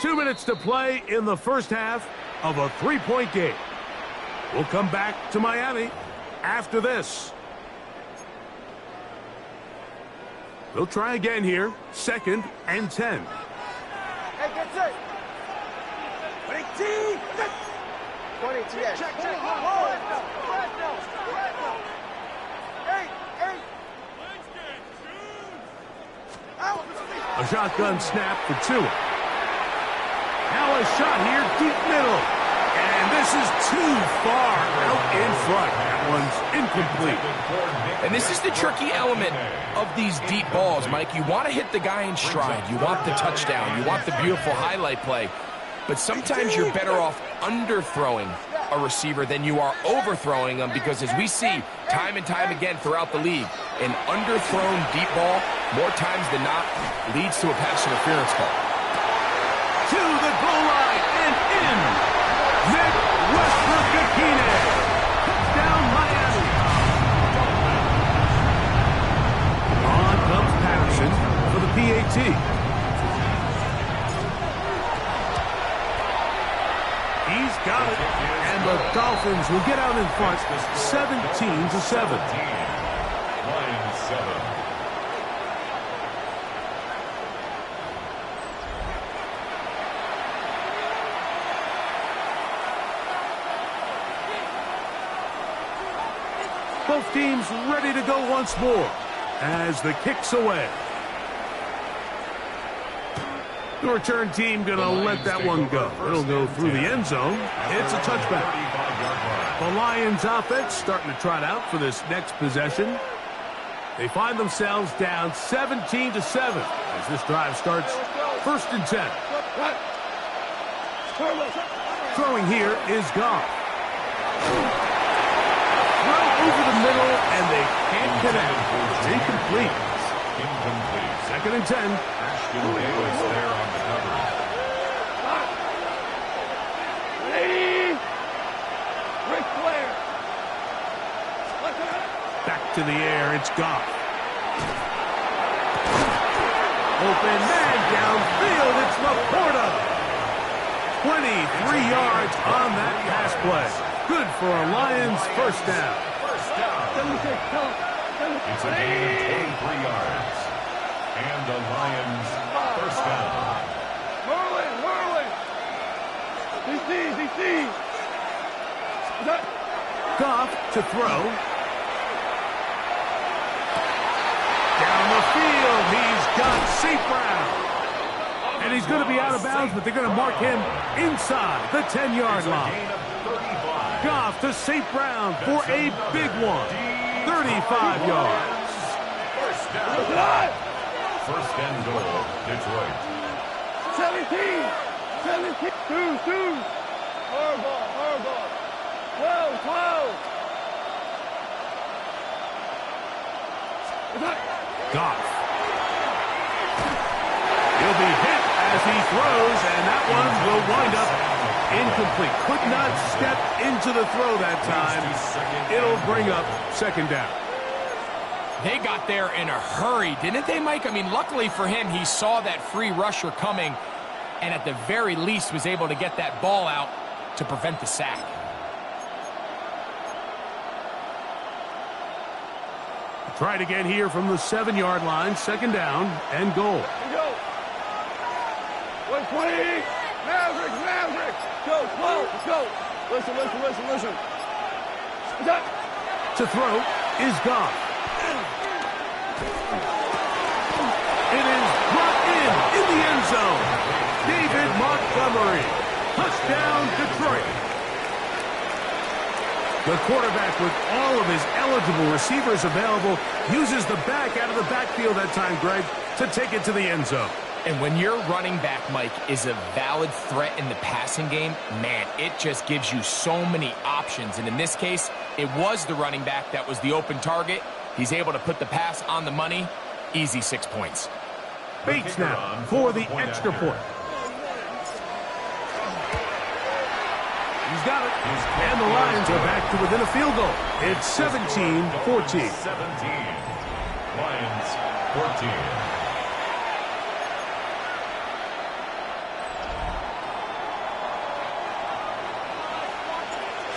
2 minutes to play in the first half of a 3-point game. We'll come back to Miami after this. They'll try again here. Second and 10. Hey, get set. 20, yes. Check. A shotgun snap for Tua. Now a shot here, deep middle. And this is too far out in front. That one's incomplete. And this is the tricky element of these deep balls, Mike. You want to hit the guy in stride. You want the touchdown. You want the beautiful highlight play. But sometimes you're better off underthrowing a receiver than you are overthrowing them, because as we see time and time again throughout the league, an underthrown deep ball, more times than not, leads to a pass interference call. To the goal line and in. Nick Westbrook-Akine. Touchdown Miami. On comes Patterson for the PAT. He's got it, and the Dolphins will get out in front, 17-7. Lions 7. Both teams ready to go once more as the kick's away. The return team going to let that one go. It'll go through the end zone. It's a touchback. The Lions offense starting to trot out for this next possession. They find themselves down 17-7 as this drive starts first and 10. Throwing here is Goff. Throw over the middle, and they can't connect. It's incomplete. Second and 10. Davis there on the cover. Back to the air, it's Goff. Open man downfield, it's Laporta. 23 yards on that pass play. Good for a Lions first down. It's a gain of 23 yards. And the Lions first down. Merlin. DC. Goff to throw. Down the field, he's got St. Brown. And he's going to be out of bounds, but they're going to mark him inside the 10-yard line. Goff to St. Brown for a big one. 35 yards. First and goal, Detroit. 17. 2. Hardball. 12. Goff. He'll be hit as he throws, and that one will wind up incomplete. Could not step into the throw that time. It'll bring up second down. They got there in a hurry, didn't they, Mike? I mean, luckily for him, he saw that free rusher coming, and at the very least was able to get that ball out to prevent the sack. Try it again here from the 7-yard line. Second down and goal. Here we go. 120. Mavericks. Go. Let's go. Listen. To throw is Goff. It is brought in the end zone. David Montgomery. Touchdown, Detroit. The quarterback, with all of his eligible receivers available, uses the back out of the backfield that time, Greg, to take it to the end zone. And when your running back, Mike, is a valid threat in the passing game, man, it just gives you so many options. And in this case, it was the running back that was the open target. He's able to put the pass on the money. Easy 6 points. Bates now for the extra point. He's got it. And the Lions are back to within a field goal. It's 17-14. 17. Lions 14.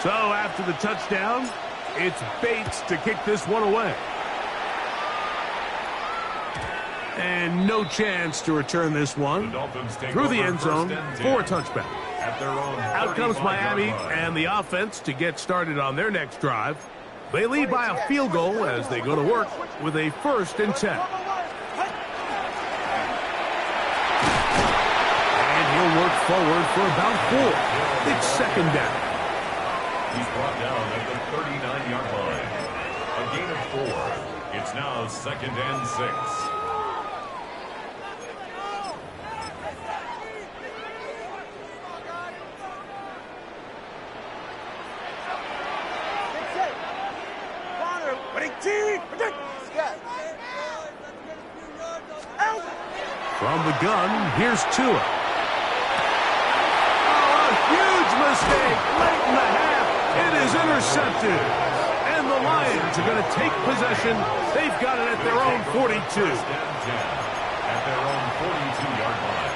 So after the touchdown, it's Bates to kick this one away. And no chance to return this one through the end zone for a touchback. Out comes Miami and the offense to get started on their next drive. They lead by a field goal as they go to work with a 1st and 10. And he'll work forward for about 4. It's second down. He's brought down at the 39-yard line. A gain of 4. It's now 2nd and 6. From the gun, here's Tua. Oh, a huge mistake late in the half. It is intercepted. And the Lions are going to take possession. They've got it at their own 42. At their own 42-yard line.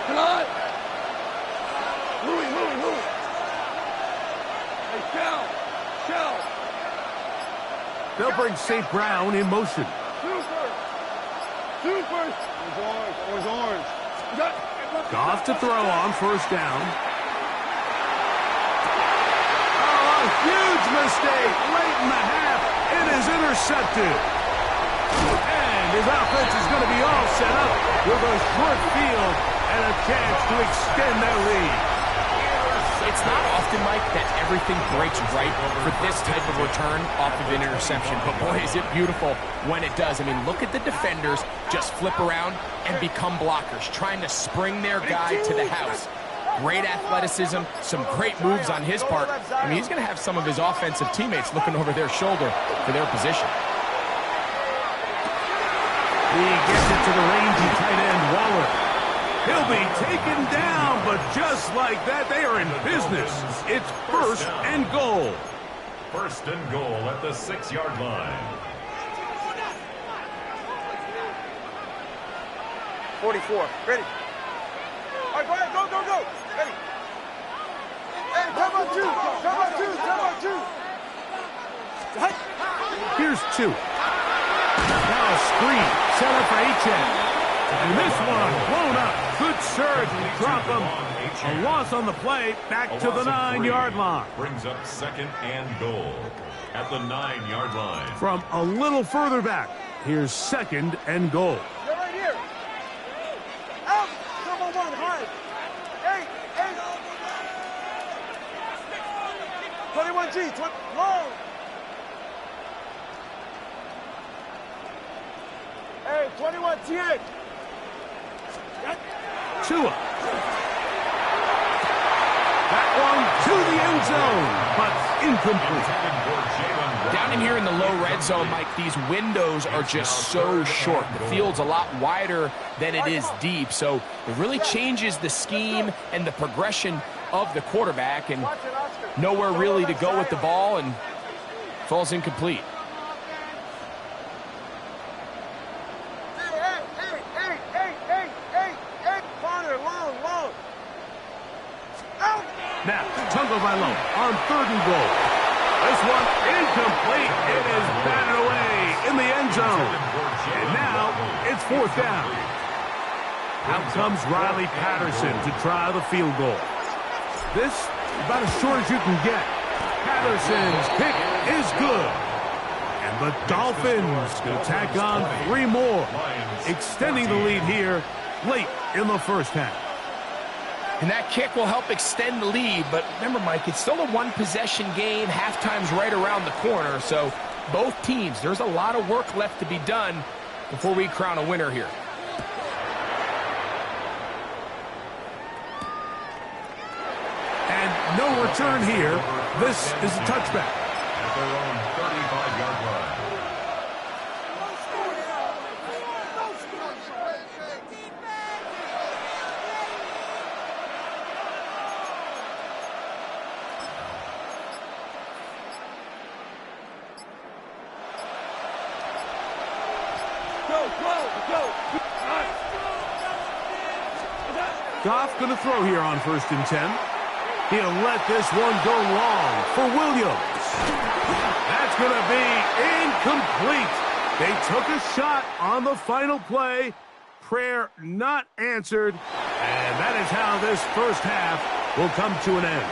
Come on. Louis. Hey, shell. They'll bring St. Brown in motion. Super. Orange. Goff to throw on 1st down. Oh, a huge mistake late in the half. It is intercepted. And his offense is going to be all set up with a short field and a chance to extend their lead. It's not often, Mike, that everything breaks right for this type of return off of an interception. But, boy, is it beautiful when it does. I mean, look at the defenders just flip around and become blockers, trying to spring their guy to the house. Great athleticism, some great moves on his part. I mean, he's going to have some of his offensive teammates looking over their shoulder for their position. He gets it to the rangy tight end, Waller. He'll be taken down, but just like that, they are in business. It's 1st and goal. 1st and goal at the 6-yard line. 44. Ready. All right, Brian, go. Ready. Hey, come on, two. Here's 2. Now a screen set up for H.M. And this one blown up. Good surge to drop him. A loss on the play. Back to the 9-yard line. Brings up 2nd and goal at the 9-yard line. From a little further back, here's 2nd and goal. They're right here. Out. Number 1, high. 8. 21G. Long. Hey, 21 TH. Tua. That one to the end zone, but incomplete. Down in here in the low red zone, Mike, these windows are just so short. The field's a lot wider than it is deep, so it really changes the scheme and the progression of the quarterback, and nowhere really to go with the ball, and falls incomplete. Now, Gtowncapp on 3rd and goal. This one incomplete. It is batted away in the end zone. And now it's 4th down. Out comes Riley Patterson to try the field goal. This about as short as you can get. Patterson's kick is good. And the Dolphins will tack on 3 more, extending the lead here late in the first half. And that kick will help extend the lead, but remember, Mike, it's still a 1-possession game. Halftime's right around the corner, so both teams, there's a lot of work left to be done before we crown a winner here. And no return here. This is a touchback. At their own 35-yard line. Goff going to throw here on 1st and 10. He'll let this one go long for Williams. That's going to be incomplete. They took a shot on the final play. Prayer not answered. And that is how this first half will come to an end.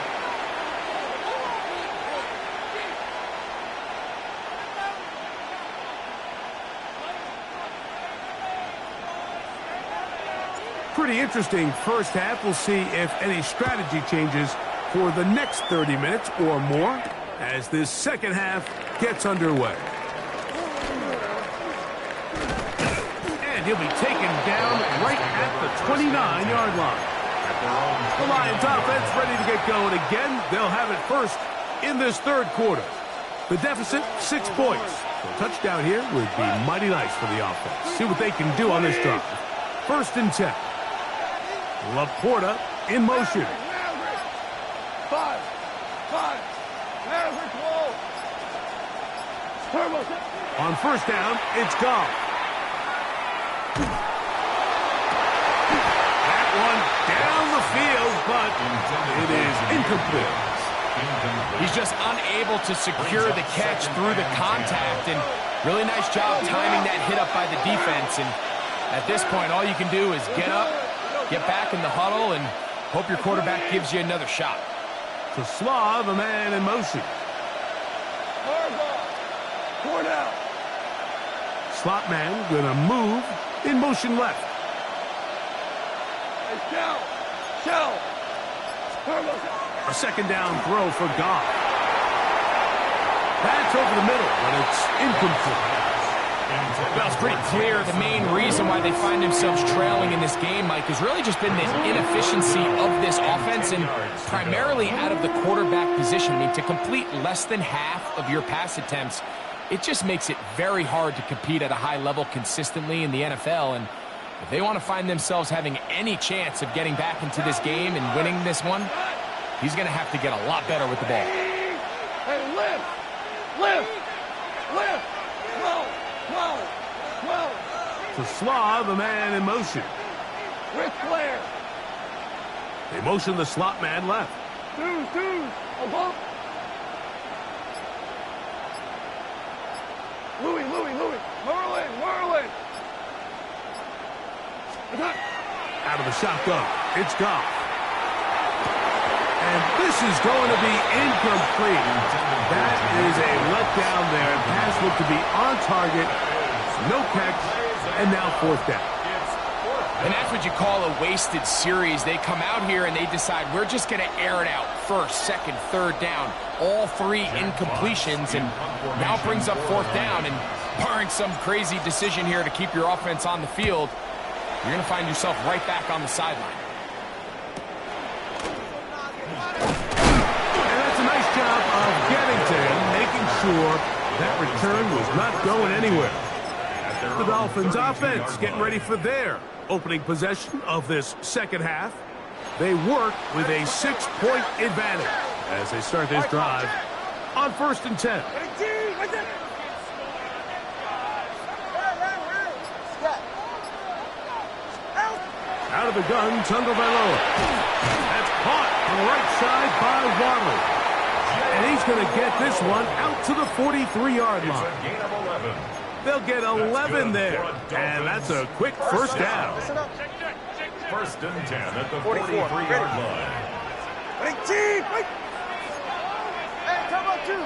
Pretty interesting first half. We'll see if any strategy changes for the next 30 minutes or more as this second half gets underway. And he'll be taken down right at the 29-yard line. The Lions offense ready to get going again. They'll have it first in this 3rd quarter. The deficit, 6 points. So a touchdown here would be mighty nice for the offense. See what they can do on this drive. 1st and 10. Laporta in motion. 5. On 1st down, it's Goff. That one down the field, but it is incomplete. He's just unable to secure the catch through the contact, and really nice job timing that hit up by the defense. And at this point, all you can do is get up, get back in the huddle, and hope your quarterback gives you another shot. To Slav, a man in motion. Slot man gonna move in motion left. A 2nd down throw for Goff. That's over the middle, but it's incomplete. Well, it's pretty clear the main reason why they find themselves trailing in this game, Mike, has really just been the inefficiency of this offense and primarily out of the quarterback position. I mean, to complete less than half of your pass attempts, it just makes it very hard to compete at a high level consistently in the NFL. And if they want to find themselves having any chance of getting back into this game and winning this one, he's going to have to get a lot better with the ball. Hey, lift. To Slav, a man in motion. With Flair. They motion the slot man left. Dude. Above. Louis. Merlin. Out of the shotgun, it's Goff. And this is going to be incomplete. That is a letdown there. Pass looked to be on target. No catch, and now fourth down. And that's what you call a wasted series. They come out here and they decide we're just going to air it out. First, second, third down. All three incompletions, and now brings up fourth down. And barring some crazy decision here to keep your offense on the field, you're going to find yourself right back on the sideline. And that's a nice job of getting to him, making sure that return was not going anywhere. The Dolphins offense getting ready for their opening possession of this second half. They work with a 6-point advantage as they start this drive on 1st and 10. Out of the gun, Tagovailoa. That's caught on the right side by Waddle. And he's going to get this one out to the 43-yard line. They'll get 11 there, and that's a quick first down. 1st and 10 at the 43-yard line. Hey, come on, two.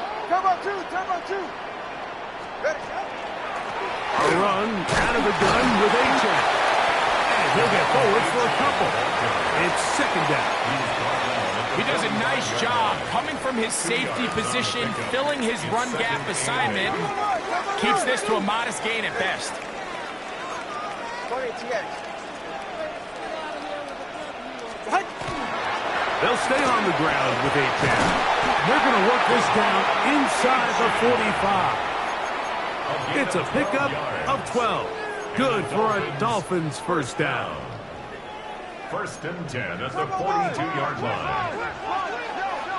Ready. A run out of the gun with A-Check. And he'll get forward for a couple. It's 2nd down. He does a nice job coming from his safety position, filling his run gap assignment. Keeps this to a modest gain at best. They'll stay on the ground with A-Check. They're going to work this down inside the 45. It's a pickup of 12. Good for a Dolphins first down. 1st and 10 at the 42-yard line.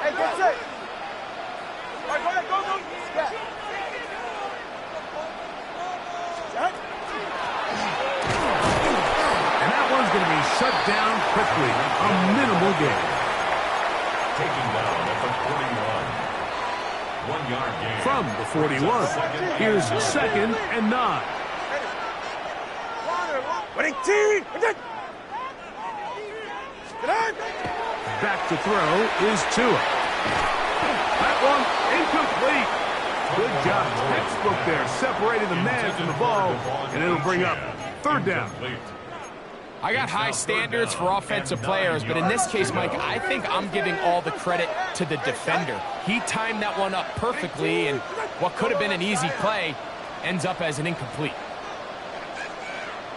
Hey, get set. All right, go. Yeah. And that one's going to be shut down quickly. A minimal gain. Taking down at the 41. 1-yard gain. From the 41, here's 2nd and 9. Winning team. Back to throw is Tua. That one incomplete. Good job. Textbook there, separating the man from the ball, and it'll bring up 3rd down. I got high standards for offensive players, but in this case, Mike, I think I'm giving all the credit to the defender. He timed that one up perfectly, and what could have been an easy play ends up as an incomplete.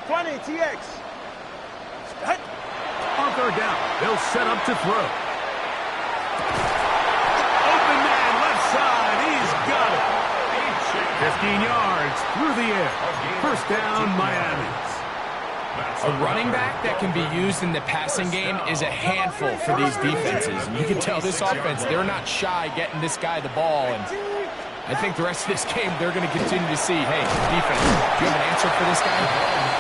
20, TX. On 3rd down, they'll set up to throw. Open man, left side, he's got it. 15 yards through the air. First down, Miami. A running back that can be used in the passing game is a handful for these defenses. And you can tell this offense, they're not shy getting this guy the ball. And I think the rest of this game, they're going to continue to see, hey, defense, do you have an answer for this guy?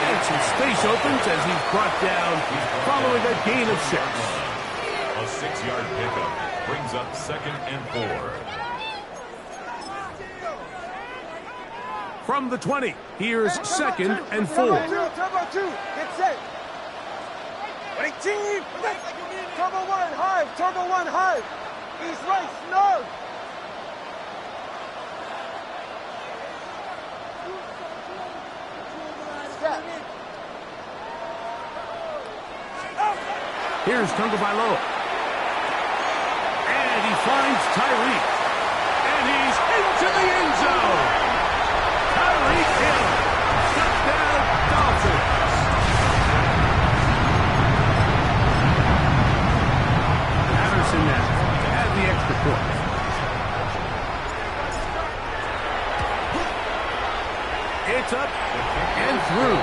And some space opens as he's brought down following a gain of 6. A 6-yard pickup brings up 2nd and 4. From the 20, here's 2nd and 4. Turbo 2, get set. Winning team. Turbo 1 high. He's right, snug. Here's Tagovailoa. And he finds Tyreek. And he's into the end zone. Tyreek Hill. Touchdown, Dolphins. Patterson now has the extra point. It's up and through.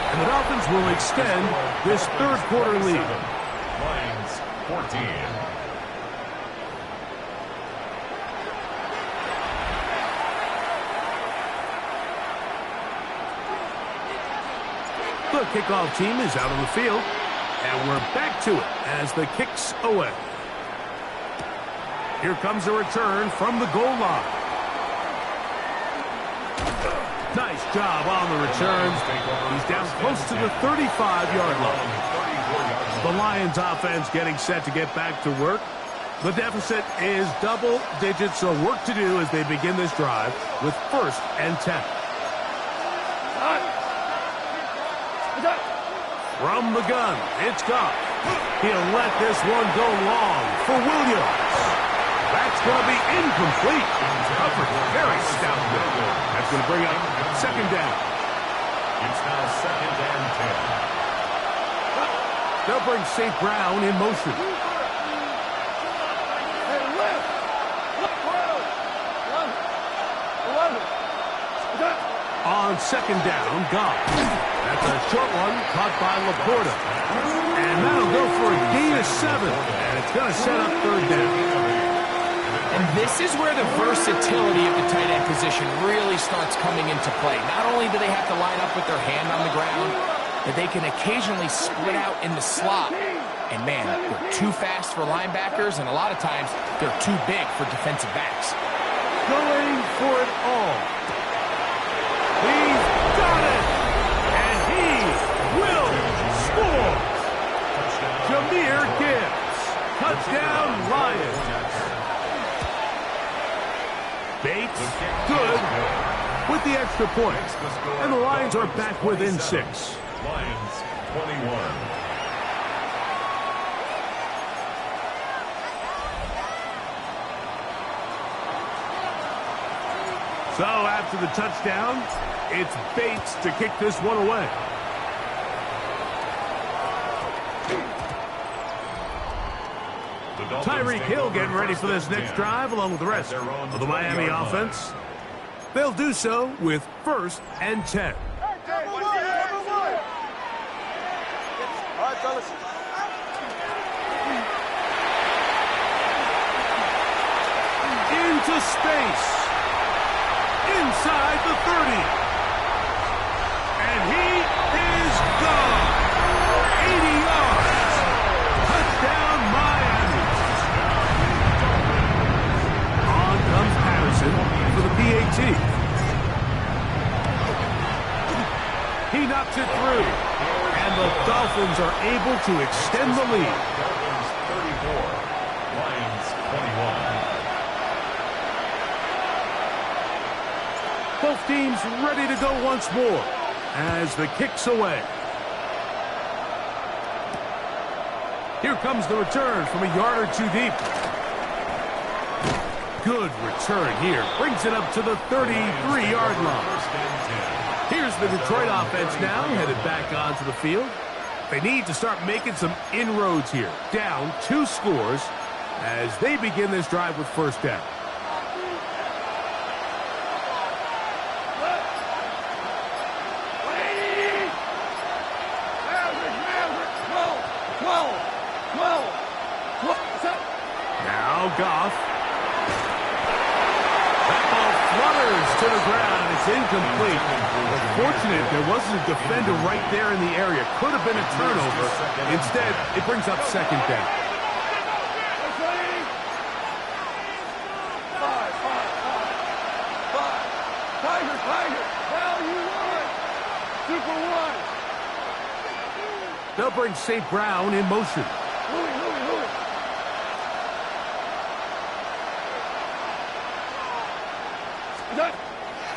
And the Dolphins will extend this 3rd quarter lead. Lions 14. The kickoff team is out on the field, and we're back to it as the kick's away. Here comes a return from the goal line. Nice job on the returns. He's down close to the 35-yard line. The Lions offense getting set to get back to work. The deficit is double digits, so work to do as they begin this drive with 1st and 10. From the gun, it's Goff. He'll let this one go long for Williams. That's going to be incomplete. Coverage very stout there. That's going to bring up 2nd down. It's now 2nd and 10. They'll bring St. Brown in motion. On 2nd down, Goff. That's a short one caught by Laporta. And that'll go for a gain of 7. And it's going to set up 3rd down. And this is where the versatility of the tight end position really starts coming into play. Not only do they have to line up with their hand on the ground, but they can occasionally split out in the slot. And man, they're too fast for linebackers, and a lot of times they're too big for defensive backs. Going for it all. He's got it! And he will score! Jahmyr Gibbs. Touchdown, Lions. Bates, good, with the extra point. And the Lions are back within 6. Lions 21. So after the touchdown, it's Bates to kick this one away. Tyreek Hill getting ready for this next drive along with the rest of the Miami offense. They'll do so with 1st and 10. Into space. Inside the 30. And he is gone. 80 yards. Touchdown, Miami. On comes Patterson for the PAT. He knocks it through. And the Dolphins are able to extend the lead. Dolphins 34. Lions 21. Both teams ready to go once more as the kick's away. Here comes the return from a yard or 2 deep. Good return here. Brings it up to the 33-yard line. Here's the Detroit offense now headed back onto the field. They need to start making some inroads here. Down 2 scores as they begin this drive with 1st down. Now Goff. That ball flutters to the ground. It's incomplete. Fortunate there wasn't a defender right there in the area. Could have been a turnover. Instead, it brings up 2nd down. They'll bring St. Brown in motion.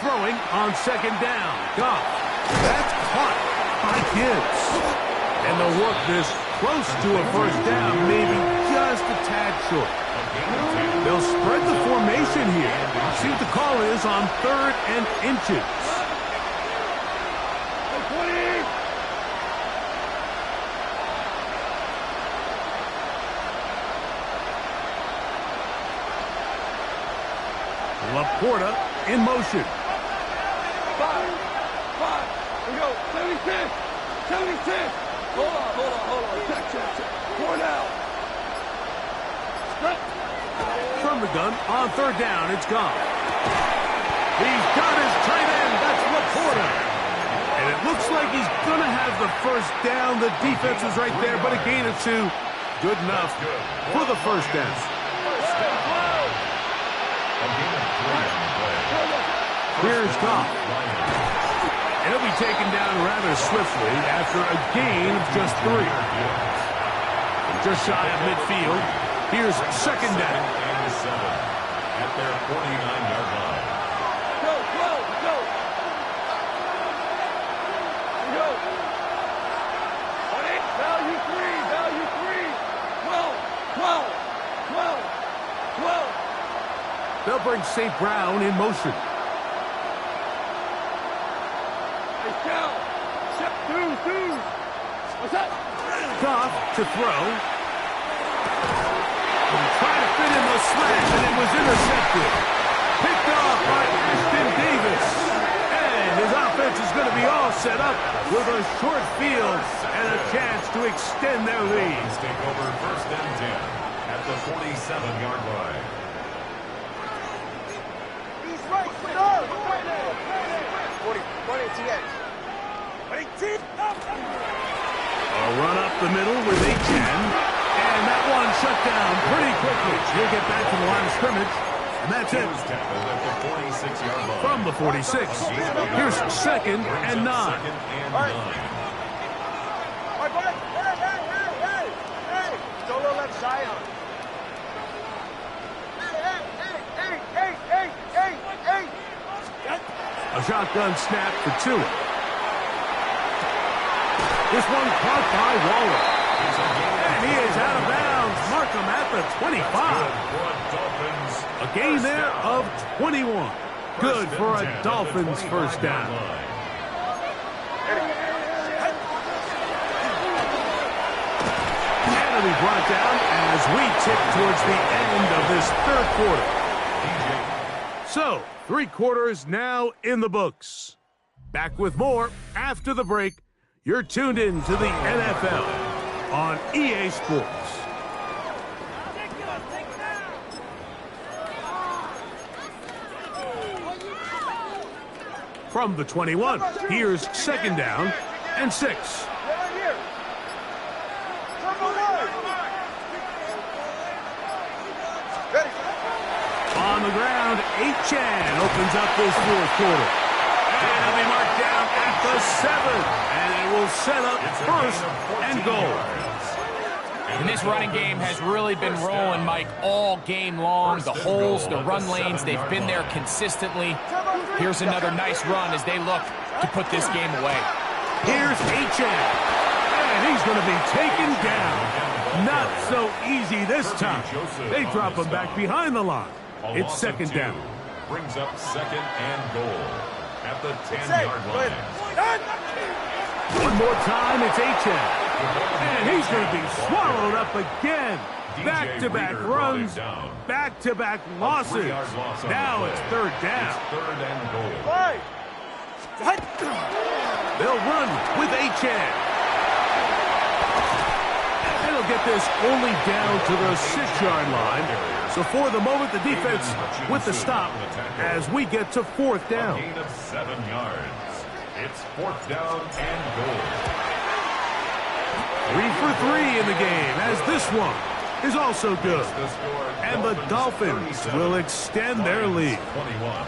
Throwing on 2nd down. Goff. That's caught by Gibbs. And they'll work this close to a 1st down, maybe just a tad short. They'll spread the formation here. See what the call is on 3rd and inches. Laporta in motion. 5. We go. 76. 76. Hold on. Check. 4 down. From the gun on 3rd down, it's gone. He's got his tight end. That's Laporta. And it looks like he's going to have the 1st down. The defense was right there, but a gain of 2. Good enough for the 1st down. Here's Goff. He'll be taken down rather swiftly after a gain of just 3. Just shy of midfield. Here's second down. And 7 at their 49-yard line. Go, go, go. Go. Value 3, value 3. 12, 12, 12, 12. They'll bring St. Brown in motion. What's that? Goff to throw. And trying to fit in the slant, and it was intercepted. Picked off by Ashton Davis. And his offense is going to be all set up with a short field and a chance to extend their lead. Take over first and 10 at the 47-yard line. He's right. No. 40 TX. 18. A run up the middle with H.N. And that one shut down pretty quickly. He'll get back to the line of scrimmage. And that's it. Tackled at the 46-yard line. From the 46. Here's second and 9. All right. All right, buddy. Hey. Solo left Zion. Hey. A shotgun snap for Tua. This one caught by Waller. And he is out of bounds. Mark him at the 25. A gain there of 21. Good for a Dolphins first down. And it'll be brought down as we tip towards the end of this third quarter. So, 3 quarters now in the books. Back with more after the break. You're tuned in to the NFL on EA Sports. From the 21, here's second down and 6. On the ground, H.N. opens up this fourth quarter. And he'll be marked down at the 7. And it will set up first and goal. And this running game has really been rolling, Mike, all game long. The holes, the run lanes, they've been there consistently. Here's another nice run as they look to put this game away. Here's H.N. And he's going to be taken down. Not so easy this time. They drop him back behind the line. It's second down. Brings up second and goal at the 10-yard line. One more time, it's H.N. And he's going to be swallowed up again. Back-to-back runs, back-to-back losses. Now it's third down. Third and goal. They'll run with H.N. They'll get this only down to the 6-yard line. So for the moment, the defense with the stop as we get to fourth down. A gain of 7 yards. It's fourth down and goal. 3 for 3 in the game as this one is also good. And the Dolphins will extend their lead. 21.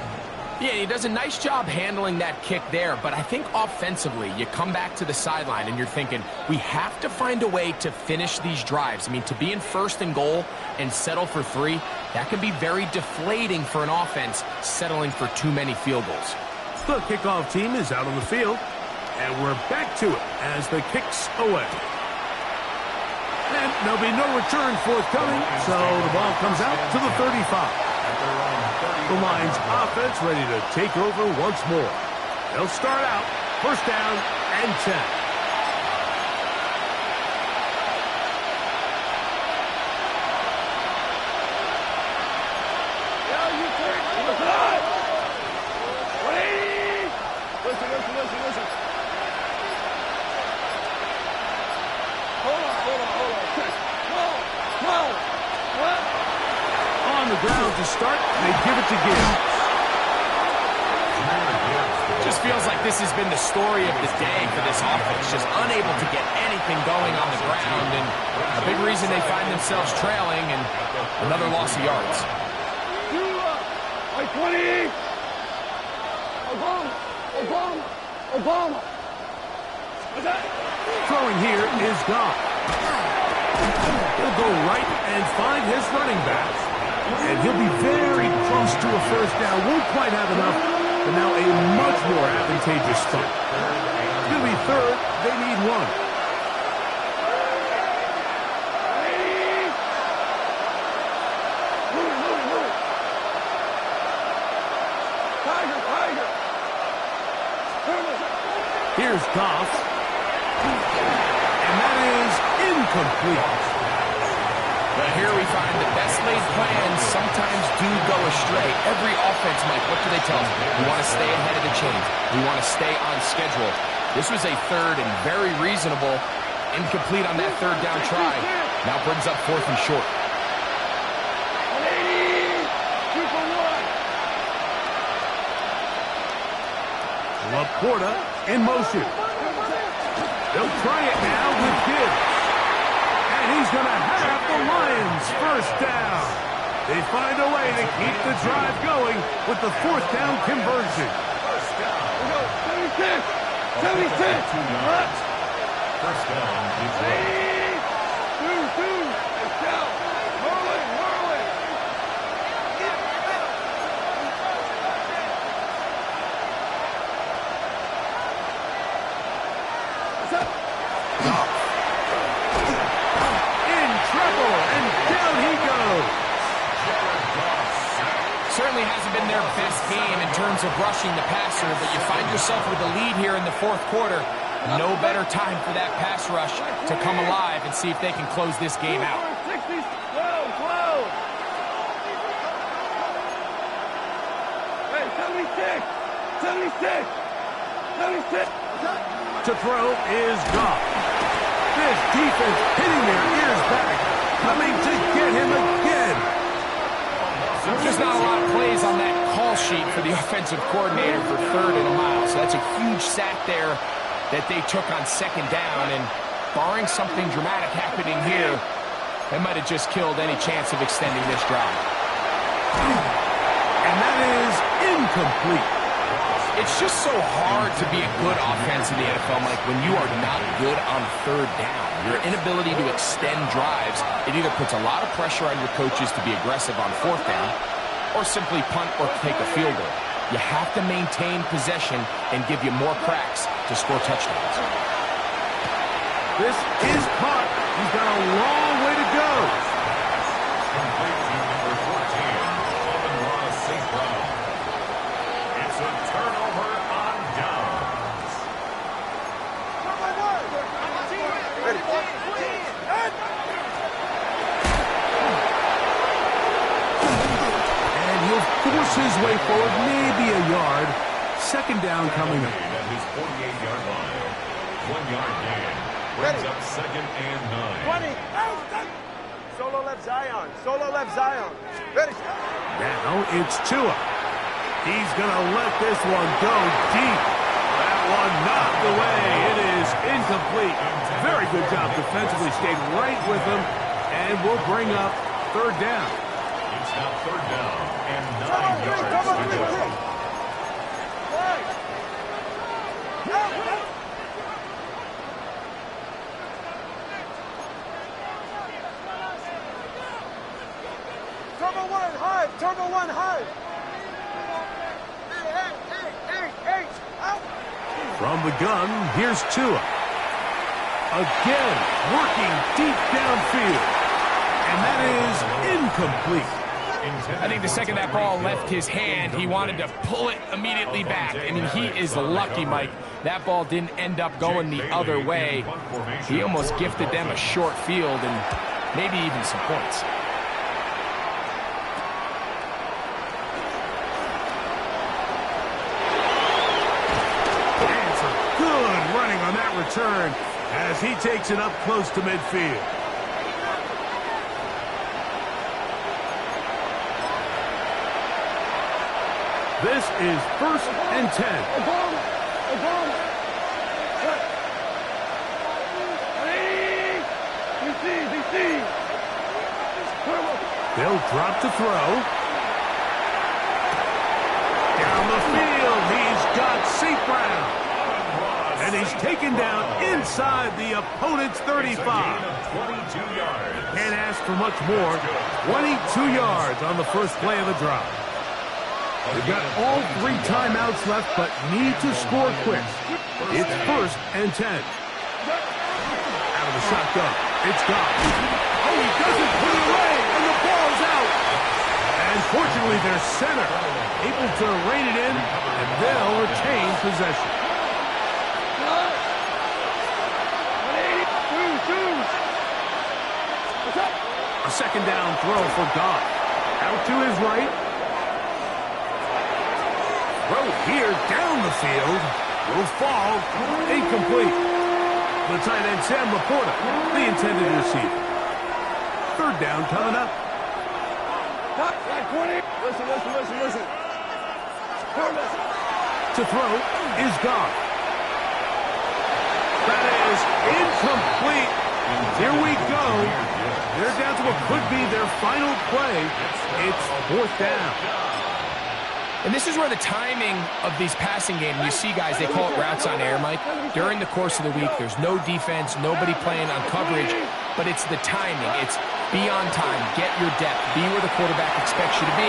Yeah, he does a nice job handling that kick there, but I think offensively, you come back to the sideline and you're thinking, we have to find a way to finish these drives. I mean, to be in first and goal and settle for 3, that can be very deflating for an offense settling for too many field goals. The kickoff team is out on the field, and we're back to it as the kick's away. And there'll be no return forthcoming, so the ball comes out to the 35. The Lions offense ready to take over once more. They'll start out first down and 10. Listen. Hold on. On the ground to start, they give it to Gibbs. Just feels like this has been the story of the day for this offense. Just unable to get anything going on the ground, and a big reason they find themselves trailing and another loss of yards. 20. Throwing here is Goff. He'll go right and find his running back. And he'll be very close to a first down. Won't quite have enough, but now a much more advantageous spot. It's going to be third. They need one. Here's Goff. And that is incomplete. But here we find the best laid plans sometimes do go astray. Every offense, Mike, what do they tell us? We want to stay ahead of the chains. We want to stay on schedule. This was a third and very reasonable. Incomplete on that third down try. Now brings up fourth and short. Laporta in motion. They'll try it now with Gibbs. And he's going to have the Lions first down. They find a way to keep the drive going with the fourth down conversion. First down. 76. 2 yards. First down is right. 2. Let's go. Rolling. In trouble, and down he goes. Certainly hasn't been their best game in terms of rushing the passer, but you find yourself with a lead here in the fourth quarter. No better time for that pass rush to come alive and see if they can close this game out. 60. 12. Hey, 76. To throw is Goff. This defense hitting their ears back, coming to get him again. Just not a lot of plays on that call sheet for the offensive coordinator for third and a mile. So that's a huge sack there that they took on second down. And barring something dramatic happening here, that might have just killed any chance of extending this drive. And that is incomplete. It's just so hard to be a good offense in the NFL, Mike, when you are not good on third down. Your inability to extend drives, it either puts a lot of pressure on your coaches to be aggressive on fourth down or simply punt or take a field goal. You have to maintain possession and give you more cracks to score touchdowns. This is caught. He's got a long way to go. Complete to number 14, St. Brown. It's a turnover on downs. And he'll force his way forward, maybe a yard. Second down coming up. At his 48-yard line. 1 yard gain. Brings up second and 9. 20. Solo left Zion. Ready. Now it's Tua. He's going to let this one go deep. That one knocked away. It is incomplete. Very good job defensively. Stayed right with him. And will bring up third down. It's now third down and 9 yards to go. Turbo one high. Hey. Out. From the gun, here's Tua. Again, working deep downfield. And that is incomplete. I think the second that ball left his hand, he wanted to pull it immediately back. I mean, he is lucky, Mike. That ball didn't end up going the other way. He almost gifted them a short field and maybe even some points. And some good running on that return as he takes it up close to midfield. This is 1st and 10. They'll drop to throw. Down the field, he's got St. Brown. And he's taken down inside the opponent's 35. Can't ask for much more. 22 yards on the first play of the drive. They've got all 3 timeouts left, but need to score quick. It's 1st and 10. Out of the shotgun. It's gone. Oh, he doesn't put it away, and the ball's out. And fortunately, their center able to rein it in, and they'll retain possession. A second down throw for Goff. Out to his right. Throw here down the field. Will fall. Incomplete. The tight end, Sam Laporta, the intended receiver. 3rd down coming up. Listen. To throw is Goff. That is incomplete. Here we go. They're down to what could be their final play. It's 4th down. And this is where the timing of these passing games, you see guys, they call it routes on air, Mike. During the course of the week, there's no defense, nobody playing on coverage, but it's the timing. It's be on time, get your depth, be where the quarterback expects you to be,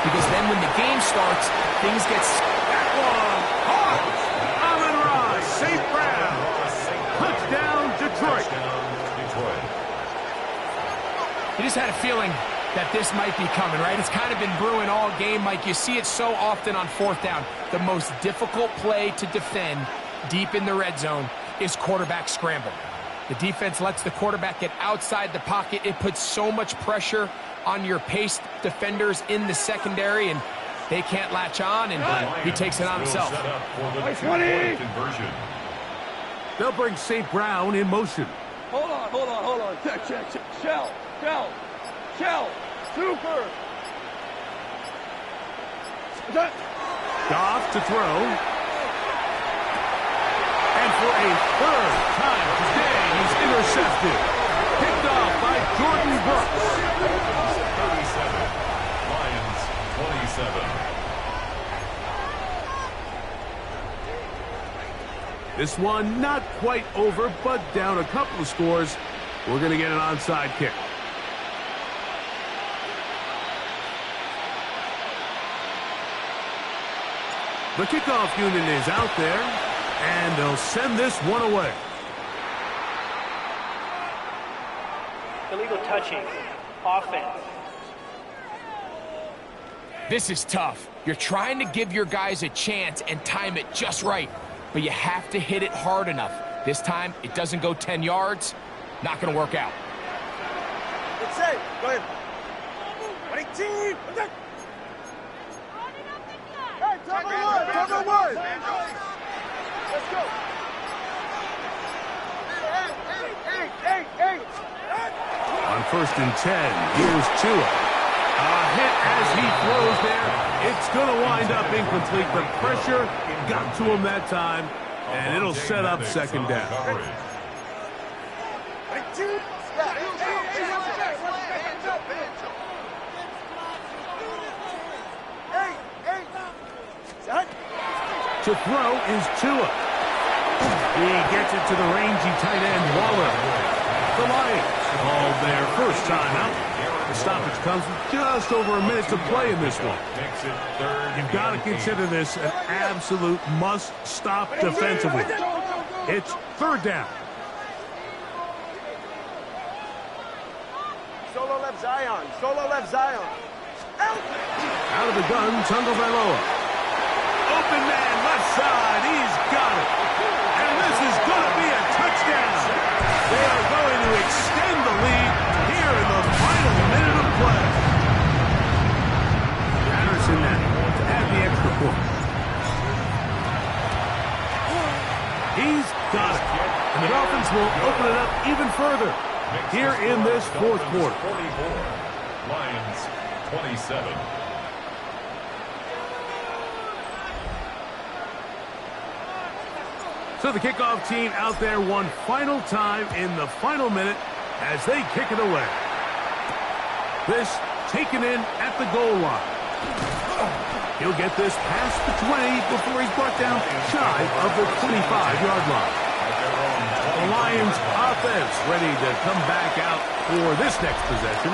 because then when the game starts, things get... That one, hard. Amon-Ra, St. Brown. Touchdown, Detroit. You just had a feeling that this might be coming, right? It's kind of been brewing all game, Mike. You see it so often on 4th down. The most difficult play to defend deep in the red zone is quarterback scramble. The defense lets the quarterback get outside the pocket. It puts so much pressure on your paced defenders in the secondary, and they can't latch on, and he takes it on himself. They'll bring St. Brown in motion. Hold on. Check. Shell. Super. Goff to throw. And for a 3rd time today, he's intercepted. Picked off by Jordan Brooks. 37. Lions 27. This one not quite over, but down a couple of scores. We're going to get an onside kick. The kickoff unit is out there, and they'll send this one away. Illegal touching. Offense. This is tough. You're trying to give your guys a chance and time it just right, but you have to hit it hard enough. This time, it doesn't go 10 yards. Not going to work out. It's safe. Go ahead. 18. Hey, Tucker Wood. Let's go. Hey. On 1st and 10, here's Tua. A hit as he throws there. It's going to wind up incomplete. The pressure got to him that time, and it'll set up 2nd down. To throw is Tua. He gets it to the rangy tight end, Waller. The Lions called their 1st timeout. The stoppage comes with just over a minute to play in this one. You've got to consider this an absolute must-stop defensively. It's 3rd down. Solo left Zion. Out of the gun, Tagovailoa. Open man, left side, he's got it. And this is going to be a touchdown. They are going to extend the lead here in the final minute of play. Patterson now to add the extra point. He's got it. And the Dolphins will open it up even further here in this 4th quarter. 44. Lions 27. So the kickoff team out there one final time in the final minute as they kick it away. This taken in at the goal line. He'll get this past the 20 before he's brought down shy of the 25-yard line. The Lions offense ready to come back out for this next possession.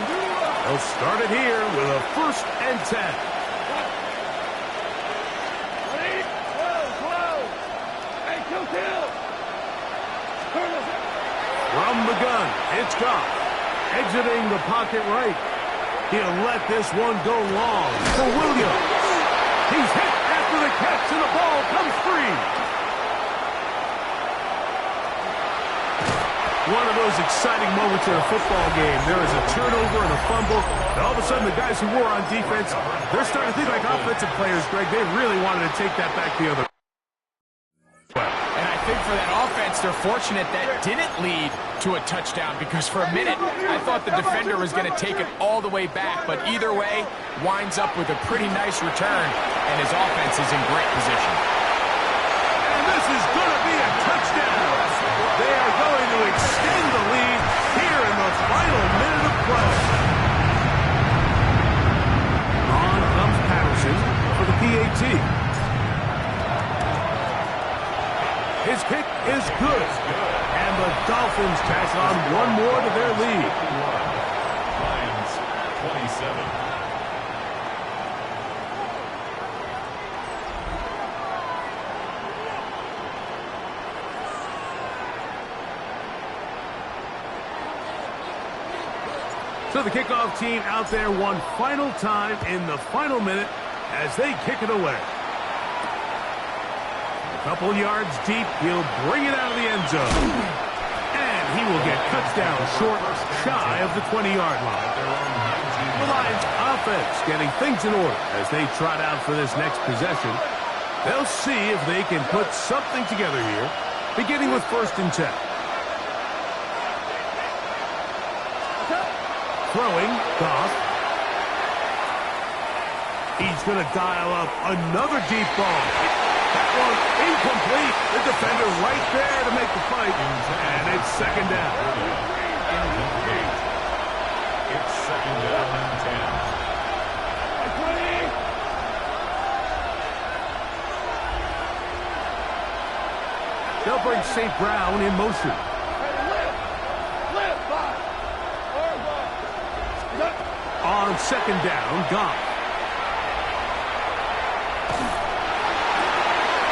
They'll start it here with a 1st and 10. From the gun, it's Goff. Exiting the pocket right. He'll let this one go long for Williams. He's hit after the catch, and the ball comes free. One of those exciting moments in a football game. There is a turnover and a fumble, and all of a sudden the guys who were on defense, they're starting to think like offensive players, Greg. They really wanted to take that back the other way. And I think for that offense, they're fortunate that didn't lead to a touchdown, because for a minute, I thought the defender was going to take it all the way back. But either way, winds up with a pretty nice return, and his offense is in great position. And this is going to be a touchdown. They are going to extend the lead here in the final minute of play. On comes Patterson for the PAT. His kick is good. And the Dolphins tack on one more to their lead. Lions 27. So the kickoff team out there one final time in the final minute as they kick it away. A couple yards deep, he'll bring it out of the end zone. And he will get touchdown short, shy of the 20-yard line. The Lions offense getting things in order as they trot out for this next possession. They'll see if they can put something together here, beginning with 1st and 10. Throwing, Goff. He's going to dial up another deep ball. That one incomplete. The defender right there to make the fight. And it's 2nd down. Incomplete. It's 2nd down and 10. They'll bring St. Brown in motion. On 2nd down, Goff.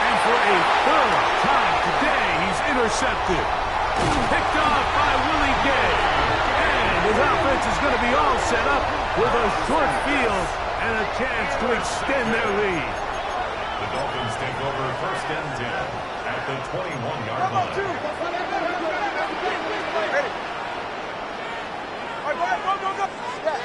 And for a 3rd time today, he's intercepted. Picked off by Willie Gay. And his offense is going to be all set up with a short field and a chance to extend their lead. The Dolphins take over 1st and 10 at the 21-yard line. Ready. All right, go. Yeah.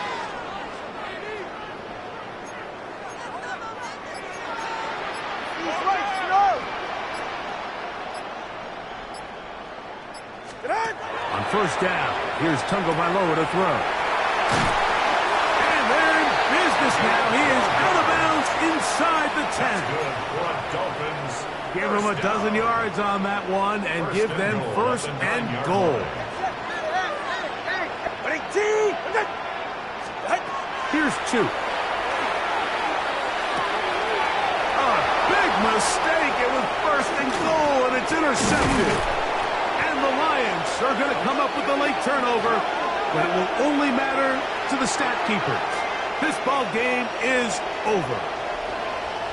On 1st down, here's Tagovailoa to throw. And they're in business now. He is out of bounds inside the 10. Good for Dolphins. Give them a dozen yards on that one and give them 1st and goal. Here's 2. A big mistake. It was 1st and goal, and it's intercepted. And the Lions are going to come up with a late turnover, but it will only matter to the stat keepers. This ball game is over.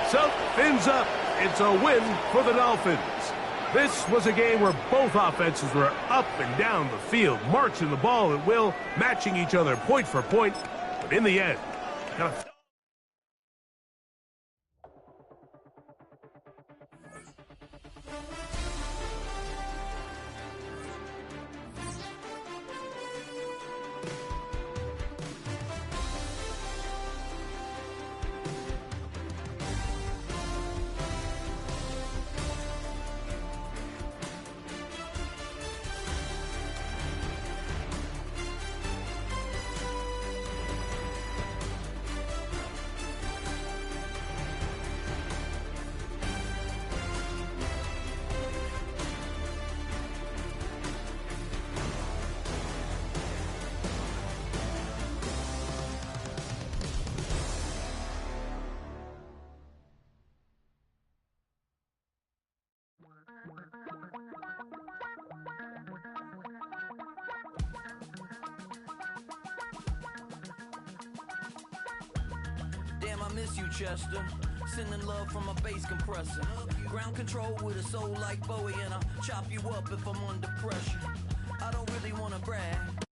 So, fins up. It's a win for the Dolphins. This was a game where both offenses were up and down the field, marching the ball at will, matching each other point for point. But in the end, Damn, I miss you, Chester. Sending love from a bass compressor. Ground control with a soul like Bowie, and I'll chop you up if I'm under pressure. I don't really wanna brag,